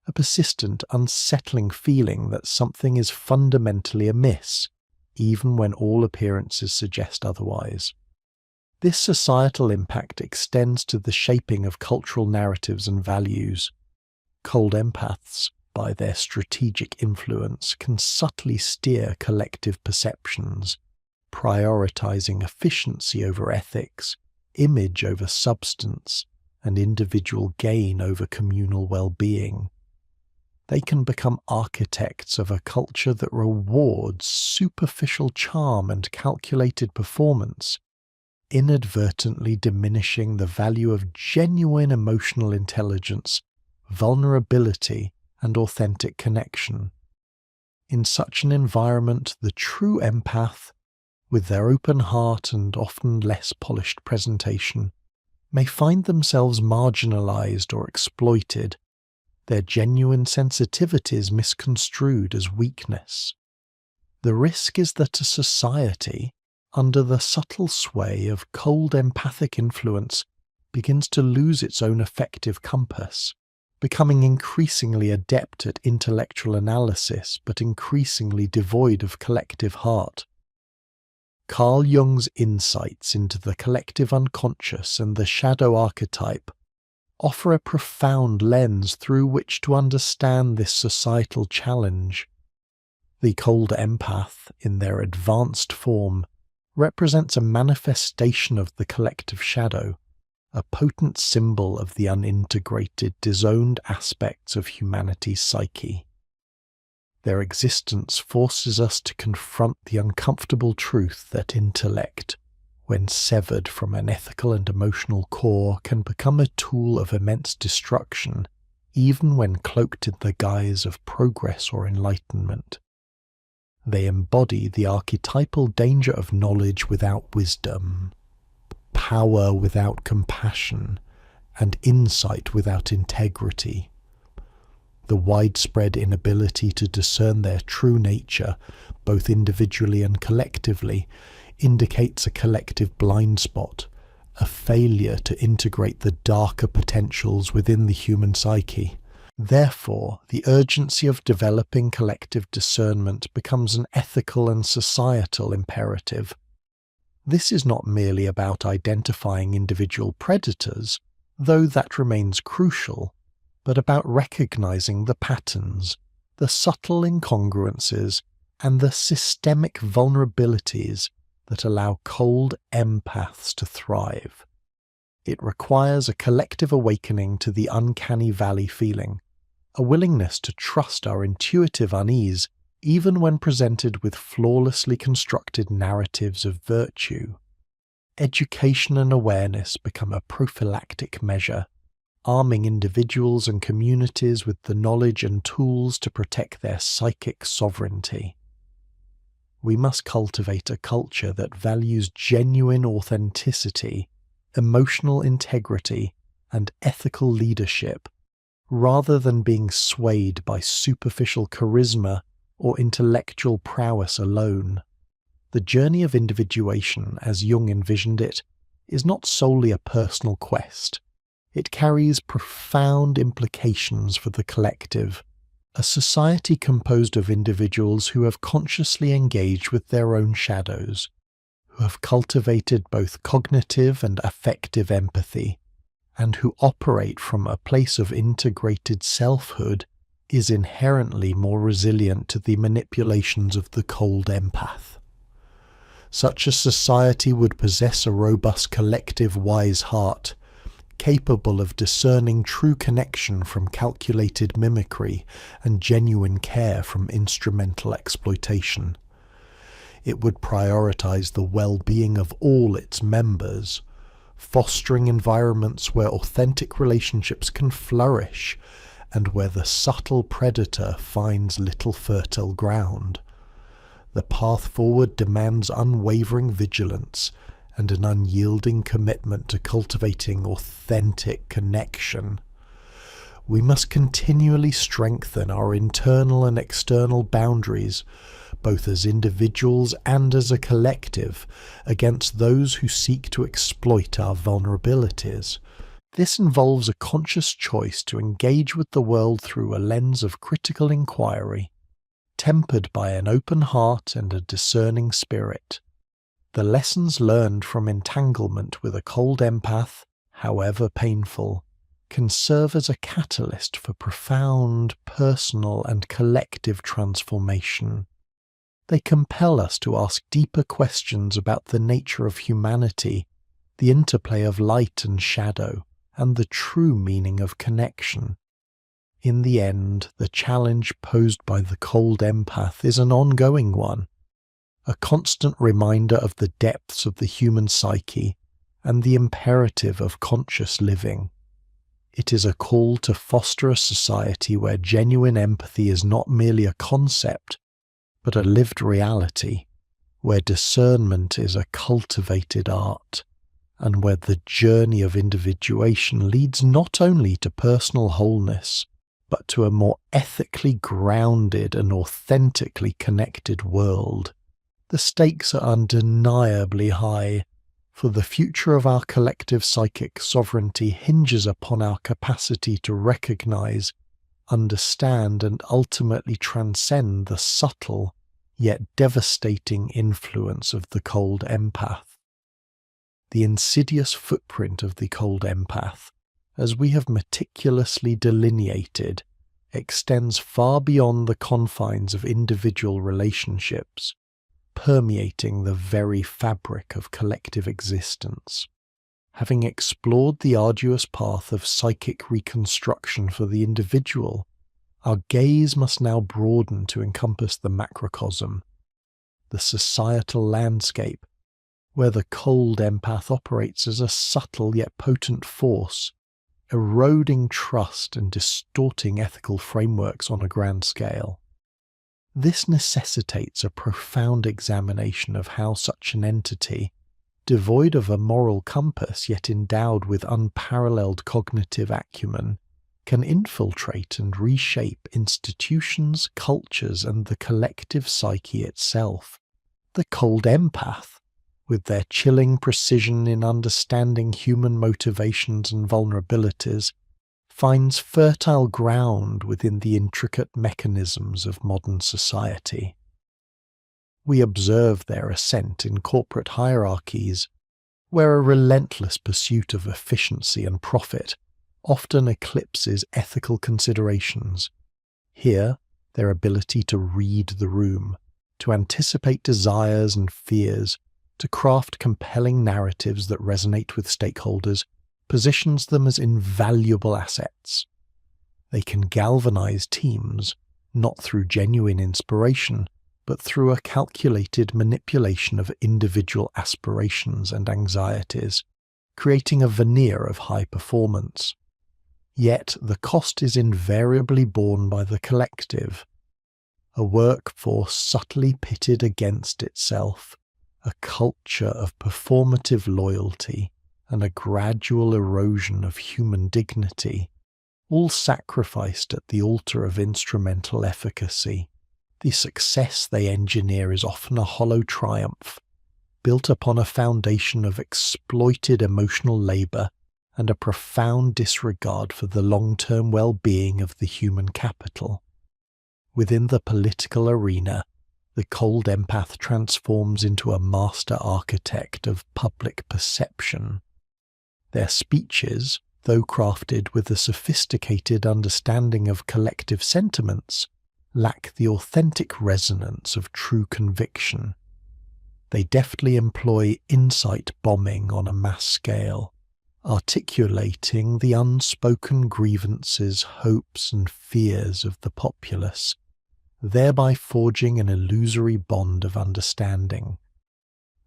a persistent, unsettling feeling that something is fundamentally amiss, even when all appearances suggest otherwise. This societal impact extends to the shaping of cultural narratives and values. Cold empaths, by their strategic influence, can subtly steer collective perceptions, prioritizing efficiency over ethics, image over substance, and individual gain over communal well-being. They can become architects of a culture that rewards superficial charm and calculated performance, inadvertently diminishing the value of genuine emotional intelligence, vulnerability, and authentic connection. In such an environment, the true empath, with their open heart and often less polished presentation, may find themselves marginalized or exploited, their genuine sensitivities misconstrued as weakness. The risk is that a society, under the subtle sway of cold empathic influence, begins to lose its own effective compass, becoming increasingly adept at intellectual analysis but increasingly devoid of collective heart. Carl Jung's insights into the collective unconscious and the shadow archetype offer a profound lens through which to understand this societal challenge. The cold empath, in their advanced form, represents a manifestation of the collective shadow, a potent symbol of the unintegrated, disowned aspects of humanity's psyche. Their existence forces us to confront the uncomfortable truth that intellect, when severed from an ethical and emotional core, can become a tool of immense destruction, even when cloaked in the guise of progress or enlightenment. They embody the archetypal danger of knowledge without wisdom, power without compassion, and insight without integrity. The widespread inability to discern their true nature, both individually and collectively, indicates a collective blind spot, a failure to integrate the darker potentials within the human psyche. Therefore, the urgency of developing collective discernment becomes an ethical and societal imperative. This is not merely about identifying individual predators, though that remains crucial, but about recognizing the patterns, the subtle incongruences, and the systemic vulnerabilities that allow cold empaths to thrive. It requires a collective awakening to the uncanny valley feeling, a willingness to trust our intuitive unease even when presented with flawlessly constructed narratives of virtue. Education and awareness become a prophylactic measure, arming individuals and communities with the knowledge and tools to protect their psychic sovereignty. We must cultivate a culture that values genuine authenticity, emotional integrity, and ethical leadership, rather than being swayed by superficial charisma or intellectual prowess alone. The journey of individuation, as Jung envisioned it, is not solely a personal quest, it carries profound implications for the collective, a society composed of individuals who have consciously engaged with their own shadows, who have cultivated both cognitive and affective empathy, and who operate from a place of integrated selfhood, is inherently more resilient to the manipulations of the cold empath. Such a society would possess a robust collective wise heart, capable of discerning true connection from calculated mimicry and genuine care from instrumental exploitation. It would prioritize the well-being of all its members, fostering environments where authentic relationships can flourish and where the subtle predator finds little fertile ground. The path forward demands unwavering vigilance and an unyielding commitment to cultivating authentic connection. We must continually strengthen our internal and external boundaries, both as individuals and as a collective, against those who seek to exploit our vulnerabilities. This involves a conscious choice to engage with the world through a lens of critical inquiry, tempered by an open heart and a discerning spirit. The lessons learned from entanglement with a cold empath, however painful, can serve as a catalyst for profound personal and collective transformation. They compel us to ask deeper questions about the nature of humanity, the interplay of light and shadow, and the true meaning of connection. In the end, the challenge posed by the cold empath is an ongoing one, a constant reminder of the depths of the human psyche and the imperative of conscious living. It is a call to foster a society where genuine empathy is not merely a concept, but a lived reality, where discernment is a cultivated art, and where the journey of individuation leads not only to personal wholeness, but to a more ethically grounded and authentically connected world. The stakes are undeniably high, for the future of our collective psychic sovereignty hinges upon our capacity to recognize, understand, and ultimately transcend the subtle, yet devastating influence of the cold empath. The insidious footprint of the cold empath, as we have meticulously delineated, extends far beyond the confines of individual relationships, permeating the very fabric of collective existence. Having explored the arduous path of psychic reconstruction for the individual, our gaze must now broaden to encompass the macrocosm, the societal landscape, where the cold empath operates as a subtle yet potent force, eroding trust and distorting ethical frameworks on a grand scale. This necessitates a profound examination of how such an entity, devoid of a moral compass yet endowed with unparalleled cognitive acumen, can infiltrate and reshape institutions, cultures, and the collective psyche itself. The cold empath, with their chilling precision in understanding human motivations and vulnerabilities, finds fertile ground within the intricate mechanisms of modern society. We observe their ascent in corporate hierarchies, where a relentless pursuit of efficiency and profit often eclipses ethical considerations. Here, their ability to read the room, to anticipate desires and fears, to craft compelling narratives that resonate with stakeholders, positions them as invaluable assets. They can galvanize teams, not through genuine inspiration, but through a calculated manipulation of individual aspirations and anxieties, creating a veneer of high performance. Yet the cost is invariably borne by the collective, a workforce subtly pitted against itself, a culture of performative loyalty, and a gradual erosion of human dignity, all sacrificed at the altar of instrumental efficacy. The success they engineer is often a hollow triumph, built upon a foundation of exploited emotional labour and a profound disregard for the long-term well-being of the human capital. Within the political arena, the cold empath transforms into a master architect of public perception. Their speeches, though crafted with a sophisticated understanding of collective sentiments, lack the authentic resonance of true conviction. They deftly employ insight bombing on a mass scale, articulating the unspoken grievances, hopes, and fears of the populace, thereby forging an illusory bond of understanding.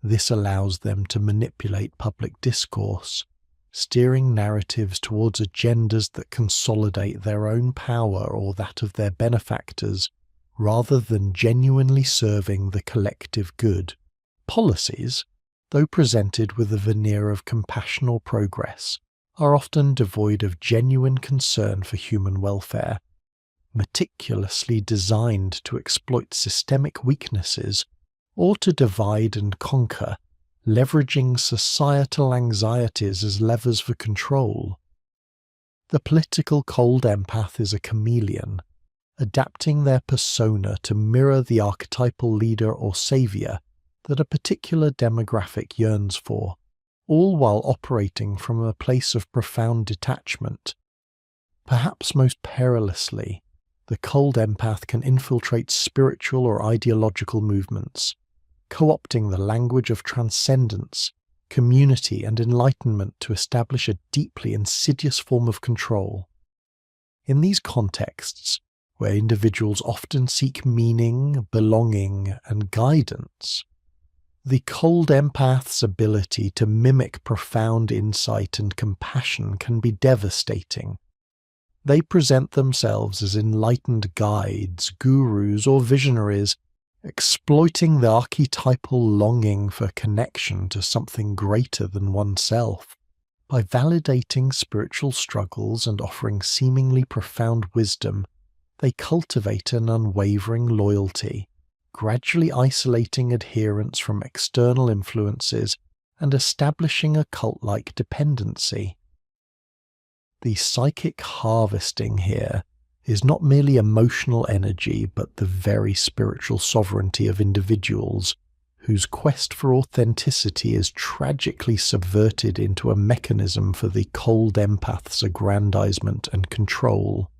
This allows them to manipulate public discourse, steering narratives towards agendas that consolidate their own power or that of their benefactors, rather than genuinely serving the collective good. Policies, though presented with a veneer of compassion or progress, are often devoid of genuine concern for human welfare, meticulously designed to exploit systemic weaknesses or to divide and conquer, leveraging societal anxieties as levers for control. The political cold empath is a chameleon, adapting their persona to mirror the archetypal leader or savior that a particular demographic yearns for, all while operating from a place of profound detachment. Perhaps most perilously, the cold empath can infiltrate spiritual or ideological movements, co-opting the language of transcendence, community, and enlightenment to establish a deeply insidious form of control. In these contexts, where individuals often seek meaning, belonging, and guidance, the cold empath's ability to mimic profound insight and compassion can be devastating. They present themselves as enlightened guides, gurus, or visionaries, exploiting the archetypal longing for connection to something greater than oneself. By validating spiritual struggles and offering seemingly profound wisdom, they cultivate an unwavering loyalty, gradually isolating adherents from external influences and establishing a cult-like dependency. The psychic harvesting here is not merely emotional energy, but the very spiritual sovereignty of individuals, whose quest for authenticity is tragically subverted into a mechanism for the cold empath's aggrandizement and control.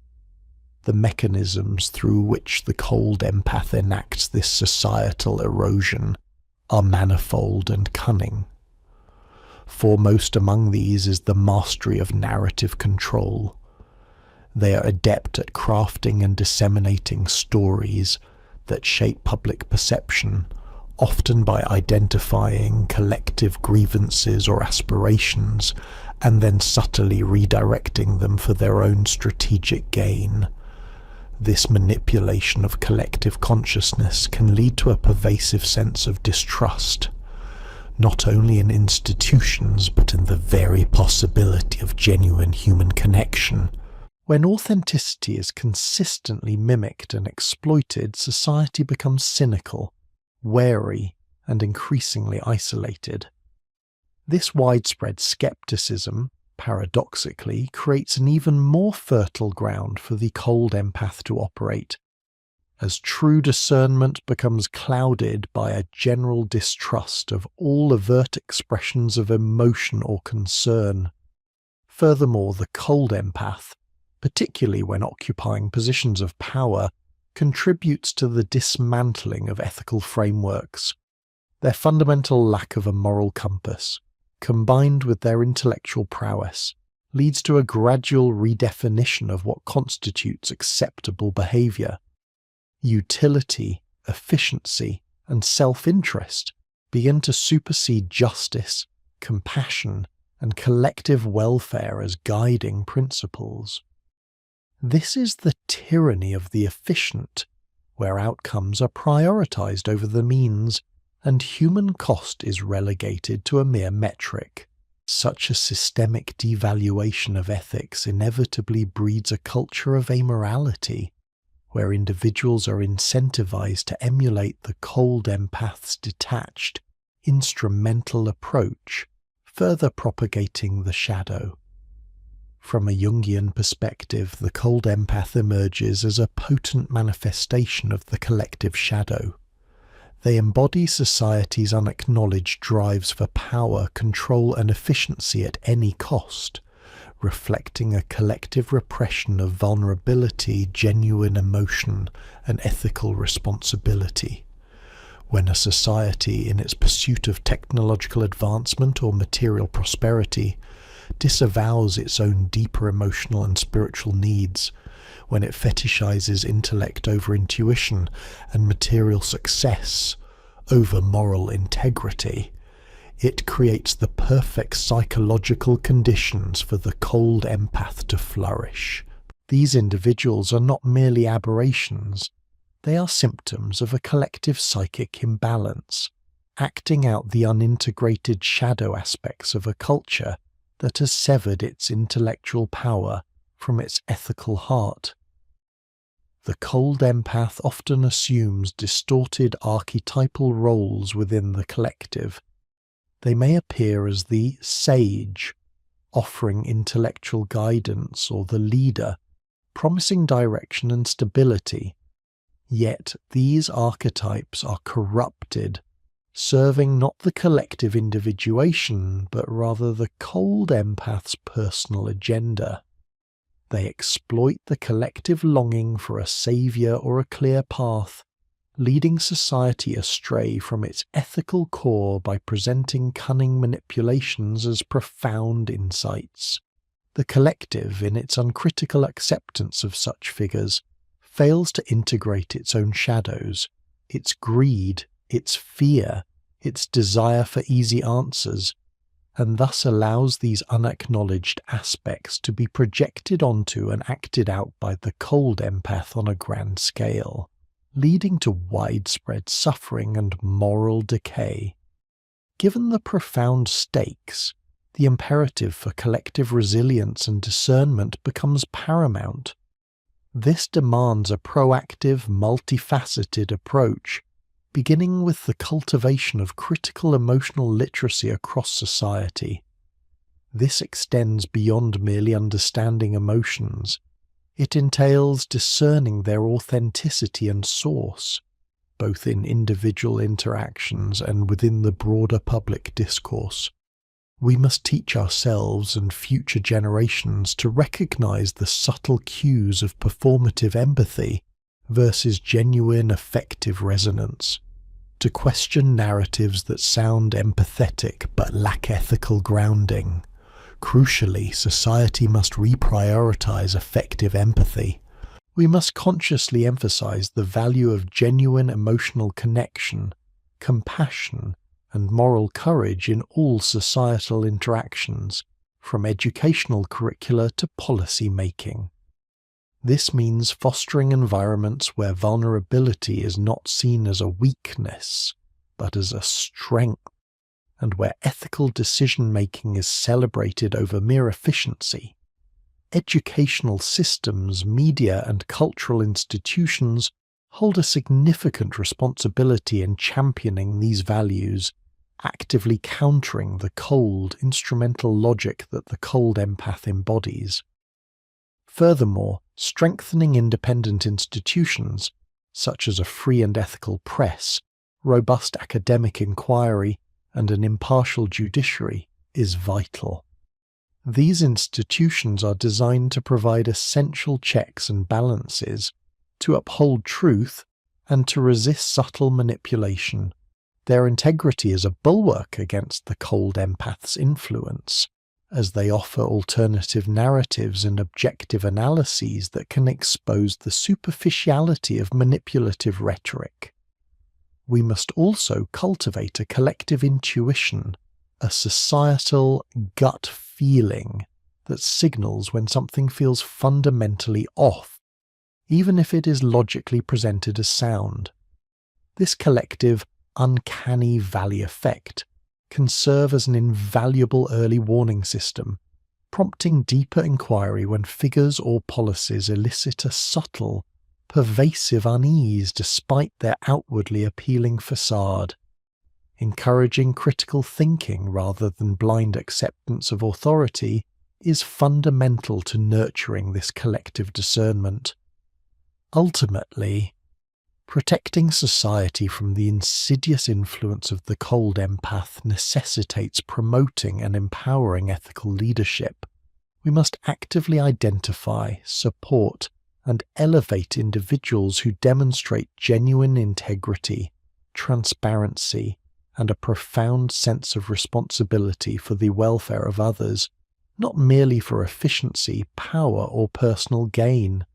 The mechanisms through which the cold empath enacts this societal erosion are manifold and cunning. Foremost among these is the mastery of narrative control. They are adept at crafting and disseminating stories that shape public perception, often by identifying collective grievances or aspirations, and then subtly redirecting them for their own strategic gain. This manipulation of collective consciousness can lead to a pervasive sense of distrust, not only in institutions but in the very possibility of genuine human connection. When authenticity is consistently mimicked and exploited, society becomes cynical, wary, and increasingly isolated. This widespread skepticism, paradoxically, creates an even more fertile ground for the cold empath to operate, as true discernment becomes clouded by a general distrust of all overt expressions of emotion or concern. Furthermore, the cold empath, particularly when occupying positions of power, contributes to the dismantling of ethical frameworks. Their fundamental lack of a moral compass, combined with their intellectual prowess, leads to a gradual redefinition of what constitutes acceptable behavior. Utility, efficiency, and self-interest begin to supersede justice, compassion, and collective welfare as guiding principles. This is the tyranny of the efficient, where outcomes are prioritized over the means, and human cost is relegated to a mere metric. Such a systemic devaluation of ethics inevitably breeds a culture of amorality, where individuals are incentivized to emulate the cold empath's detached, instrumental approach, further propagating the shadow. From a Jungian perspective, the cold empath emerges as a potent manifestation of the collective shadow. They embody society's unacknowledged drives for power, control, and efficiency at any cost, reflecting a collective repression of vulnerability, genuine emotion, and ethical responsibility. When a society, in its pursuit of technological advancement or material prosperity, disavows its own deeper emotional and spiritual needs, when it fetishizes intellect over intuition and material success over moral integrity, it creates the perfect psychological conditions for the cold empath to flourish. These individuals are not merely aberrations, they are symptoms of a collective psychic imbalance, acting out the unintegrated shadow aspects of a culture that has severed its intellectual power from its ethical heart. The cold empath often assumes distorted archetypal roles within the collective. They may appear as the sage, offering intellectual guidance, or the leader, promising direction and stability. Yet these archetypes are corrupted, serving not the collective individuation, but rather the cold empath's personal agenda. They exploit the collective longing for a saviour or a clear path, leading society astray from its ethical core by presenting cunning manipulations as profound insights. The collective, in its uncritical acceptance of such figures, fails to integrate its own shadows, its greed, its fear, its desire for easy answers, and thus allows these unacknowledged aspects to be projected onto and acted out by the cold empath on a grand scale, leading to widespread suffering and moral decay. Given the profound stakes, the imperative for collective resilience and discernment becomes paramount. This demands a proactive, multifaceted approach, beginning with the cultivation of critical emotional literacy across society. This extends beyond merely understanding emotions. It entails discerning their authenticity and source, both in individual interactions and within the broader public discourse. We must teach ourselves and future generations to recognize the subtle cues of performative empathy versus genuine affective resonance, to question narratives that sound empathetic but lack ethical grounding. Crucially, society must reprioritize effective empathy. We must consciously emphasize the value of genuine emotional connection, compassion, and moral courage in all societal interactions, from educational curricula to policy making. This means fostering environments where vulnerability is not seen as a weakness, but as a strength, and where ethical decision-making is celebrated over mere efficiency. Educational systems, media, and cultural institutions hold a significant responsibility in championing these values, actively countering the cold, instrumental logic that the cold empath embodies. Furthermore, strengthening independent institutions, such as a free and ethical press, robust academic inquiry, and an impartial judiciary, is vital. These institutions are designed to provide essential checks and balances, to uphold truth, and to resist subtle manipulation. Their integrity is a bulwark against the cold empath's influence, as they offer alternative narratives and objective analyses that can expose the superficiality of manipulative rhetoric. We must also cultivate a collective intuition, a societal gut feeling that signals when something feels fundamentally off, even if it is logically presented as sound. This collective, uncanny valley effect can serve as an invaluable early warning system, prompting deeper inquiry when figures or policies elicit a subtle, pervasive unease despite their outwardly appealing facade, encouraging critical thinking rather than blind acceptance of authority. is fundamental to nurturing this collective discernment. Ultimately, protecting society from the insidious influence of the cold empath necessitates promoting and empowering ethical leadership. We must actively identify, support, and elevate individuals who demonstrate genuine integrity, transparency, and a profound sense of responsibility for the welfare of others, not merely for efficiency, power, or personal gain.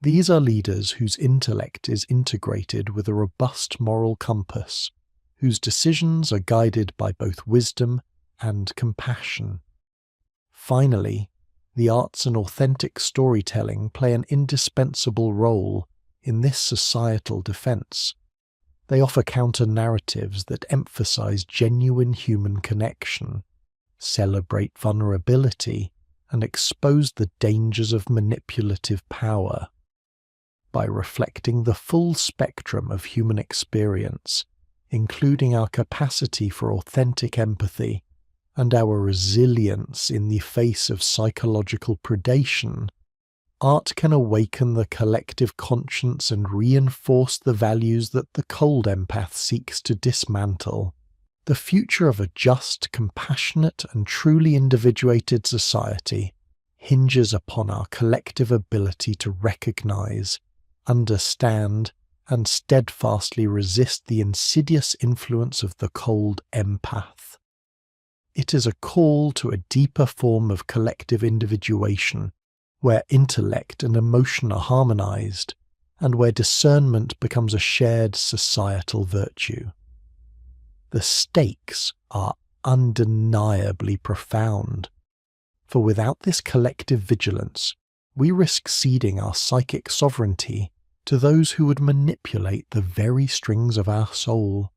These are leaders whose intellect is integrated with a robust moral compass, whose decisions are guided by both wisdom and compassion. Finally, the arts and authentic storytelling play an indispensable role in this societal defense. They offer counter-narratives that emphasize genuine human connection, celebrate vulnerability, and expose the dangers of manipulative power. By reflecting the full spectrum of human experience, including our capacity for authentic empathy and our resilience in the face of psychological predation, art can awaken the collective conscience and reinforce the values that the cold empath seeks to dismantle. The future of a just, compassionate, and truly individuated society hinges upon our collective ability to recognize, understand, and steadfastly resist the insidious influence of the cold empath. It is a call to a deeper form of collective individuation, where intellect and emotion are harmonized, and where discernment becomes a shared societal virtue. The stakes are undeniably profound, for without this collective vigilance, we risk ceding our psychic sovereignty to those who would manipulate the very strings of our soul.